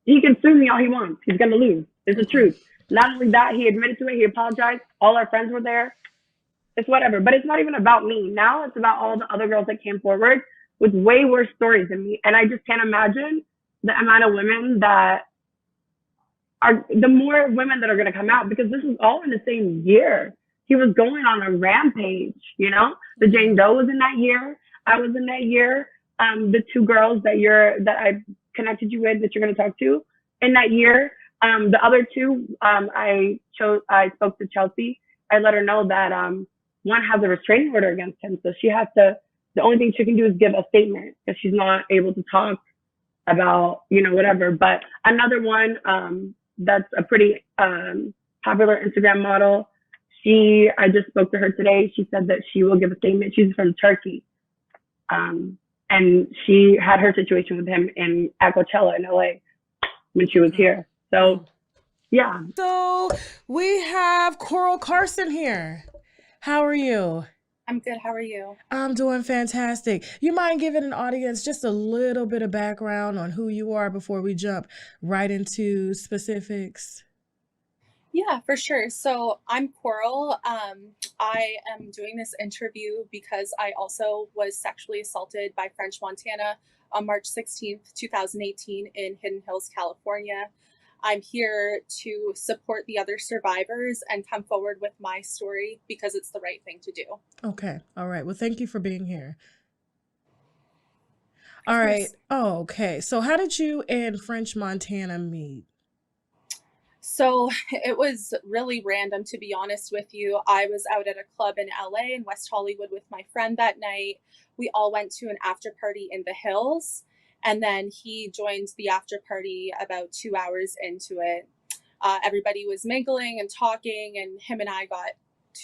he can sue me all he wants, he's going to lose. It's the truth. Not only that, he admitted to it. He apologized. All our friends were there. It's whatever. But it's not even about me. Now it's about all the other girls that came forward with way worse stories than me. And I just can't imagine the amount of women that are, the more women that are going to come out, because this is all in the same year. He was going on a rampage, you know? The Jane Doe was in that year. I was in that year. The two girls that I connected you with, that you're going to talk to in that year. The other two, I spoke to Chelsea. I let her know that one has a restraining order against him. So she has to, the only thing she can do is give a statement, because she's not able to talk about, you know, whatever. But another one, that's a pretty popular Instagram model. I just spoke to her today. She said that she will give a statement. She's from Turkey. And she had her situation with him at Coachella in LA when she was here. So Yeah. So we have Coral Carson here. How are you? I'm good. How are you? I'm doing fantastic. You mind giving an audience just a little bit of background on who you are before we jump right into specifics? Yeah, for sure. So I'm Coral. I am doing this interview because I also was sexually assaulted by French Montana on March 16th, 2018 in Hidden Hills, California. I'm here to support the other survivors and come forward with my story because it's the right thing to do. Okay. All right. Well, thank you for being here. All right. Oh, okay. So how did you and French Montana meet? So it was really random, to be honest with you. I was out at a club in LA in West Hollywood with my friend that night. We all went to an after party in the hills, and then he joined the after party about 2 hours into it. Everybody was mingling and talking, and him and I got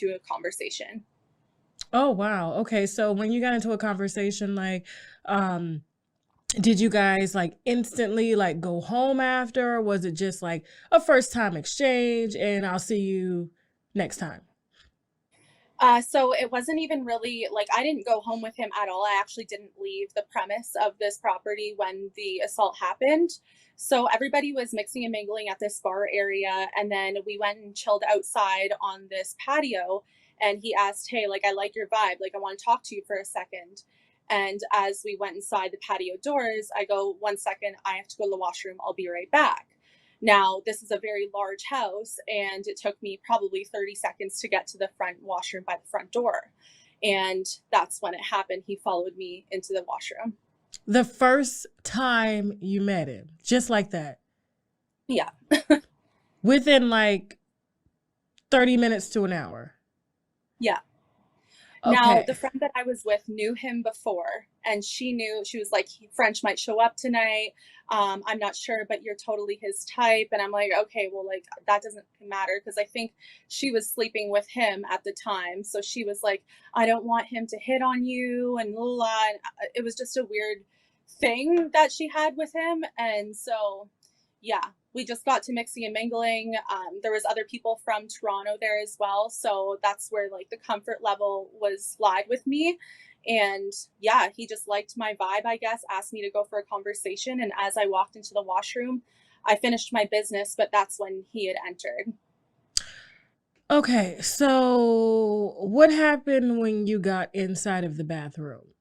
to a conversation. Oh, wow. Okay. So when you got into a conversation, did you guys like instantly like go home after, or was it just like a first time exchange and I'll see you next time? So it wasn't even really like I didn't go home with him at all. I actually didn't leave the premise of this property when the assault happened. So everybody was mixing and mingling at this bar area. And then we went and chilled outside on this patio. And he asked, "Hey, like, I like your vibe. Like, I want to talk to you for a second." And as we went inside the patio doors, I go, "1 second, I have to go to the washroom. I'll be right back." Now, this is a very large house, and it took me probably 30 seconds to get to the front washroom by the front door. And that's when it happened. He followed me into the washroom. The first time you met him, just like that? Yeah. Within like 30 minutes to an hour? Yeah. Okay. Now, the friend that I was with knew him before, and she knew, she was like, French might show up tonight. I'm not sure, but you're totally his type. And I'm like, okay, well, like, that doesn't matter, because I think she was sleeping with him at the time. So she was like, I don't want him to hit on you, and blah, blah, blah. And it was just a weird thing that she had with him. And so, yeah, we just got to mixing and mingling. There was other people from Toronto there as well. So that's where like the comfort level was lied with me. And yeah, he just liked my vibe, I guess, asked me to go for a conversation. And as I walked into the washroom, I finished my business, but that's when he had entered. Okay, so what happened when you got inside of the bathroom?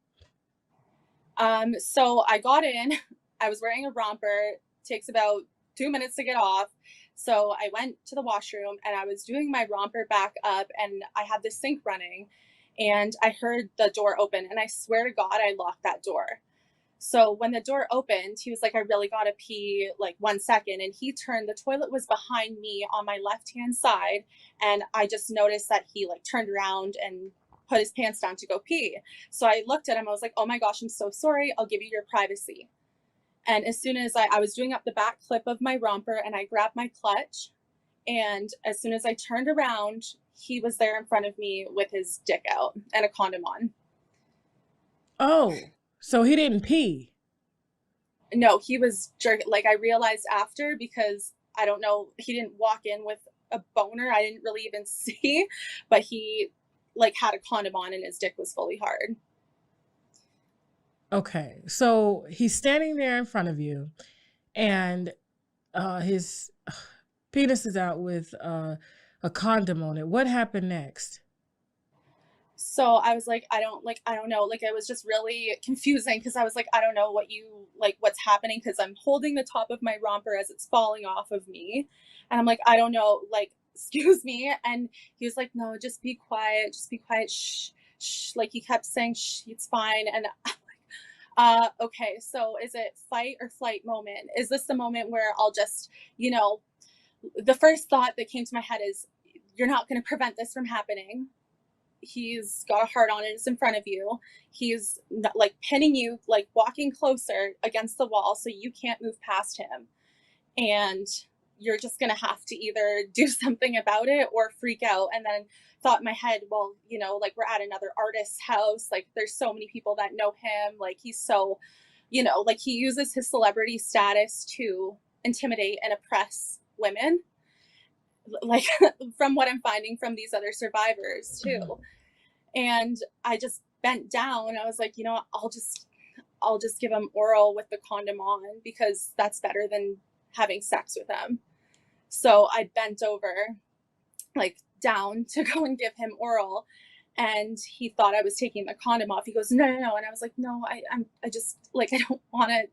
So I got in, I was wearing a romper, takes about 2 minutes to get off. So I went to the washroom and I was doing my romper back up, and I had the sink running, and I heard the door open, and I swear to God, I locked that door. So when the door opened, he was like, I really gotta pee, like 1 second. And he turned, the toilet was behind me on my left-hand side. And I just noticed that he like turned around and put his pants down to go pee. So I looked at him, I was like, oh my gosh, I'm so sorry. I'll give you your privacy. And as soon as I was doing up the back clip of my romper, and I grabbed my clutch, and as soon as I turned around, he was there in front of me with his dick out and a condom on. Oh, so he didn't pee? No, he was jerking. Like, I realized after, because I don't know, he didn't walk in with a boner. I didn't really even see, but he like had a condom on and his dick was fully hard. Okay, so he's standing there in front of you, and his penis is out with a condom on it. What happened next? So I was like, I don't know. Like, it was just really confusing, because I was like, I don't know what's happening, because I'm holding the top of my romper as it's falling off of me. And I'm like, I don't know, like, excuse me. And he was like, no, just be quiet. Shh, shh. Like, he kept saying, shh, it's fine. And I'm like, okay, so is it fight or flight moment? Is this the moment where I'll just, the first thought that came to my head is, you're not going to prevent this from happening. He's got a heart on it. It's in front of you. He's like pinning you, like walking closer against the wall so you can't move past him. And you're just going to have to either do something about it or freak out. And then thought in my head, well, like, we're at another artist's house. Like, there's so many people that know him. Like, he's so, like, he uses his celebrity status to intimidate and oppress women. like from what I'm finding from these other survivors too. And I just bent down. I was like, you know what, I'll just give him oral with the condom on, because that's better than having sex with him. So I bent over, like down, to go and give him oral. And he thought I was taking the condom off. He goes, no. And I was like, no, I just, like, I don't want to.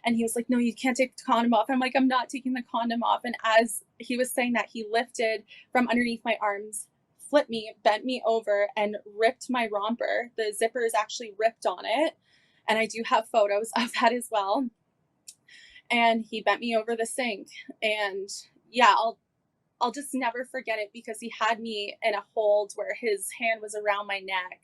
And he was like, no, you can't take the condom off. And I'm like, I'm not taking the condom off. And as he was saying that, he lifted from underneath my arms, flipped me, bent me over, and ripped my romper. The zipper is actually ripped on it. And I do have photos of that as well. And he bent me over the sink. And yeah, I'll just never forget it, because he had me in a hold where his hand was around my neck.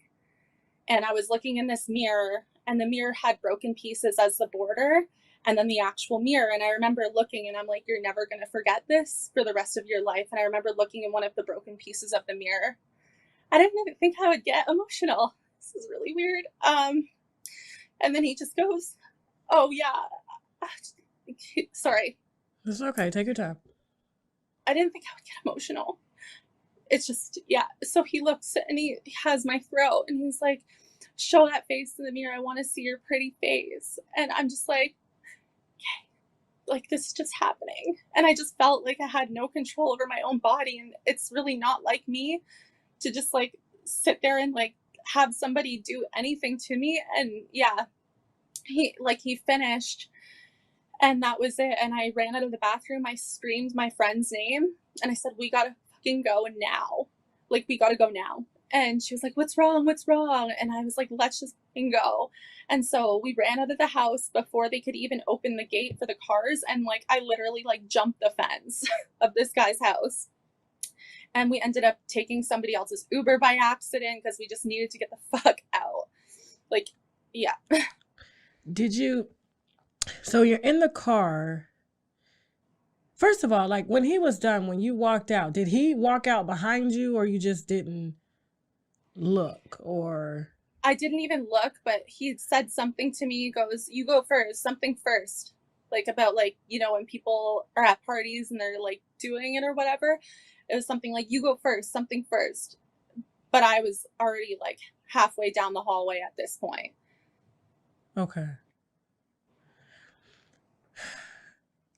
And I was looking in this mirror, and the mirror had broken pieces as the border, and then the actual mirror. And I remember looking, and I'm like, you're never going to forget this for the rest of your life. And I remember looking in one of the broken pieces of the mirror. I didn't even think I would get emotional. This is really weird. And then he just goes, oh yeah, sorry. It's okay. Take your time. I didn't think I would get emotional. It's just, yeah. So he looks and he has my throat, and he's like, show that face in the mirror. I want to see your pretty face. And I'm just like, okay, like, this is just happening. And I just felt like I had no control over my own body. And it's really not like me to just like sit there and like have somebody do anything to me. And yeah, he finished. And that was it. And I ran out of the bathroom. I screamed my friend's name. And I said, we got to fucking go now. Like, we got to go now. And she was like, what's wrong? What's wrong? And I was like, let's just fucking go. And so we ran out of the house before they could even open the gate for the cars. And like, I literally like jumped the fence of this guy's house. And we ended up taking somebody else's Uber by accident, because we just needed to get the fuck out. Like, yeah. So you're in the car. First of all, like, when he was done, when you walked out, did he walk out behind you, or you just didn't look? Or I didn't even look, but he said something to me. He goes, you go first, something first. Like, about like, you know, when people are at parties and they're like doing it or whatever. It was something like, you go first, something first. But I was already like halfway down the hallway at this point. okay.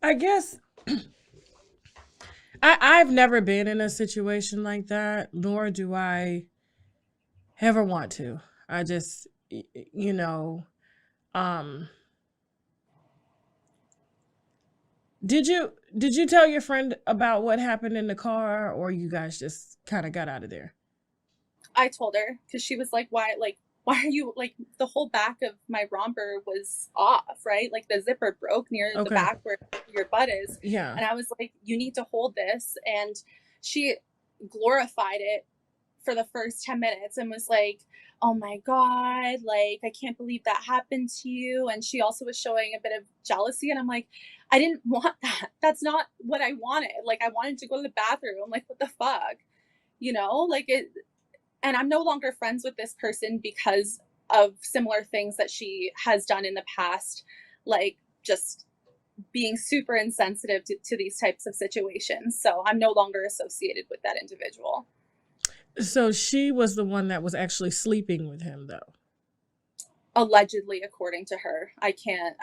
I guess I've never been in a situation like that, nor do I ever want to. I just, you know, did you tell your friend about what happened in the car, or you guys just kind of got out of there? I told her, because she was like, why are you, like, the whole back of my romper was off, right? Like, the zipper broke near the back where your butt is. Yeah. And I was like, you need to hold this. And she glorified it for the first 10 minutes and was like, oh my God, like, I can't believe that happened to you. And she also was showing a bit of jealousy. And I'm like, I didn't want that. That's not what I wanted. Like, I wanted to go to the bathroom. Like, what the fuck? You know, like it. And I'm no longer friends with this person because of similar things that she has done in the past, like just being super insensitive to these types of situations. So I'm no longer associated with that individual. So she was the one that was actually sleeping with him, though? Allegedly, according to her. I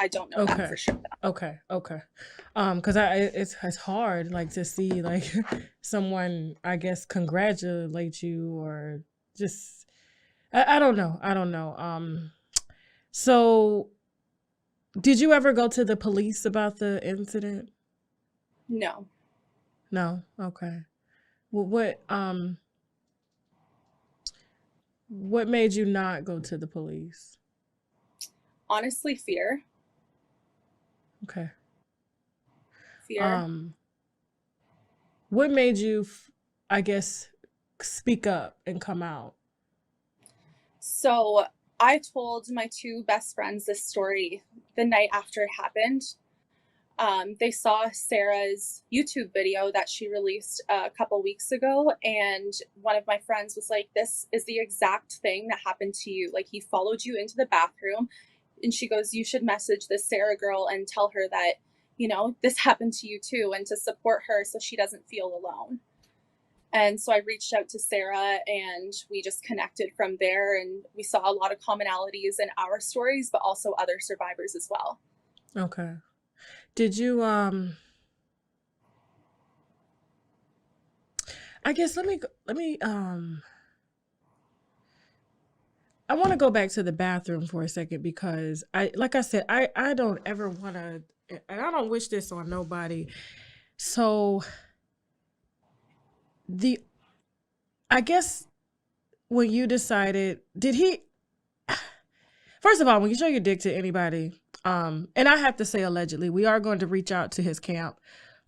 don't know that for sure. Okay. Because it's hard, like, to see, like, someone, I guess, congratulate you, or just, I don't know. So did you ever go to the police about the incident? No. Okay. Well, what made you not go to the police? Honestly, fear. Okay. Fear. What made you, I guess, speak up and come out? So I told my two best friends this story the night after it happened. They saw Sarah's YouTube video that she released a couple weeks ago. And one of my friends was like, this is the exact thing that happened to you. Like, he followed you into the bathroom. And she goes, you should message this Sarah girl and tell her that, you know, this happened to you too, and to support her so she doesn't feel alone. And so I reached out to Sarah and we just connected from there, and we saw a lot of commonalities in our stories, but also other survivors as well. Okay. Did you, I guess let me, I want to go back to the bathroom for a second because like I said, I don't ever want to, and I don't wish this on nobody. So I guess when you decided, first of all, when you show your dick to anybody, and I have to say allegedly, we are going to reach out to his camp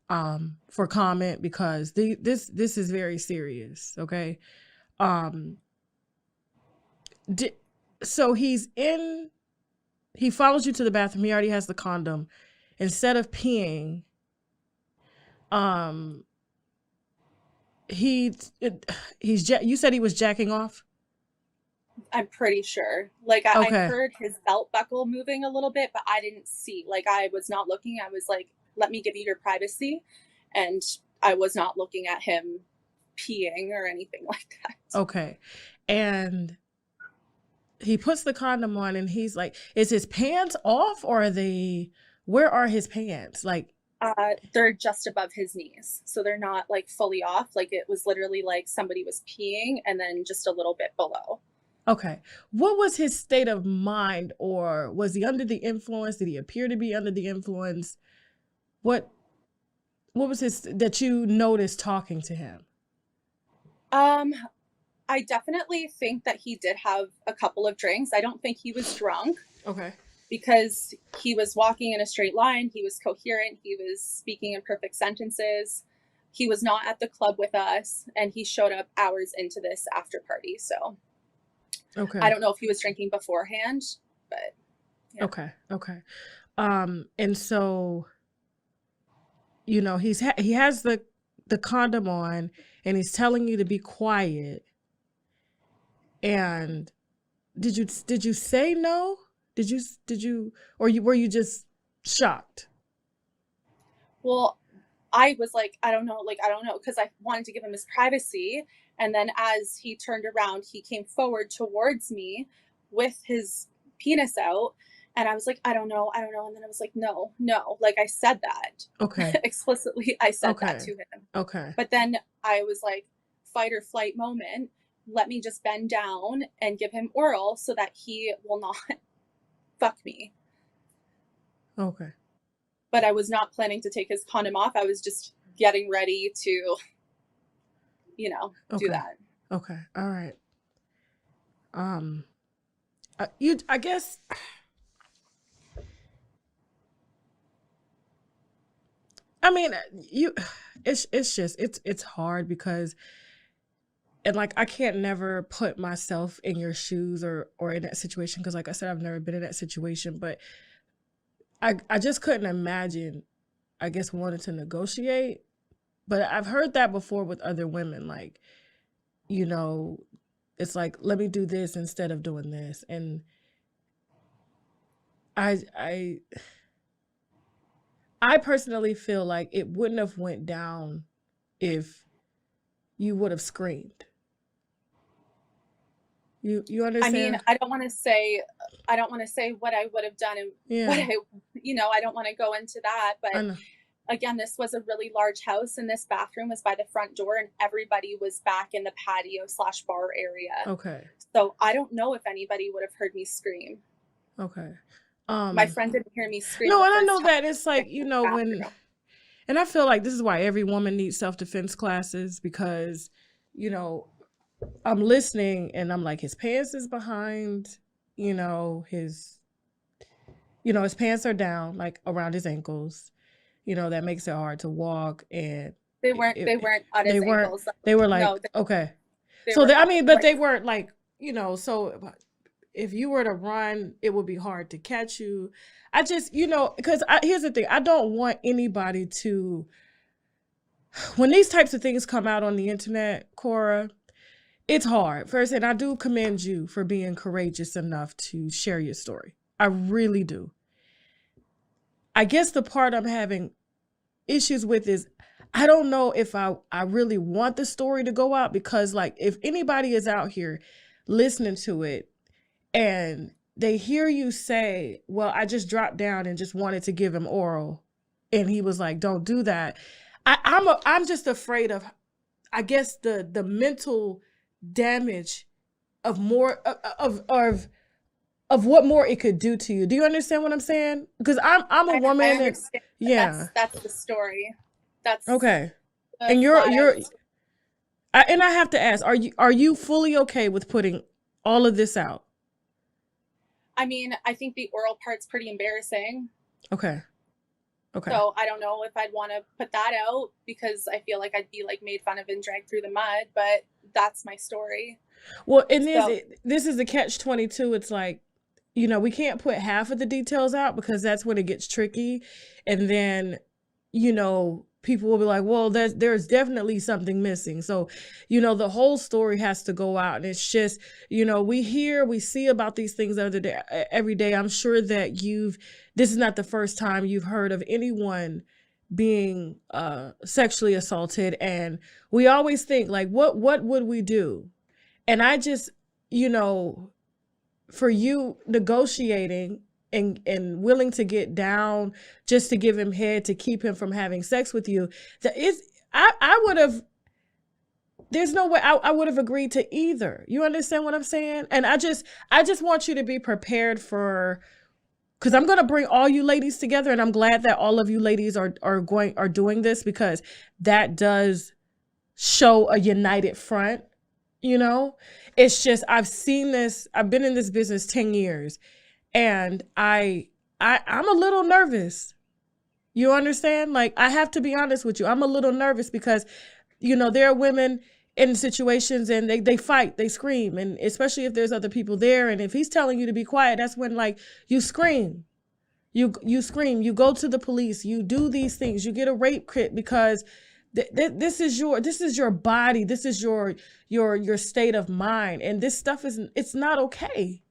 for comment because this is very serious, okay? So he follows you to the bathroom. He already has the condom. Instead of peeing, you said he was jacking off? I'm pretty sure. Like, I heard his belt buckle moving a little bit, but I didn't see. Like, I was not looking. I was like, let me give you your privacy. And I was not looking at him peeing or anything like that. Okay. And he puts the condom on and he's like, is his pants off or where are his pants? Like, they're just above his knees. So they're not like fully off. Like, it was literally like somebody was peeing and then just a little bit below. Okay. What was his state of mind, or was he under the influence? Did he appear to be under the influence? What was his, that you noticed talking to him? I definitely think that he did have a couple of drinks. I don't think he was drunk. Okay. Because he was walking in a straight line. He was coherent. He was speaking in perfect sentences. He was not at the club with us, and he showed up hours into this after party. So okay. I don't know if he was drinking beforehand, but yeah. Okay. And so, you know, he has the condom on and he's telling you to be quiet. And did you say no? Did you, or were you just shocked? Well, I was like, I don't know, because I wanted to give him his privacy. And then as he turned around, he came forward towards me with his penis out. And I was like, I don't know. And then I was like, no. Like, I said that. Okay. Explicitly, I said that to him. Okay. But then I was like, fight or flight moment. Let me just bend down and give him oral so that he will not fuck me. Okay. But I was not planning to take his condom off. I was just getting ready to, do that. Okay. All right. I guess I mean, it's hard because, and like, I can't never put myself in your shoes or in that situation. Cause like I said, I've never been in that situation, but I just couldn't imagine, I guess, wanting to negotiate. But I've heard that before with other women. Like, it's like, let me do this instead of doing this. And I personally feel like it wouldn't have went down if you would have screamed. You understand? I mean, I don't want to say what I would have done and what I don't want to go into that. But again, this was a really large house, and this bathroom was by the front door, and everybody was back in the patio/bar area. Okay. So I don't know if anybody would have heard me scream. Okay. My friend didn't hear me scream. No, and I know that it's like, when, and I feel like this is why every woman needs self-defense classes, because, I'm listening and I'm like, his pants is behind, his pants are down, like around his ankles, that makes it hard to walk. And they weren't on his ankles. They were like, no, okay. So they weren't like, so if you were to run, it would be hard to catch you. I just, because here's the thing. I don't want anybody to, when these types of things come out on the internet, Cora, it's hard. First, and I do commend you for being courageous enough to share your story. I really do. I guess the part I'm having issues with is I don't know if I really want the story to go out, because like if anybody is out here listening to it and they hear you say, well, I just dropped down and just wanted to give him oral, and he was like, don't do that. I'm just afraid of, I guess, the mental damage of more of what more it could do to you. Do you understand what I'm saying? Because I'm a woman. I understand. Yeah. That's the story. That's okay. And and I have to ask, are you fully okay with putting all of this out? I mean, I think the oral part's pretty embarrassing. Okay. So I don't know if I'd want to put that out, because I feel like I'd be like made fun of and dragged through the mud, but that's my story. Well, and this is the catch-22. It's like, you know, we can't put half of the details out, because that's when it gets tricky. And then, you know, people will be like, well, there's definitely something missing. So, you know, the whole story has to go out. And it's just, you know, we see about these things every day. I'm sure that this is not the first time you've heard of anyone being sexually assaulted. And we always think like, what would we do? And I just, you know, for you negotiating and willing to get down just to give him head, to keep him from having sex with you, I would have, there's no way I would have agreed to either. You understand what I'm saying? And I just want you to be prepared for, because I'm going to bring all you ladies together, and I'm glad that all of you ladies are doing this, because that does show a united front. You know, it's just, I've seen this, I've been in this business 10 years, and I'm a little nervous. You understand? Like, I have to be honest with you. I'm a little nervous because, you know, there are women in situations and they fight, they scream. And especially if there's other people there. And if he's telling you to be quiet, that's when like you scream. You scream, you go to the police, you do these things, you get a rape kit, because this is your body. This is your state of mind. And this stuff it's not okay.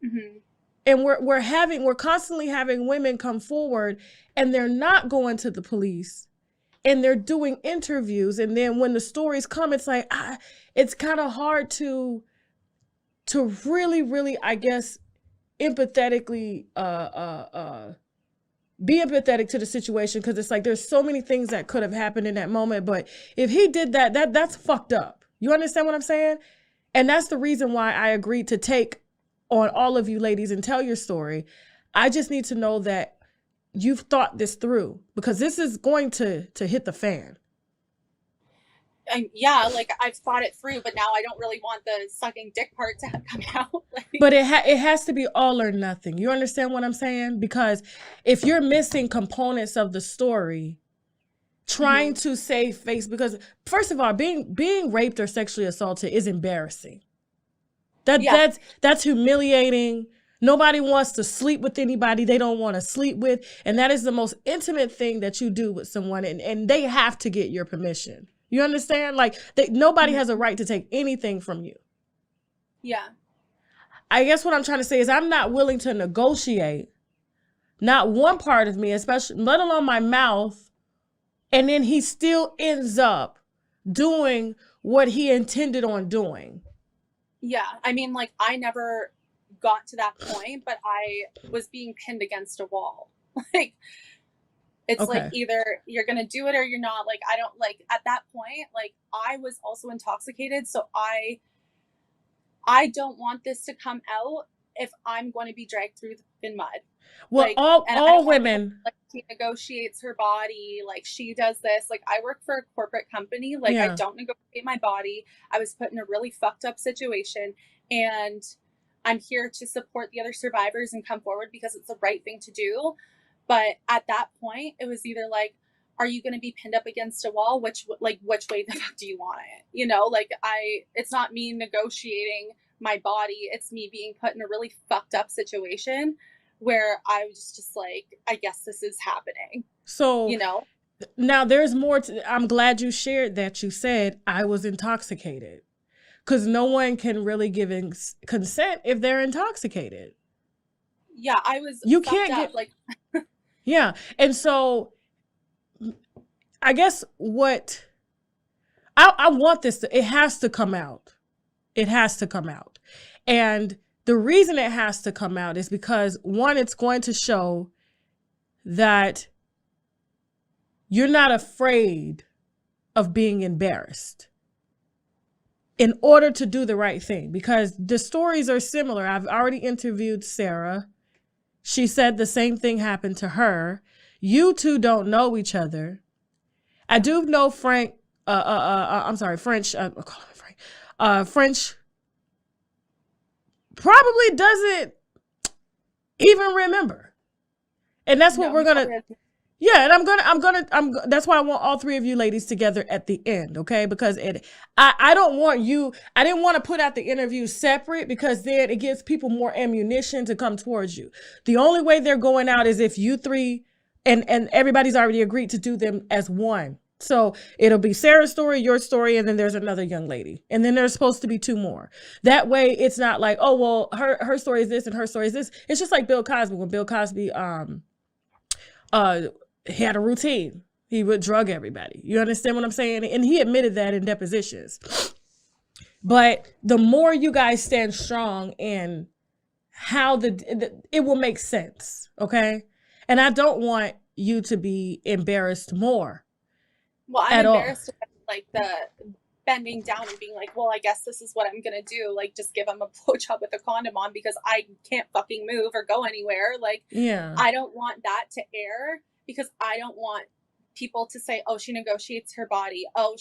Mm-hmm. And we're constantly having women come forward, and they're not going to the police, and they're doing interviews. And then when the stories come, it's like, it's kind of hard to really, really, I guess, empathetically, be empathetic to the situation. Cause it's like, there's so many things that could have happened in that moment. But if he did that's fucked up. You understand what I'm saying? And that's the reason why I agreed to take on all of you ladies and tell your story. I just need to know that you've thought this through, because this is going to hit the fan. Yeah, like I've thought it through, but now I don't really want the sucking dick part to come out. But it has to be all or nothing. You understand what I'm saying? Because if you're missing components of the story, trying to save face, because first of all, being raped or sexually assaulted is embarrassing. That's humiliating. Nobody wants to sleep with anybody they don't want to sleep with. And that is the most intimate thing that you do with someone. And they have to get your permission. You understand? Like, nobody has a right to take anything from you. Yeah. I guess what I'm trying to say is I'm not willing to negotiate. Not one part of me, especially, let alone my mouth. And then he still ends up doing what he intended on doing. Yeah. I mean, like, I never got to that point, but I was being pinned against a wall. Like, it's okay. Like, either you're going to do it or you're not. Like, I don't, like, at that point, like, I was also intoxicated. So I don't want this to come out if I'm going to be dragged through the mud. Well, like, all women. Like, she negotiates her body. Like, she does this. Like, I work for a corporate company. Like, I don't negotiate my body. I was put in a really fucked up situation. And I'm here to support the other survivors and come forward because it's the right thing to do. But at that point, it was either like, are you going to be pinned up against a wall? Which way the fuck do you want it? You know, like, it's not me negotiating my body. It's me being put in a really fucked up situation where I was just like, I guess this is happening. So, you know, now there's more I'm glad you shared that. You said I was intoxicated, because no one can really give consent if they're intoxicated. Yeah, I was. You can't get like. Yeah. And so I guess what I want this to, it has to come out. It has to come out. And the reason it has to come out is because, one, it's going to show that you're not afraid of being embarrassed in order to do the right thing, because the stories are similar. I've already interviewed Sarah. She said the same thing happened to her. You two don't know each other. I do know French, French probably doesn't even remember. And that's what we're going to, yeah. And that's why I want all three of you ladies together at the end. Okay. Because I don't want you, I didn't want to put out the interview separate, because then it gives people more ammunition to come towards you. The only way they're going out is if you three and everybody's already agreed to do them as one. So it'll be Sarah's story, your story, and then there's another young lady. And then there's supposed to be two more. That way it's not like, oh, well, her story is this and her story is this. It's just like Bill Cosby. When Bill Cosby he had a routine. He would drug everybody. You understand what I'm saying? And he admitted that in depositions. But the more you guys stand strong in how it will make sense, okay? And I don't want you to be embarrassed more. Well, I'm embarrassed about, like, the bending down and being like, well, I guess this is what I'm gonna do. Like, just give him a blowjob with a condom on because I can't fucking move or go anywhere. Like, yeah, I don't want that to air, because I don't want people to say, oh, she negotiates her body. Oh,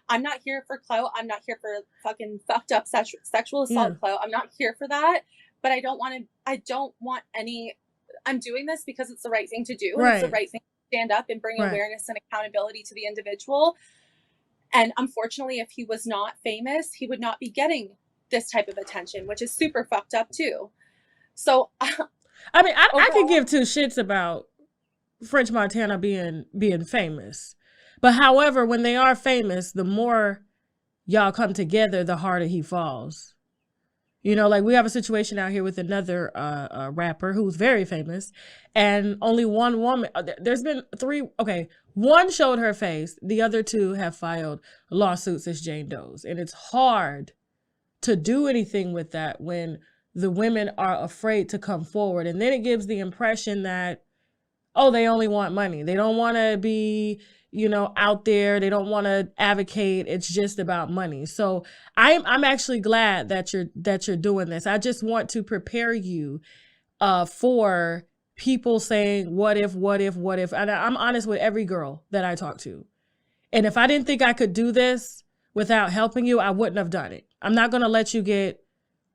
I'm not here for clout. I'm not here for fucking fucked up sexual assault clout. I'm not here for that. But I don't want any, I'm doing this because it's the right thing to do. Right. And it's the right thing to stand up and bring awareness and accountability to the individual. And unfortunately, if he was not famous, he would not be getting this type of attention, which is super fucked up too. So, I mean, I could give two shits about French Montana being famous. But however, when they are famous, the more y'all come together, the harder he falls. You know, like we have a situation out here with another rapper who's very famous, and only one woman, there's been three, okay, one showed her face, the other two have filed lawsuits as Jane Does. And it's hard to do anything with that when the women are afraid to come forward. And then it gives the impression that, oh, they only want money. They don't want to be, you know, out there. They don't want to advocate. It's just about money. So I'm actually glad that you're doing this. I just want to prepare you for people saying, what if? And I'm honest with every girl that I talk to. And if I didn't think I could do this without helping you, I wouldn't have done it. I'm not going to let you get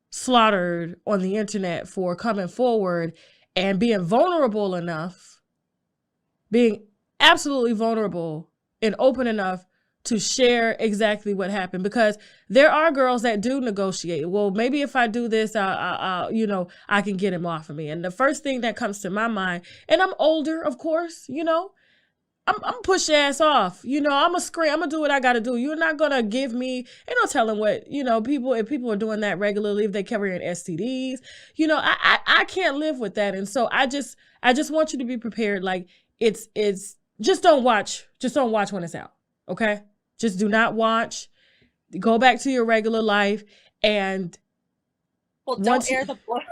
slaughtered on the internet for coming forward and being vulnerable enough, being absolutely vulnerable and open enough to share exactly what happened, because there are girls that do negotiate. Well, maybe if I do this, I can get him off of me. And the first thing that comes to my mind, and I'm older, of course, you know, I'm push your ass off. You know, I'm gonna scream. I'm gonna do what I gotta do. You're not gonna give me, ain't no telling what, you know, if people are doing that regularly, if they carrying STDs, you know, I can't live with that. And so I just want you to be prepared. Like it's just don't watch when it's out. Okay. Just do not watch. Go back to your regular life. And don't air the blood.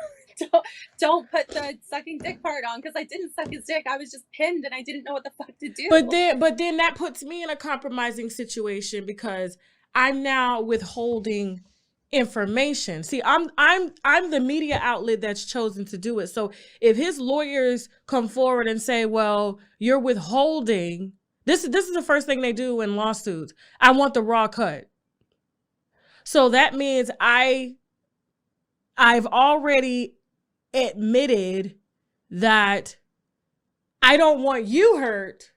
Don't put the sucking dick part on, because I didn't suck his dick. I was just pinned and I didn't know what the fuck to do. But then that puts me in a compromising situation, because I'm now withholding information. See, I'm the media outlet that's chosen to do it. So if his lawyers come forward and say, well, you're withholding, this is the first thing they do in lawsuits. I want the raw cut. So that means I've already admitted that I don't want you hurt,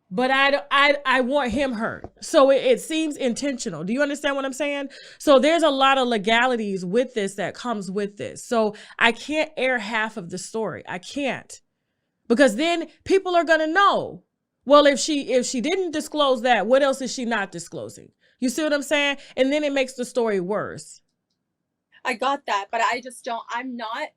but I want him hurt. So it seems intentional. Do you understand what I'm saying? So there's a lot of legalities with this that comes with this. So I can't air half of the story. I can't, because then people are going to know, well, if she didn't disclose that, what else is she not disclosing? You see what I'm saying? And then it makes the story worse. I got that, but I just don't, I'm not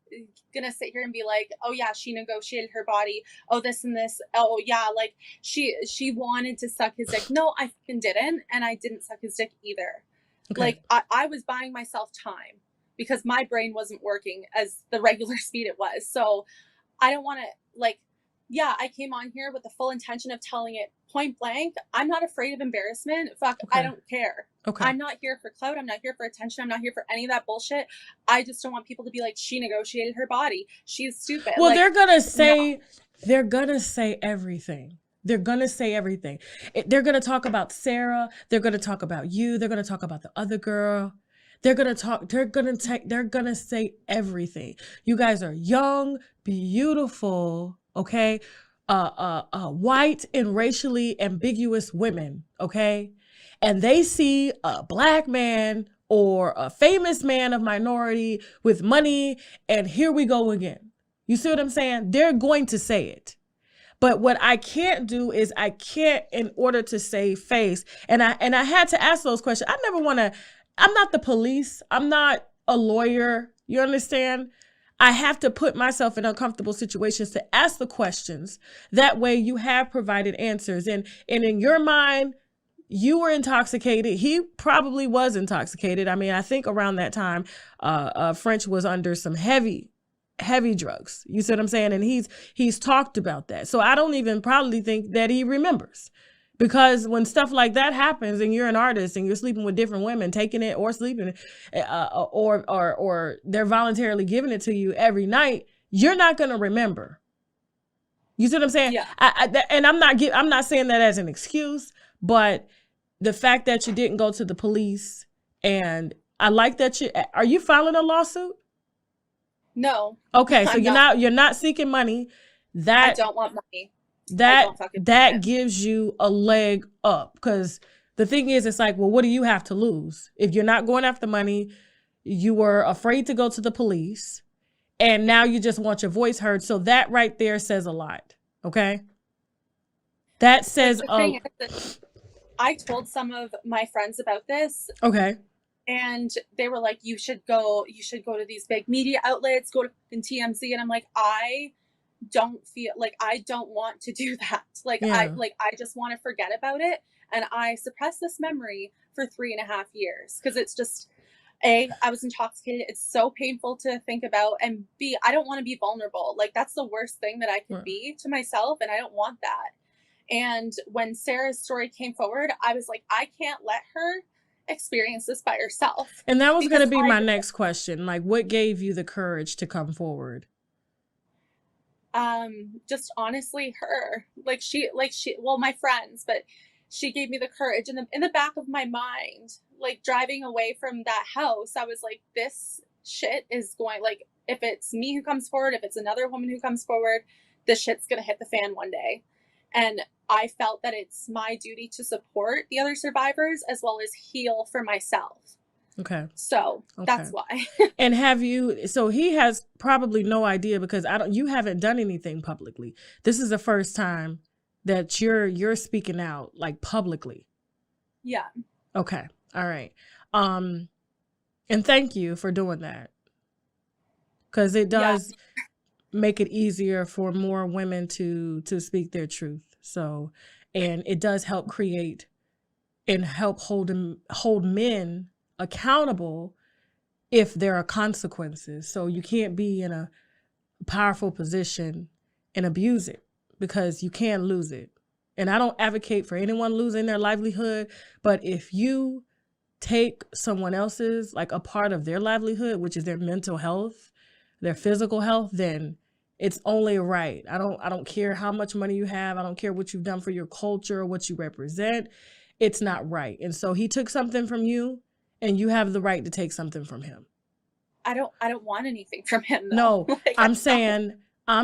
gonna sit here and be like, oh yeah, she negotiated her body. Oh, this and this. Oh yeah, like she wanted to suck his dick. No, I fucking didn't. And I didn't suck his dick either. Okay. Like I was buying myself time because my brain wasn't working as the regular speed it was. So I don't want to, like, yeah, I came on here with the full intention of telling it point blank. I'm not afraid of embarrassment. Fuck, Okay. I don't care. Okay. I'm not here for clout. I'm not here for attention. I'm not here for any of that bullshit. I just don't want people to be like, she negotiated her body. She's stupid. Well, like, they're gonna say, no. they're gonna say everything. They're gonna say everything. They're gonna talk about Sarah. They're gonna talk about you. They're gonna talk about the other girl. They're gonna say everything. You guys are young, beautiful, okay? White and racially ambiguous women, okay? And they see a black man or a famous man of minority with money, and here we go again. You see what I'm saying? They're going to say it. But what I can't do is I can't, in order to save face, and I had to ask those questions. I never want to, I'm not the police. I'm not a lawyer. You understand? I have to put myself in uncomfortable situations to ask the questions. That way you have provided answers. And in your mind, you were intoxicated. He probably was intoxicated. I mean, I think around that time, French was under some heavy drugs. You see what I'm saying? And he's talked about that. So I don't even probably think that he remembers, because when stuff like that happens and you're an artist and you're sleeping with different women, taking it or sleeping, or they're voluntarily giving it to you every night, you're not going to remember. You see what I'm saying? Yeah. And I'm not saying that as an excuse, but the fact that you didn't go to the police, and I like that are you filing a lawsuit? No. Okay, so you're not seeking money. I don't want money. That gives you a leg up, because the thing is, it's like, well, what do you have to lose? If you're not going after money, you were afraid to go to the police, and now you just want your voice heard. So that right there says a lot. Okay. That says, I told some of my friends about this. Okay. And they were like, you should go to these big media outlets, go to TMZ. And I'm like, I don't feel like, I don't want to do that. Like, yeah. I just want to forget about it. And I suppressed this memory for 3.5 years, because it's just, A, I was intoxicated. It's so painful to think about. And B, I don't want to be vulnerable. Like, that's the worst thing that I could be to myself. And I don't want that. And when Sarah's story came forward, I was like, I can't let her experience this by herself. And that was going to be my next question. Like, what gave you the courage to come forward? Just honestly her. Well, my friends, but she gave me the courage. And in the back of my mind, like, driving away from that house, I was like, this shit is going, like, if it's me who comes forward, if it's another woman who comes forward, this shit's going to hit the fan one day. And I felt that it's my duty to support the other survivors as well as heal for myself. Okay. So that's why. And so he has probably no idea, because you haven't done anything publicly. This is the first time that you're speaking out, like, publicly. Yeah. Okay. All right. And thank you for doing that, because it does make it easier for more women to speak their truth. So, and it does help create and help hold men accountable if there are consequences. So you can't be in a powerful position and abuse it, because you can lose it. And I don't advocate for anyone losing their livelihood, but if you take someone else's, like, a part of their livelihood, which is their mental health, their physical health, then it's only right. I don't care how much money you have. I don't care what you've done for your culture or what you represent. It's not right. And so he took something from you, and you have the right to take something from him. I don't want anything from him, though. No, like, I'm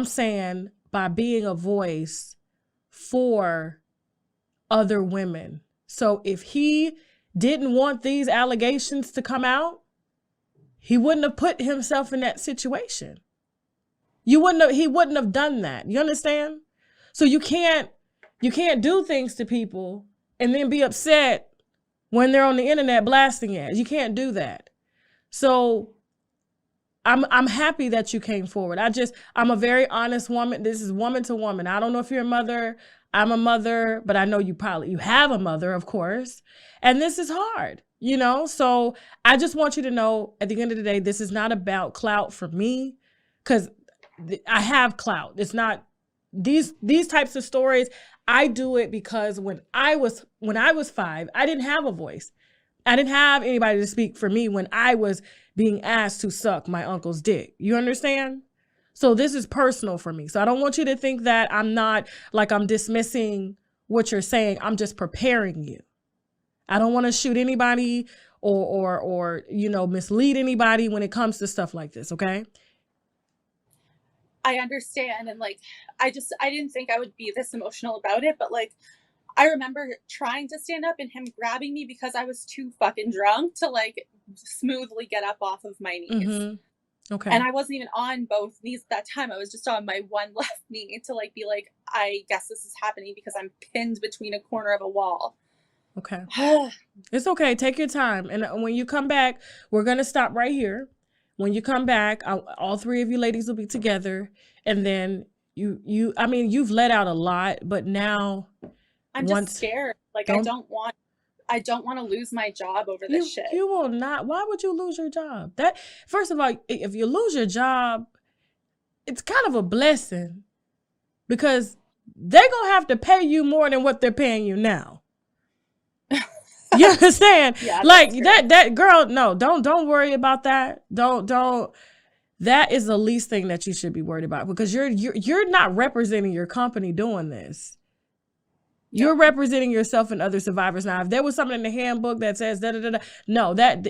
saying by being a voice for other women. So if he didn't want these allegations to come out, he wouldn't have put himself in that situation. He wouldn't have done that. You understand? So you can't do things to people and then be upset when they're on the internet blasting it. You can't do that. So I'm happy that you came forward. I'm a very honest woman. This is woman to woman. I don't know if you're a mother. I'm a mother, but I know you have a mother, of course. And this is hard, you know? So I just want you to know at the end of the day, this is not about clout for me, because I have clout. It's not these types of stories. I do it because when I was 5, I didn't have a voice. I didn't have anybody to speak for me when I was being asked to suck my uncle's dick. You understand? So this is personal for me. So I don't want you to think that I'm dismissing what you're saying. I'm just preparing you. I don't want to shoot anybody or mislead anybody when it comes to stuff like this, okay? I understand, and I didn't think I would be this emotional about it, but I remember trying to stand up and him grabbing me because I was too fucking drunk to smoothly get up off of my knees. Mm-hmm. Okay. And I wasn't even on both knees at that time. I was just on my one left knee to be I guess this is happening because I'm pinned between a corner of a wall. Okay. It's okay. Take your time. And when you come back, we're going to stop right here. When you come back, all 3 of you ladies will be together. And then you've let out a lot, but now I'm just scared. I don't want to lose my job over this shit. You will not. Why would you lose your job? First of all, if you lose your job, it's kind of a blessing because they're going to have to pay you more than what they're paying you now. You understand? Yeah, that girl, no, don't worry about that. Don't. That is the least thing that you should be worried about because you're not representing your company doing this. You're representing yourself and other survivors. Now, if there was something in the handbook that says no, that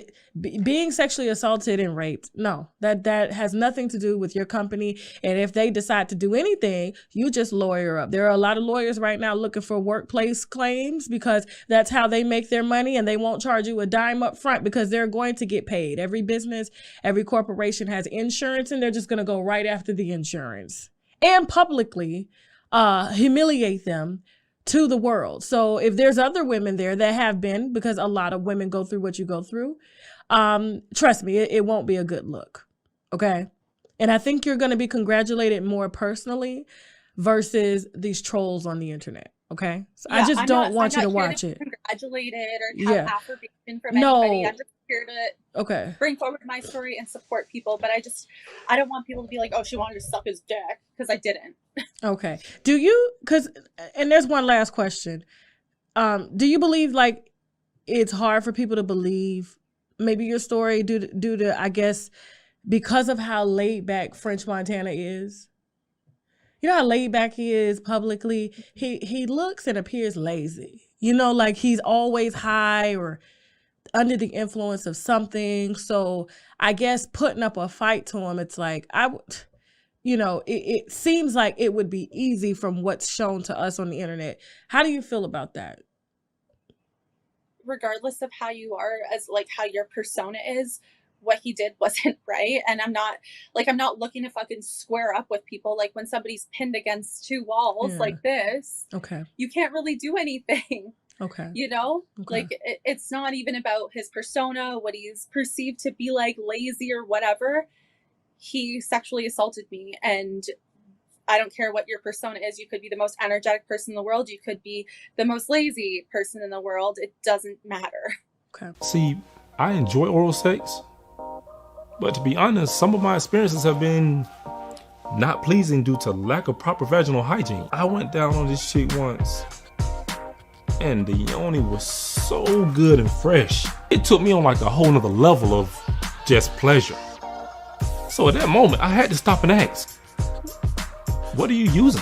being sexually assaulted and raped, no, that has nothing to do with your company. And if they decide to do anything, you just lawyer up. There are a lot of lawyers right now looking for workplace claims because that's how they make their money, and they won't charge you a dime up front because they're going to get paid. Every business, every corporation has insurance, and they're just going to go right after the insurance and publicly humiliate them to the world. So if there's other women there that have been, because a lot of women go through what you go through, trust me, it won't be a good look. Okay. And I think you're going to be congratulated more personally versus these trolls on the internet. Okay. So yeah, I just don't want you to watch it. Congratulated or have affirmation from anybody. I'm just here to bring forward my story and support people. But I don't want people to be like, oh, she wanted to suck his dick, because I didn't. Okay. Do you, and there's one last question. Do you believe it's hard for people to believe maybe your story due to, I guess, because of how laid back French Montana is? You know how laid back he is publicly? He looks and appears lazy. He's always high or under the influence of something. So I guess putting up a fight to him, it's it seems like it would be easy from what's shown to us on the internet. How do you feel about that? Regardless of how you are, as how your persona is, what he did wasn't right. And I'm not looking to fucking square up with people. When somebody's pinned against 2 walls like this, you can't really do anything. Okay. It's not even about his persona, what he's perceived to be lazy or whatever. He sexually assaulted me, and I don't care what your persona is. You could be the most energetic person in the world. You could be the most lazy person in the world. It doesn't matter. Okay. See, I enjoy oral sex, but to be honest, some of my experiences have been not pleasing due to lack of proper vaginal hygiene. I went down on this shit once, and the yoni was so good and fresh. It took me on a whole nother level of just pleasure. So at that moment, I had to stop and ask, what are you using?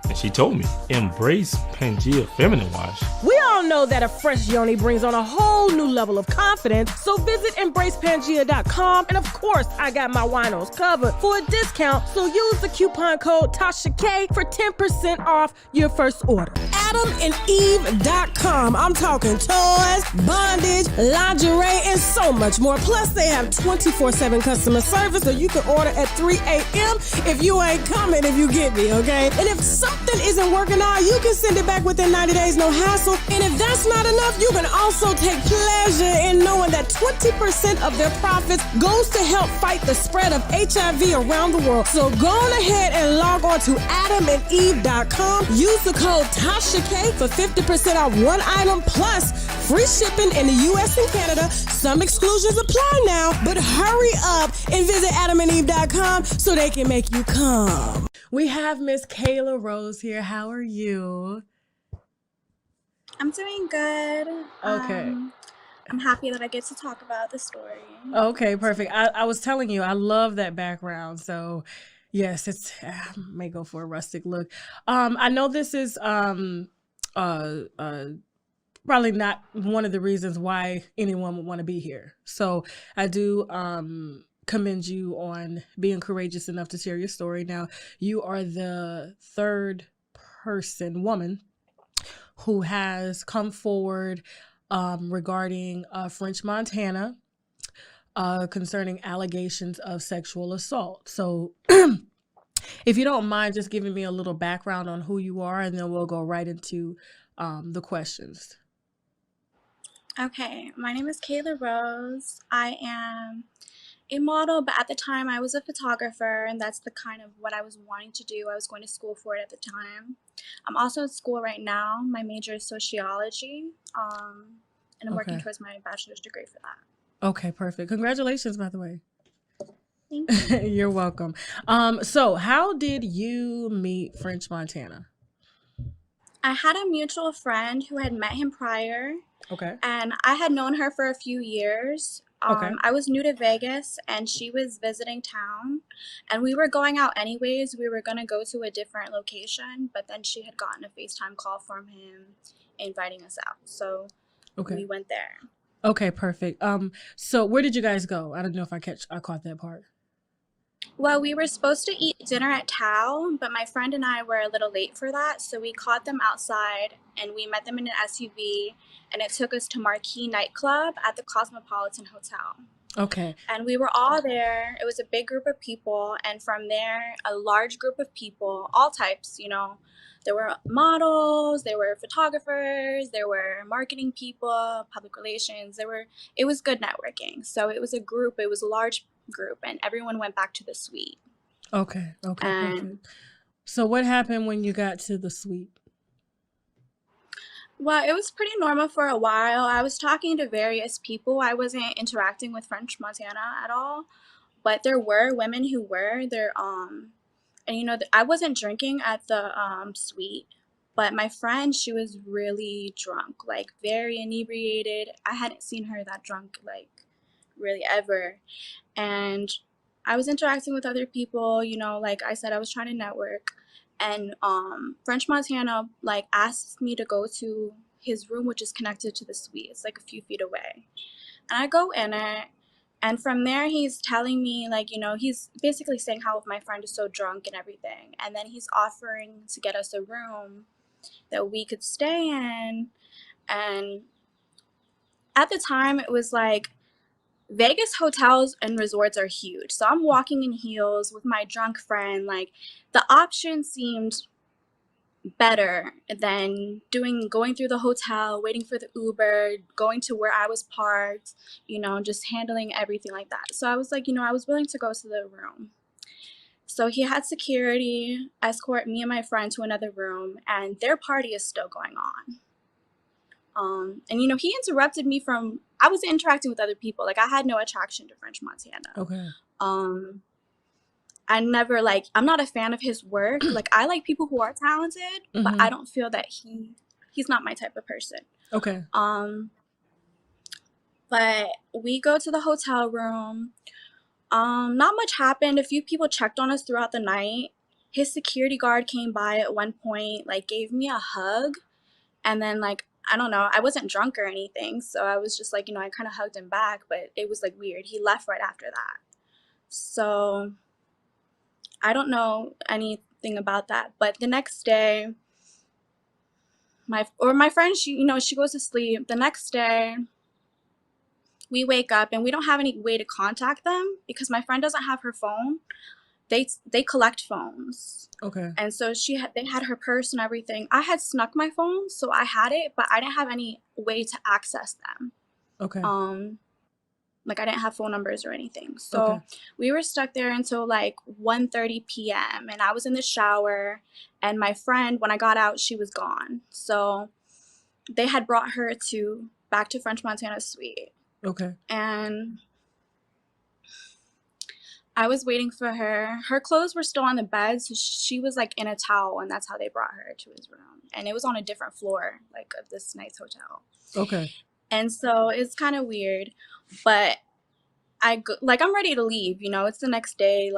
And she told me, embrace Pangea Feminine Wash. We all know that a fresh yoni brings on a whole new level of confidence. So visit embracepangea.com. And of course, I got my winos covered for a discount. So use the coupon code TASHAK for 10% off your first order. Add AdamandEve.com. I'm talking toys, bondage, lingerie, and so much more. Plus, they have 24/7 customer service, so you can order at 3 a.m. if you ain't coming, if you get me, okay? And if something isn't working out, you can send it back within 90 days, no hassle. And if that's not enough, you can also take pleasure in knowing that 20% of their profits goes to help fight the spread of HIV around the world. So go on ahead and log on to AdamandEve.com. Use the code TASHAK for 50% off one item plus free shipping in the U.S. and Canada. Some exclusions apply now, but hurry up and visit AdamandEve.com so they can make you come. We have Miss Kayla Rose here. How are you? I'm doing good. Okay. I'm happy that I get to talk about the story. Okay, perfect. I was telling you, I love that background. So, yes, I may go for a rustic look. I know this is probably not one of the reasons why anyone would want to be here. So, I do commend you on being courageous enough to share your story. Now, you are the third woman who has come forward regarding French, Montana, concerning allegations of sexual assault. So if you don't mind just giving me a little background on who you are, and then we'll go right into the questions. Okay, my name is Kayla Rose. I am a model, but at the time I was a photographer, and that's the kind of what I was wanting to do. I was going to school for it at the time. I'm also in school right now. My major is sociology, and I'm working towards my bachelor's degree for that. Okay, perfect. Congratulations, by the way. Thank you. You're welcome. So how did you meet French Montana? I had a mutual friend who had met him prior. Okay. And I had known her for a few years. Okay. I was new to Vegas, and she was visiting town, and we were going out anyways. We were going to go to a different location, but then she had gotten a FaceTime call from him inviting us out. So we went there. Okay, perfect. So where did you guys go? I don't know if I caught that part. Well, we were supposed to eat dinner at Tao, but my friend and I were a little late for that, so we caught them outside, and we met them in an SUV, and it took us to Marquee Nightclub at the Cosmopolitan Hotel. Okay. And we were all there. It was a big group of people, and from there, a large group of people, all types, you know. There were models, there were photographers, there were marketing people, public relations. It was good networking. So it was a large group, and everyone went back to the suite. Okay, perfect. So what happened when you got to the suite? Well, it was pretty normal for a while. I was talking to various people. I wasn't interacting with French Montana at all, but there were women who were there. And you know, I wasn't drinking at the suite, but my friend, she was really drunk, like very inebriated. I hadn't seen her that drunk, like really ever. And I was interacting with other people, you know, like I said, I was trying to network. And French Montana like asked me to go to his room, which is connected to the suite. It's like a few feet away. And I go in it, and from there he's telling me, like, you know, he's basically saying how my friend is so drunk and everything. And then he's offering to get us a room that we could stay in. And at the time it was like, Vegas hotels and resorts are huge. So I'm walking in heels with my drunk friend. Like, the option seemed better than going through the hotel, waiting for the Uber, going to where I was parked, you know, just handling everything like that. So I was like, you know, I was willing to go to the room. So he had security escort me and my friend to another room, and their party is still going on. And, you know, he interrupted me I was interacting with other people. Like, I had no attraction to French Montana. Okay. I'm not a fan of his work. Like, I like people who are talented, but I don't feel that he's not my type of person. Okay. But we go to the hotel room. Not much happened. A few people checked on us throughout the night. His security guard came by at one point, like, gave me a hug. And then, like, I don't know, I wasn't drunk or anything. So I was just like, you know, I kind of hugged him back, but it was like weird. He left right after that. So I don't know anything about that. But the next day, my friend, she goes to sleep. The next day, we wake up and we don't have any way to contact them because my friend doesn't have her phone. They collect phones. Okay. And so they had her purse and everything. I had snuck my phone, so I had it, but I didn't have any way to access them. Okay. Like I didn't have phone numbers or anything. So we were stuck there until like 1:30 p.m. and I was in the shower, and my friend, when I got out, she was gone. So they had brought her back to French Montana Suite. Okay. And I was waiting for her. Her clothes were still on the bed, so she was like in a towel, and that's how they brought her to his room. And it was on a different floor, like of this nice hotel. Okay. And so it's kind of weird, but I'm ready to leave. It's the next day.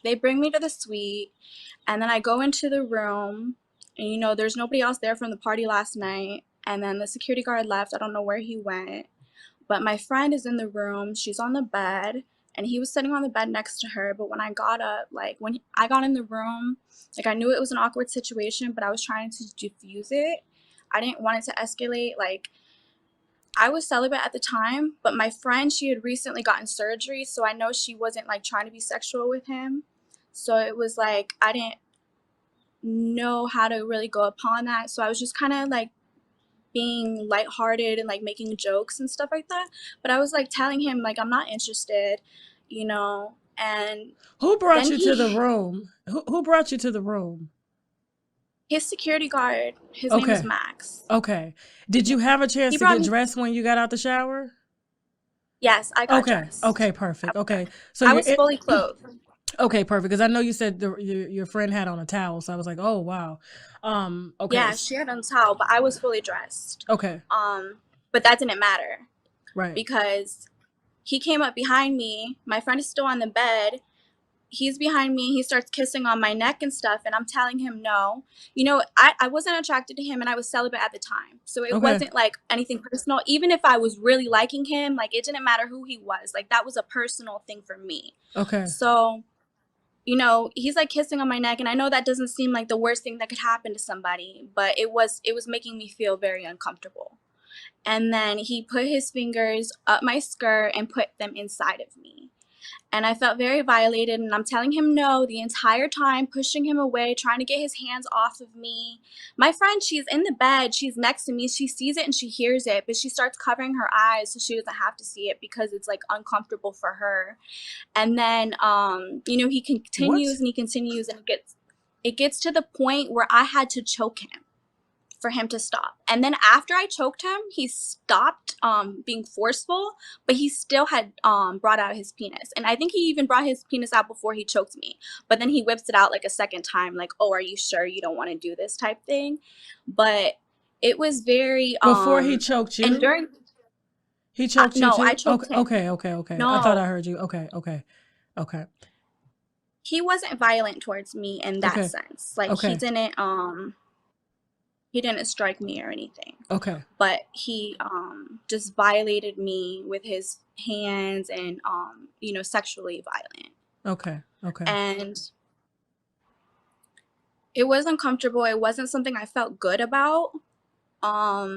They bring me to the suite, and then I go into the room, and there's nobody else there from the party last night. And then the security guard left. I don't know where he went. But my friend is in the room. She's on the bed, and he was sitting on the bed next to her. But when I got up, when I got in the room, I knew it was an awkward situation, but I was trying to diffuse it. I didn't want it to escalate. I was celibate at the time, but my friend, she had recently gotten surgery, so I know she wasn't trying to be sexual with him. So it was I didn't know how to really go upon that. So I was just kind of being lighthearted and making jokes and stuff like that. But I was telling him I'm not interested, and who brought you to the room? Who brought you to the room? His security guard. His name is Max. Okay. Did you have a chance to get dressed when you got out the shower? Yes, I got dressed. Okay, perfect. Okay. So I was fully clothed. Okay, perfect. Because I know you said your friend had on a towel, so I was like, oh wow. Okay. Yeah, she had on a towel, but I was fully dressed. Okay. But that didn't matter. Right. Because he came up behind me. My friend is still on the bed. He's behind me. He starts kissing on my neck and stuff, and I'm telling him no. I wasn't attracted to him, and I was celibate at the time. So it wasn't anything personal. Even if I was really liking him, it didn't matter who he was. That was a personal thing for me. Okay. So he's kissing on my neck, and I know that doesn't seem like the worst thing that could happen to somebody, but it was making me feel very uncomfortable. And then he put his fingers up my skirt and put them inside of me. And I felt very violated, and I'm telling him no the entire time, pushing him away, trying to get his hands off of me. My friend, she's in the bed, she's next to me, she sees it and she hears it, but she starts covering her eyes so she doesn't have to see it because it's uncomfortable for her. And then he continues and he continues, and it gets to the point where I had to choke him for him to stop. And then after I choked him, he stopped being forceful, but he still had brought out his penis. And I think he even brought his penis out before he choked me. But then he whips it out a second time, oh, are you sure you don't want to do this type thing? But it was very... before he choked you? And during... He choked you too? No, I choked him. Okay. No. I thought I heard you. Okay. He wasn't violent towards me in that sense. He didn't strike me or anything. Okay. But he just violated me with his hands and sexually violent. Okay. And it was uncomfortable. It wasn't something I felt good about. But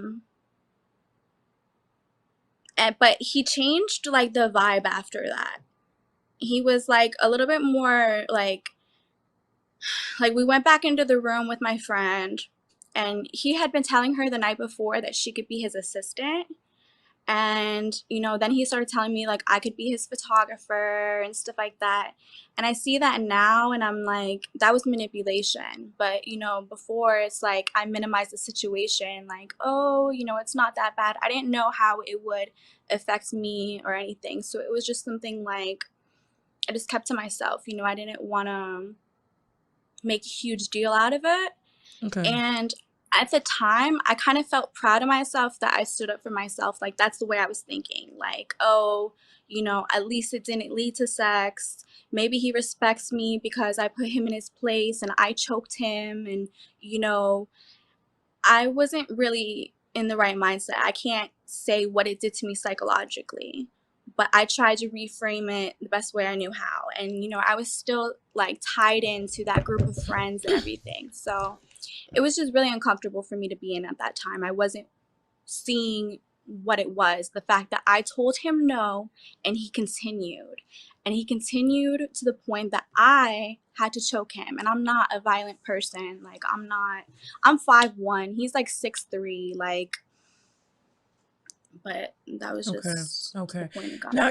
he changed the vibe after that. He was a little bit more we went back into the room with my friend. And he had been telling her the night before that she could be his assistant. And, then he started telling me I could be his photographer and stuff like that. And I see that now and I'm that was manipulation. But, before it's I minimized the situation. Oh, it's not that bad. I didn't know how it would affect me or anything. So it was just something I just kept to myself. I didn't want to make a huge deal out of it. Okay. And at the time, I kind of felt proud of myself that I stood up for myself. That's the way I was thinking. Oh, at least it didn't lead to sex. Maybe he respects me because I put him in his place and I choked him. And, I wasn't really in the right mindset. I can't say what it did to me psychologically. But I tried to reframe it the best way I knew how. and, I was still like tied into that group of friends and everything. So it was just really uncomfortable for me to be in at that time. I wasn't seeing what it was, the fact that I told him no, and he continued to the point that I had to choke him. And I'm not a violent person. Like, I'm 5'1", he's like 6'3", like, but that was just the point it got. Now,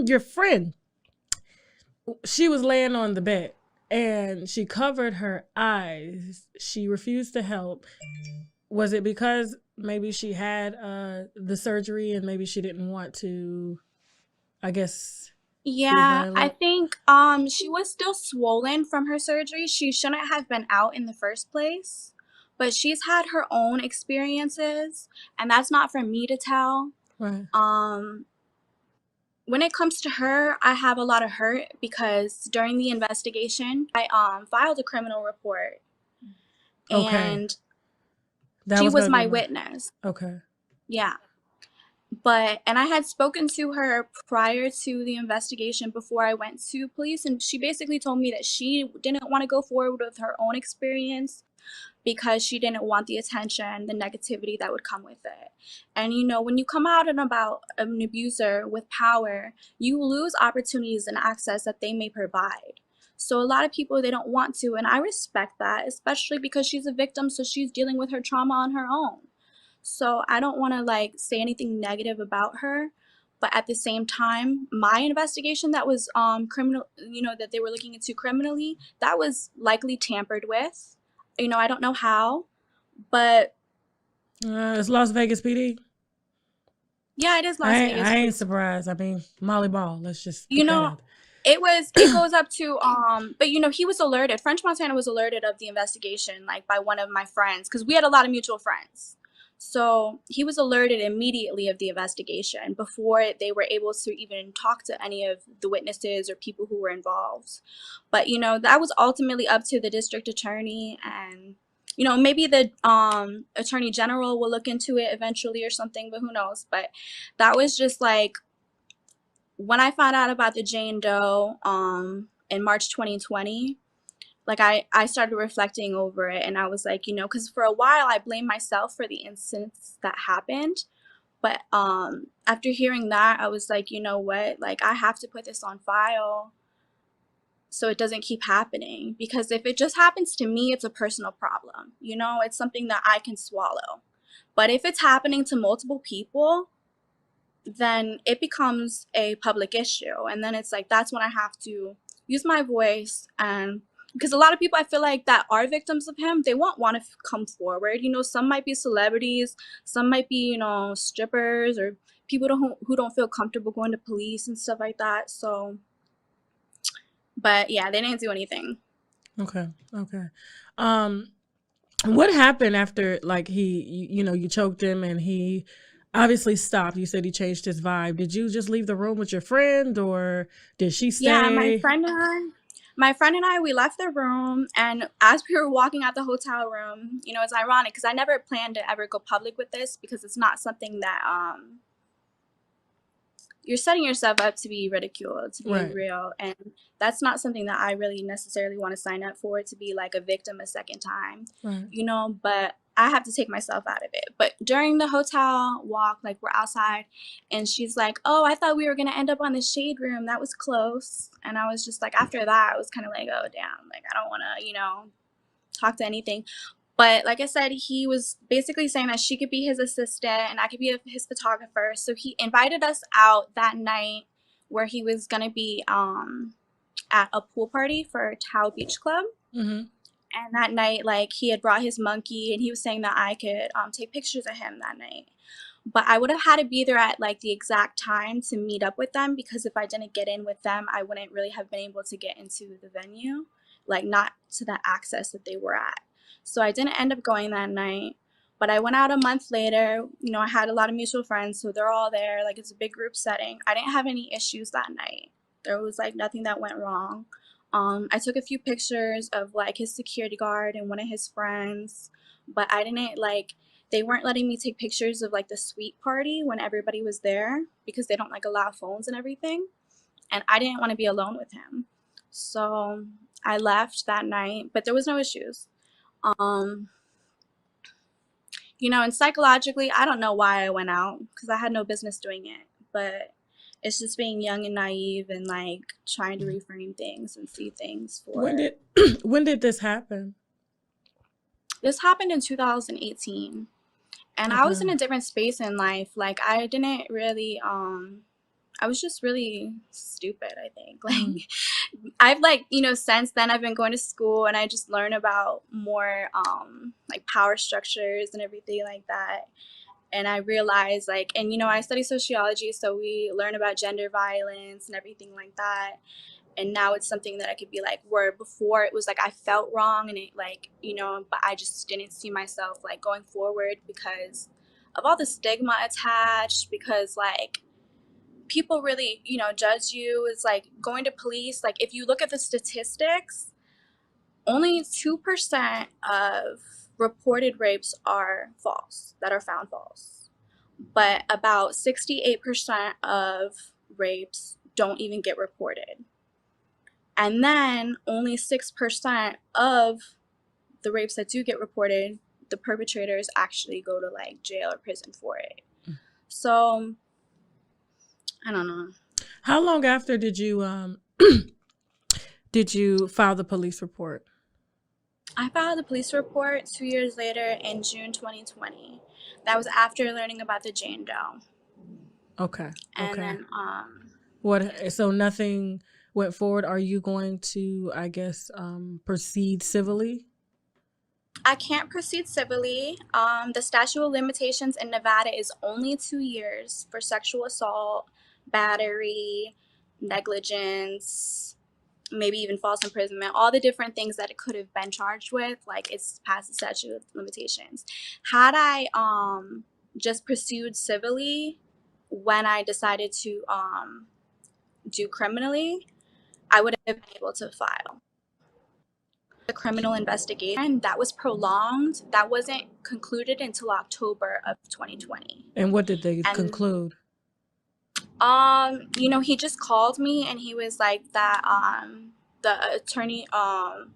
your friend, she was laying on the bed and she covered her eyes. She refused to help. Was it because maybe she had the surgery and maybe she didn't want to, I guess? Yeah, I think she was still swollen from her surgery. She shouldn't have been out in the first place, but she's had her own experiences, and that's not for me to tell. Right. When it comes to her, I have a lot of hurt because during the investigation, I filed a criminal report, and she was my witness. Okay. Yeah. And I had spoken to her prior to the investigation before I went to police, and she basically told me that she didn't want to go forward with her own experience because she didn't want the attention, the negativity that would come with it. And, when you come out and about an abuser with power, you lose opportunities and access that they may provide. So a lot of people, they don't want to, and I respect that, especially because she's a victim, so she's dealing with her trauma on her own. So I don't want to say anything negative about her, but at the same time, my investigation that was criminal, that they were looking into criminally, that was likely tampered with. I don't know how, but it's Las Vegas PD. Yeah, it is Las Vegas. I ain't surprised. I mean, Molly Ball. Let's just it goes up to but he was alerted. French Montana was alerted of the investigation by one of my friends because we had a lot of mutual friends. So he was alerted immediately of the investigation before they were able to even talk to any of the witnesses or people who were involved. But, that was ultimately up to the district attorney, and, maybe the attorney general will look into it eventually or something, but who knows. But that was just when I found out about the Jane Doe in March 2020, I started reflecting over it, and I was because for a while I blamed myself for the incidents that happened. But after hearing that, I was you know what? I have to put this on file so it doesn't keep happening. Because if it just happens to me, it's a personal problem. It's something that I can swallow. But if it's happening to multiple people, then it becomes a public issue. And then it's that's when I have to use my voice, and because a lot of people, I feel that are victims of him, they won't want to come forward. Some might be celebrities, some might be, strippers, or people who don't feel comfortable going to police and stuff like that. So, but yeah, they didn't do anything. Okay. What happened after, you choked him and he obviously stopped? You said he changed his vibe. Did you just leave the room with your friend, or did she stay? Yeah, my friend and I, we left the room, and as we were walking out the hotel room, it's ironic because I never planned to ever go public with this because it's not something that you're setting yourself up to be ridiculed, to be real, and that's not something that I really necessarily want to sign up for, to be a victim a second time, but I have to take myself out of it. But during the hotel walk, we're outside, and she's oh, I thought we were going to end up on the shade room. That was close. And I was just after that, I was kind of oh, damn, I don't want to, talk to anything. But like I said, he was basically saying that she could be his assistant and I could be his photographer. So he invited us out that night where he was going to be at a pool party for Tao Beach Club. Mm-hmm. And that night, he had brought his monkey, and he was saying that I could take pictures of him that night. But I would have had to be there at the exact time to meet up with them, because if I didn't get in with them, I wouldn't really have been able to get into the venue, not to the access that they were at. So I didn't end up going that night. But I went out a month later. I had a lot of mutual friends, so they're all there. It's a big group setting. I didn't have any issues that night. There was nothing that went wrong. I took a few pictures of his security guard and one of his friends, but I didn't they weren't letting me take pictures of the suite party when everybody was there because they don't allow phones and everything. and I didn't want to be alone with him. So I left that night, but there was no issues. You know, and psychologically, I don't know why I went out, because I had no business doing it. But it's just being young and naive and like trying to reframe things and see things for. When did this happen? This happened in 2018. And I was in a different space in life. Like, I didn't really, I was just really stupid, I think. Like, I've, like, you know, since then I've been going to school, and I just learn about more, like, power structures and everything like that. And I realized, like, and, you know, I study sociology, so we learn about gender violence and everything like that. And now it's something that I could be like, where before it was like I felt wrong, and it, like, you know, but I just didn't see myself like going forward because of all the stigma attached, because like people really, you know, judge you. It's like going to police. Like, if you look at the statistics, only 2% of reported rapes are false, that are found false. But about 68% of rapes don't even get reported. And then only 6% of the rapes that do get reported, the perpetrators actually go to like jail or prison for it. So I don't know. How long after did you file the police report? I filed the police report 2 years later in June 2020. That was after learning about the Jane Doe. Okay. And then what? So nothing went forward. Are you going to, I guess, proceed civilly? I can't proceed civilly. The statute of limitations in Nevada is only 2 years for sexual assault, battery, negligence, maybe even false imprisonment, all the different things that it could have been charged with. Like, it's past the statute of limitations. Had I just pursued civilly when I decided to do criminally, I would have been able to file. The criminal investigation that was prolonged, that wasn't concluded until October of 2020. And what did they conclude? You know, he just called me and he was like that the attorney,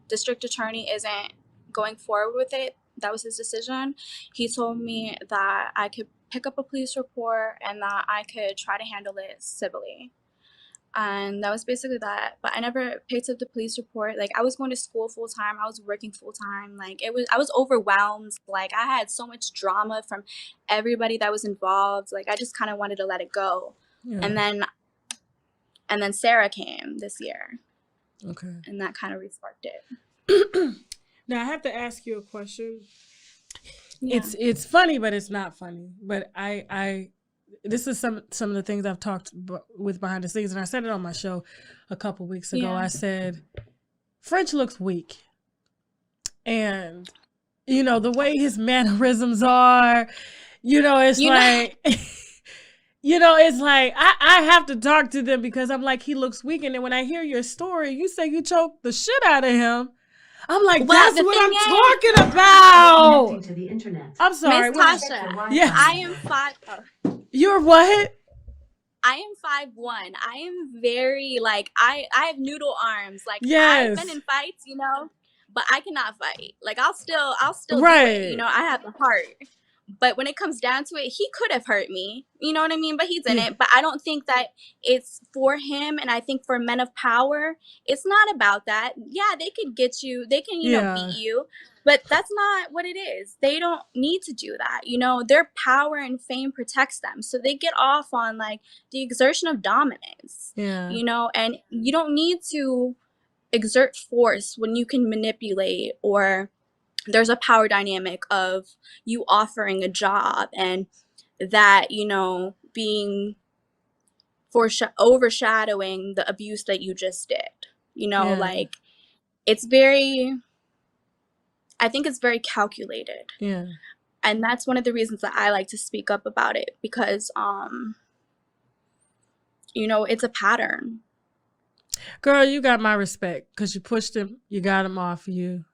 district attorney isn't going forward with it. That was his decision. He told me that I could pick up a police report and that I could try to handle it civilly. And that was basically that. But I never picked up the police report. Like, I was going to school full time. I was working full time. Like, I was overwhelmed. Like, I had so much drama from everybody that was involved. Like, I just kind of wanted to let it go. Yeah. And then Sarah came this year. Okay. And that kind of resparked it. Now I have to ask you a question. Yeah. It's funny, but it's not funny. But this is some of the things I've talked with behind the scenes, and I said it on my show a couple weeks ago. Yeah. I said, French looks weak. And, you know, the way his mannerisms are, you know, it's like, you know, it's like, I have to talk to them because I'm like, he looks weak. And then when I hear your story, you say you choked the shit out of him. I'm like, well, that's what I'm talking about. Connecting to the internet. I'm sorry. Miss Tasha, yes. I am 5. You're what? I am 5'1". I am very, like, I have noodle arms. Like, yes. I've been in fights, you know, but I cannot fight. Like, I'll still right. do it. You know, I have the heart. But when it comes down to it, he could have hurt me. You know what I mean? But he didn't. But I don't think that it's for him. And I think for men of power, it's not about that. Yeah, they could get you. They can, you know, beat you. But that's not what it is. They don't need to do that. You know, their power and fame protects them. So they get off on, like, the exertion of dominance. Yeah. You know, and you don't need to exert force when you can manipulate, or there's a power dynamic of you offering a job and that, you know, being overshadowing the abuse that you just did. You know, like, it's very... I think it's very calculated. Yeah. And that's one of the reasons that I like to speak up about it, because, you know, it's a pattern. Girl, you got my respect because you pushed him. You got him off you.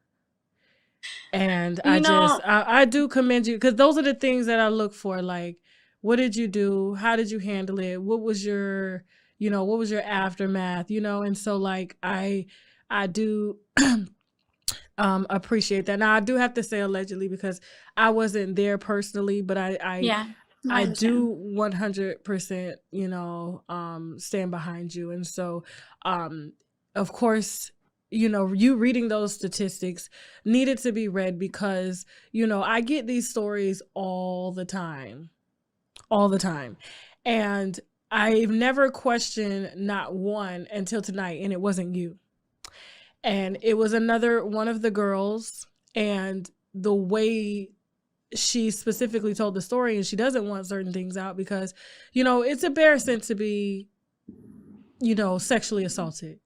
And I do commend you, because those are the things that I look for. Like, what did you do? How did you handle it? What was your you know, what was your aftermath, you know? And so like I do appreciate that. Now I do have to say allegedly because I wasn't there personally, but Yeah, I understand. do 100%, you know, stand behind you. And so, of course, you know, you reading those statistics needed to be read because, you know, I get these stories all the time. And I've never questioned not one until tonight, and it wasn't you. And it was another one of the girls, and the way she specifically told the story, and she doesn't want certain things out because, you know, it's embarrassing to be, you know, sexually assaulted.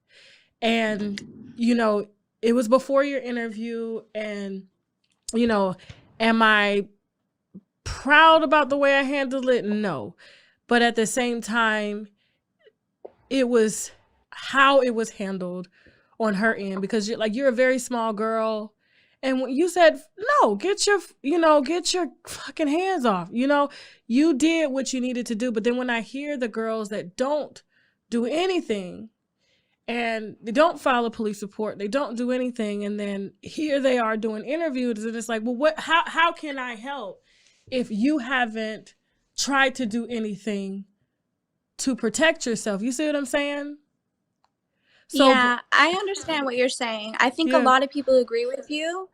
And, you know, it was before your interview, and, you know, am I proud about the way I handled it? No. But at the same time, it was how it was handled on her end, because you're a very small girl. And when you said, no, get your fucking hands off, you know, you did what you needed to do. But then when I hear the girls that don't do anything, and they don't file a police report, they don't do anything, and then here they are doing interviews, and it's like, well, how can I help if you haven't tried to do anything to protect yourself? You see what I'm saying? So Yeah, I understand what you're saying. I think a yeah, lot of people agree with you.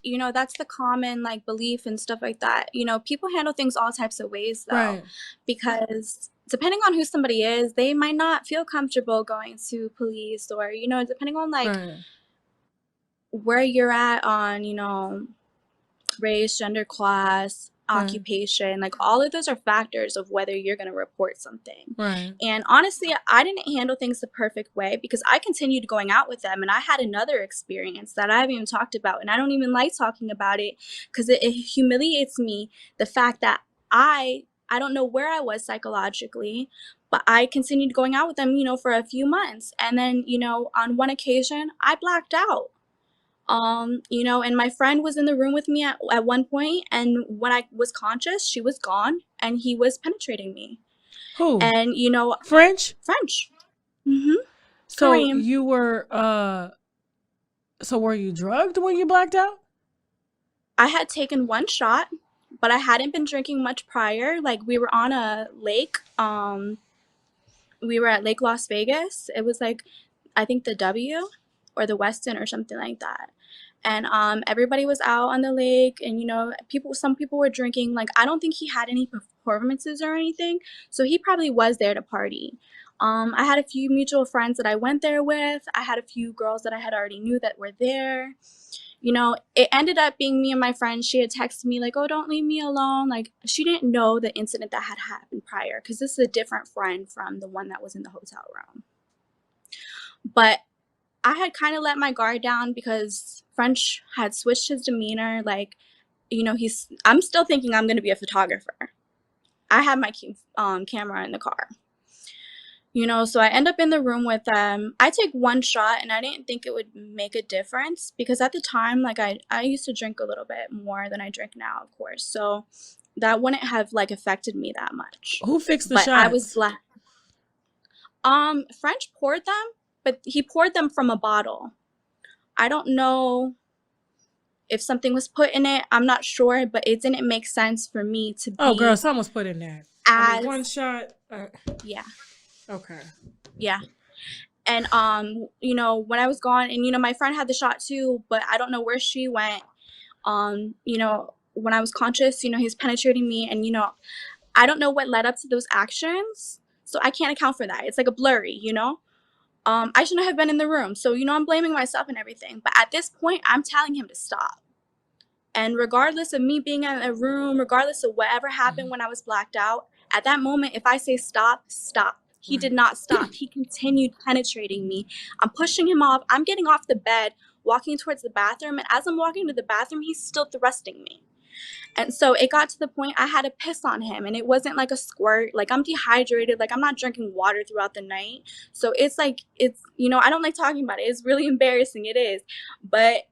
You know, that's the common like belief and stuff like that. You know, people handle things all types of ways though, right, because depending on who somebody is, they might not feel comfortable going to police, or, you know, depending on like right, where you're at on, you know, race, gender, class, right, occupation, like all of those are factors of whether you're going to report something. right, And honestly, I didn't handle things the perfect way because I continued going out with them, and I had another experience that I haven't even talked about, and I don't even like talking about it because it humiliates me, the fact that I don't know where I was psychologically, but I continued going out with them, you know, for a few months, and then, you know, on one occasion I blacked out. You know, and my friend was in the room with me at one point, and when I was conscious, she was gone, and he was penetrating me. who? And, you know, French? Mm-hmm. So Kareem. you were so were you drugged when you blacked out? I had taken one shot, but I hadn't been drinking much prior. Like, we were on a lake. We were at Lake Las Vegas. It was like, I think the W or the Westin or something like that. And everybody was out on the lake, and, you know, some people were drinking. Like, I don't think he had any performances or anything, so he probably was there to party. I had a few mutual friends that I went there with. I had a few girls that I had already knew that were there. You know, it ended up being me and my friend. She had texted me like, oh, don't leave me alone. Like, she didn't know the incident that had happened prior, because this is a different friend from the one that was in the hotel room. But I had kind of let my guard down because French had switched his demeanor. Like, you know, I'm still thinking I'm going to be a photographer. I had my camera in the car. You know, so I end up in the room with them. I take one shot, and I didn't think it would make a difference because at the time, like, I used to drink a little bit more than I drink now, of course. So that wouldn't have like affected me that much. Who fixed the But shots? I was black. French poured them, but he poured them from a bottle. I don't know if something was put in it. I'm not sure, but it didn't make sense for me to be. Oh, girl, something was put in there. I mean, one shot. Yeah. Okay. Yeah. And, you know, when I was gone, and, you know, my friend had the shot too, but I don't know where she went. You know, when I was conscious, you know, he was penetrating me, and, you know, I don't know what led up to those actions, so I can't account for that. It's like a blurry, you know? I shouldn't have been in the room, so, you know, I'm blaming myself and everything. But at this point, I'm telling him to stop. And regardless of me being in a room, regardless of whatever happened when I was blacked out, at that moment, if I say stop, stop. He did not stop. He continued penetrating me. I'm pushing him off. I'm getting off the bed, walking towards the bathroom. And as I'm walking to the bathroom, he's still thrusting me. And so it got to the point I had to piss on him. And it wasn't like a squirt. Like, I'm dehydrated. Like, I'm not drinking water throughout the night. So it's like, you know, I don't like talking about it. It's really embarrassing. It is. But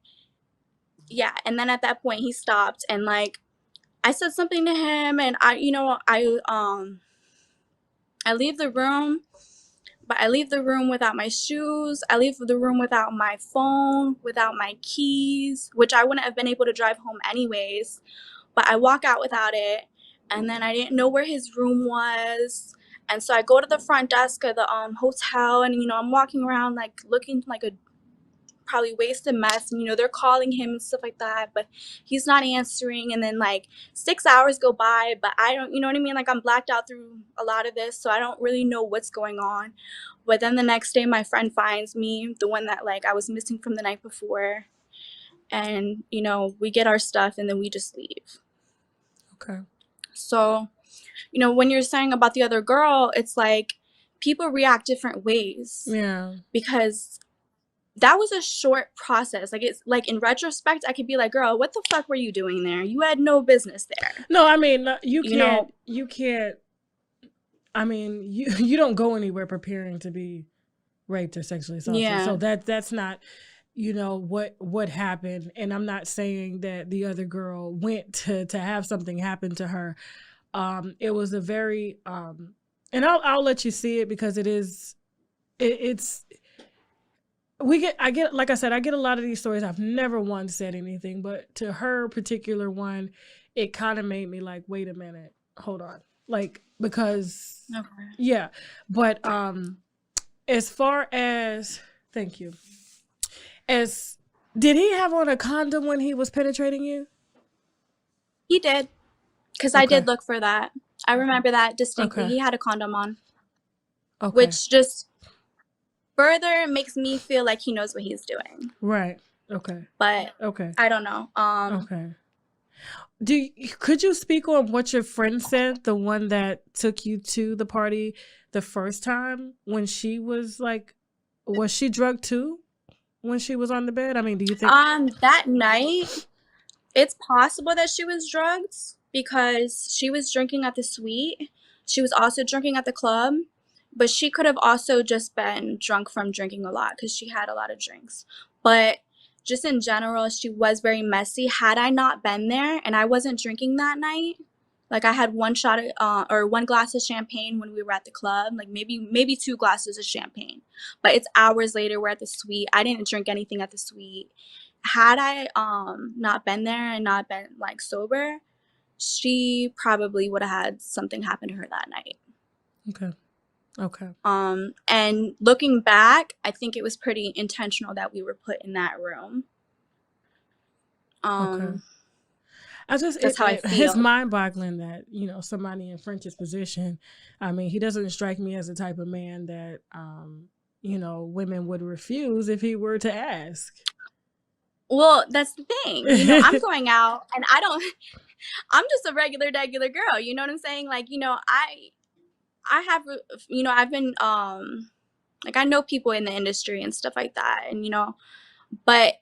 yeah. And then at that point, he stopped. And, like, I said something to him. And I I leave the room, but I leave the room without my shoes. I leave the room without my phone, without my keys, which I wouldn't have been able to drive home anyways. But I walk out without it, and then I didn't know where his room was. And so I go to the front desk of the hotel, and, you know, I'm walking around, like, looking like a probably wasted mess, and, you know, they're calling him and stuff like that, but he's not answering. And then, like, 6 hours go by, but I don't, you know what I mean? Like, I'm blacked out through a lot of this, so I don't really know what's going on. But then the next day, my friend finds me, the one that, like, I was missing from the night before, and, you know, we get our stuff, and then we just leave. Okay. So, you know, when you're saying about the other girl, it's like people react different ways. Yeah. Because that was a short process. Like, it's like, in retrospect, I could be like, girl, what the fuck were you doing there? You had no business there. No, I mean, you can't, I mean, you don't go anywhere preparing to be raped or sexually assaulted. Yeah. So that's not, you know, what happened. And I'm not saying that the other girl went to have something happen to her. It was a very, and I'll let you see it, because I get, like I said, I get a lot of these stories. I've never once said anything, but to her particular one, it kind of made me like, wait a minute, hold on. Like, because, Okay. yeah. But as far as, thank you. Did he have on a condom when he was penetrating you? He did. Because I did look for that. I remember that distinctly. He had a condom on. Okay. Which just further makes me feel like he knows what he's doing. Right. Okay. But I don't know. Okay. Could you speak on what your friend said, the one that took you to the party the first time, when she was like, was she drugged too when she was on the bed? I mean, do you think that night it's possible that she was drugged, because she was drinking at the suite. She was also drinking at the club, but she could have also just been drunk from drinking a lot, because she had a lot of drinks. But just in general, she was very messy. Had I not been there and I wasn't drinking that night, like, I had one shot or one glass of champagne when we were at the club, like maybe 2 glasses of champagne. But it's hours later, we're at the suite. I didn't drink anything at the suite. Had I not been there and not been, like, sober, she probably would have had something happen to her that night. Okay. And looking back, I think it was pretty intentional that we were put in that room. That's how I feel. It's mind-boggling that, you know, somebody in French's position, I mean, he doesn't strike me as the type of man that, you know, women would refuse if he were to ask. Well, that's the thing. You know, I'm going out and I'm just a regular girl. You know what I'm saying? Like, you know, I have, you know, I've been, like, I know people in the industry and stuff like that. And, you know, but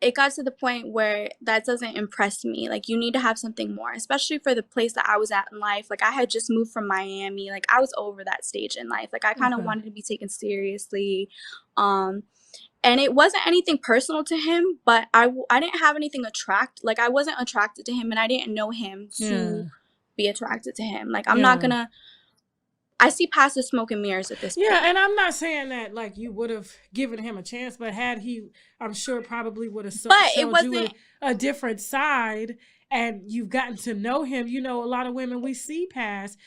it got to the point where that doesn't impress me. Like, you need to have something more, especially for the place that I was at in life. Like, I had just moved from Miami. Like, I was over that stage in life. Like, I kind of wanted to be taken seriously. And it wasn't anything personal to him, but I didn't have anything like, I wasn't attracted to him, and I didn't know him to be attracted to him. Like, I'm not gonna, I see past the smoke and mirrors at this point. Yeah, and I'm not saying that, like, you would have given him a chance, but had he, I'm sure probably would have showed you a different side, and you've gotten to know him. You know, a lot of women, we see past,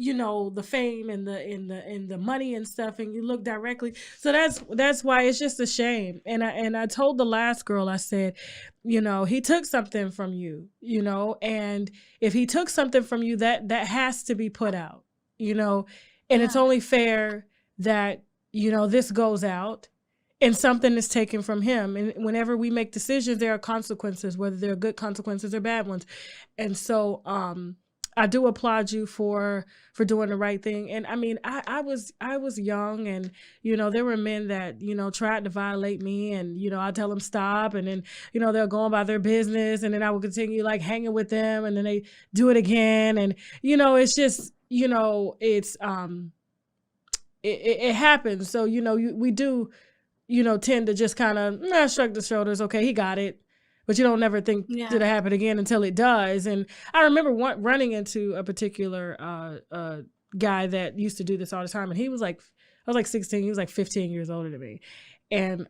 you know, the fame and the money and stuff, and you look directly. So that's why it's just a shame. And I told the last girl, I said, you know, he took something from you, you know, and if he took something from you, that has to be put out, you know, and it's only fair that, you know, this goes out and something is taken from him. And whenever we make decisions, there are consequences, whether they're good consequences or bad ones. And so, I do applaud you for doing the right thing. And I mean, I was young, and, you know, there were men that, you know, tried to violate me, and, you know, I tell them stop, and then, you know, they're going about their business, and then I would continue, like, hanging with them, and then they do it again. And, you know, it's just, you know, it's, it happens. So, you know, we do, you know, tend to just kind of shrug the shoulders. Okay, he got it. But you don't never think it'll happen again until it does. And I remember running into a particular guy that used to do this all the time, and he was like, I was like 16, he was like 15 years older than me. And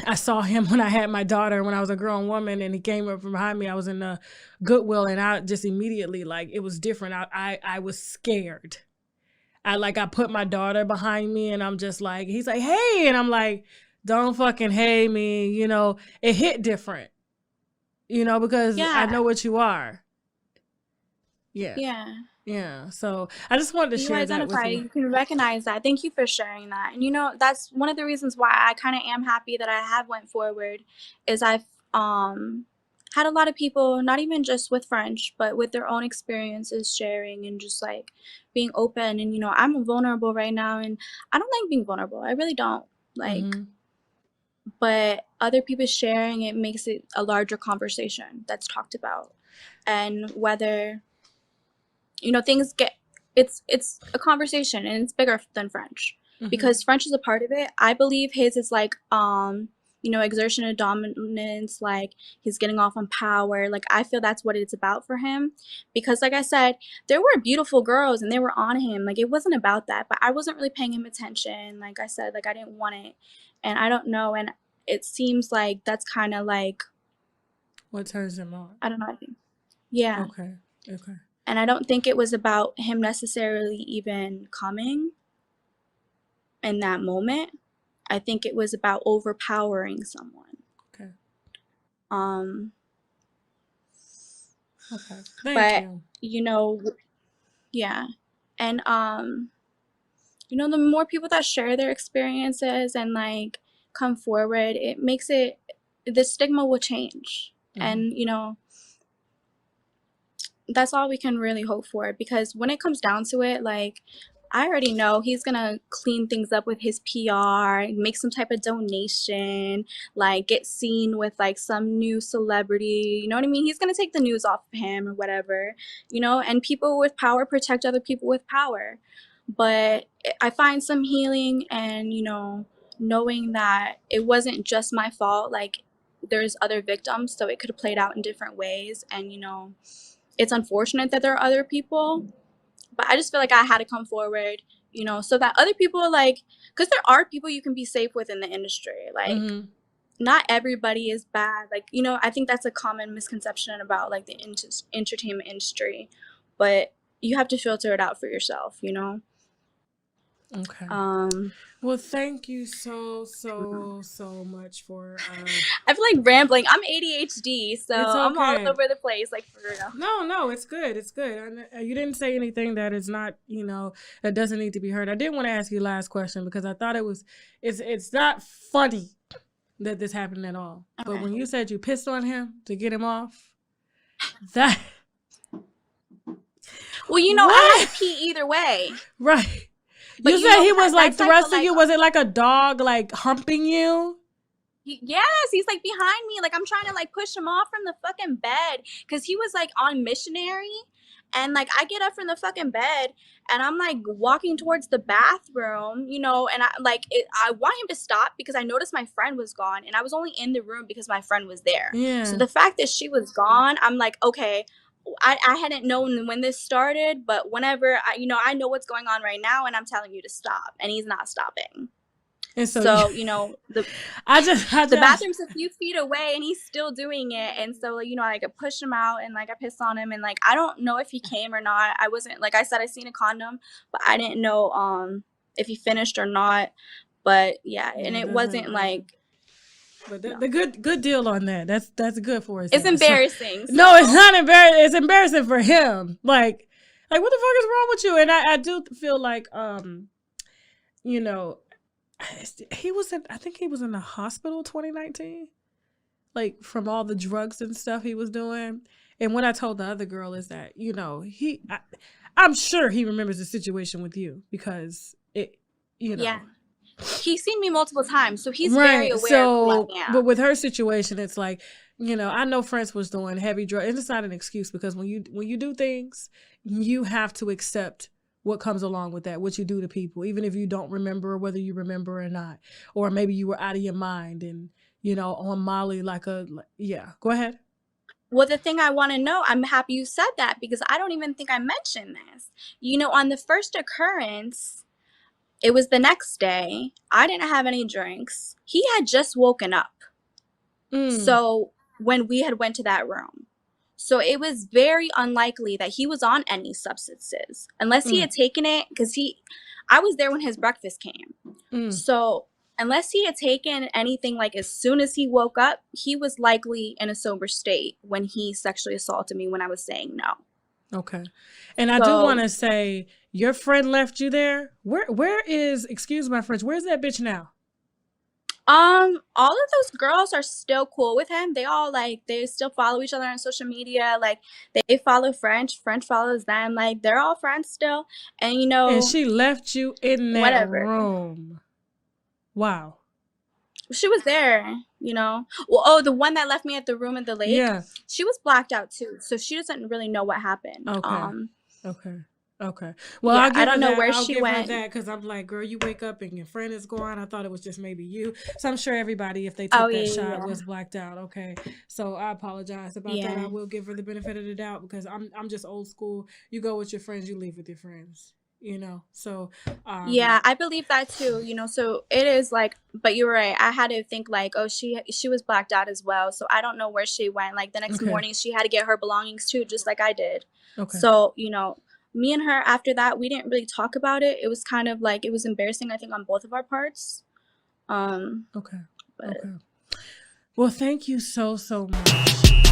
I saw him when I had my daughter, when I was a grown woman, and he came up from behind me. I was in the Goodwill, and I just immediately, like, it was different. I was scared. I put my daughter behind me, and I'm just like, he's like, hey, and I'm like, don't fucking hey me, you know. It hit different, you know, because I know what you are. Yeah. So I just wanted to share that with you. You can recognize that. Thank you for sharing that. And, you know, that's one of the reasons why I kind of am happy that I have went forward, is I've had a lot of people, not even just with French, but with their own experiences sharing and just like being open. And, you know, I'm vulnerable right now, and I don't like being vulnerable. I really don't like, but other people sharing, it makes it a larger conversation that's talked about. And whether, you know, things get, it's a conversation, and it's bigger than French, because French is a part of it. I believe his is like, you know, exertion of dominance, like he's getting off on power. Like, I feel that's what it's about for him, because like I said, there were beautiful girls and they were on him. Like, it wasn't about that, but I wasn't really paying him attention. Like I said, like I didn't want it, and I don't know. And it seems like that's kind of like what turns him on. I don't know. I think, yeah. Okay. And I don't think it was about him necessarily even coming in that moment. I think it was about overpowering someone. Okay. Okay. Thank you. You know, yeah. And you know, the more people that share their experiences and like come forward, it makes it, the stigma will change. And you know, that's all we can really hope for, because when it comes down to it, like, I already know he's gonna clean things up with his PR, make some type of donation, like get seen with like some new celebrity, you know what I mean? He's gonna take the news off of him or whatever, you know, and people with power protect other people with power. But I find some healing and, you know, knowing that it wasn't just my fault, like there's other victims, so it could have played out in different ways. And, you know, it's unfortunate that there are other people, but I just feel like I had to come forward, you know, so that other people, like, because there are people you can be safe with in the industry. Like, not everybody is bad. Like, you know, I think that's a common misconception about, like, the entertainment industry. But you have to filter it out for yourself, you know? Okay. Well, thank you so much for I feel like rambling. I'm ADHD, so it's okay. I'm all over the place, like, for real. No, it's good. It's good. You didn't say anything that is not, you know, that doesn't need to be heard. I did want to ask you last question, because I thought it's not funny that this happened at all. Okay. But when you said you pissed on him to get him off, that. Well, you know, I had to pee either way. Right. But you said he was like thrusting you. Was it like a dog like humping you? Yes, he's like behind me. Like, I'm trying to like push him off from the fucking bed, because he was like on missionary. And like, I get up from the fucking bed and I'm like walking towards the bathroom, you know, and I want him to stop, because I noticed my friend was gone, and I was only in the room because my friend was there. Yeah. So the fact that she was gone, I'm like, okay, I hadn't known when this started, but whenever I know what's going on right now, and I'm telling you to stop, and he's not stopping. And so you know, the bathroom's a few feet away, and he's still doing it. And so, you know, I could push him out, and like I pissed on him, and like I don't know if he came or not. I wasn't, like I said, I seen a condom, but I didn't know if he finished or not. But yeah, and it wasn't like. But the good deal on that. That's good for us. It's embarrassing. No, it's not embarrassing. It's embarrassing for him. Like what the fuck is wrong with you? And I do feel like you know, I think he was in the hospital 2019. Like, from all the drugs and stuff he was doing. And what I told the other girl is that, you know, I'm sure he remembers the situation with you, because it, you know. Yeah. He's seen me multiple times, so he's very aware of who I am. But with her situation, it's like, you know, I know Prince was doing heavy drugs, and it's not an excuse, because when you do things, you have to accept what comes along with that, what you do to people, even if you don't remember, whether you remember or not, or maybe you were out of your mind and, you know, on Molly, yeah. Go ahead. Well, the thing I want to know, I'm happy you said that because I don't even think I mentioned this. You know, on the first occurrence, it was the next day. I didn't have any drinks. He had just woken up. So when we had went to that room. So it was very unlikely that he was on any substances unless he had taken it because I was there when his breakfast came. So unless he had taken anything like as soon as he woke up, he was likely in a sober state when he sexually assaulted me when I was saying no. Okay. And I do want to say, your friend left you there. Where is, excuse my French, where's that bitch now? All of those girls are still cool with him. They all they still follow each other on social media. Like they follow French follows them. Like they're all friends still. And you know, and she left you in that room. Wow. She was there, you know. Well, the one that left me at the room at the lake. Yeah. She was blacked out too, so she doesn't really know what happened. Okay. Well, yeah, I don't know where she went. I'll give her that because I'm like, girl, you wake up and your friend is gone. I thought it was just maybe you. So I'm sure everybody, if they took that shot, was blacked out. Okay. So I apologize about that. I will give her the benefit of the doubt because I'm just old school. You go with your friends, you leave with your friends. You know, so yeah, I believe that too, you know. So it is like, but you're right, I had to think like, oh, she was blacked out as well, so I don't know where she went. Like the next morning she had to get her belongings too, just like I did. So you know, me and her after that, we didn't really talk about it. It was kind of like, it was embarrassing, I think, on both of our parts. Well, thank you so much.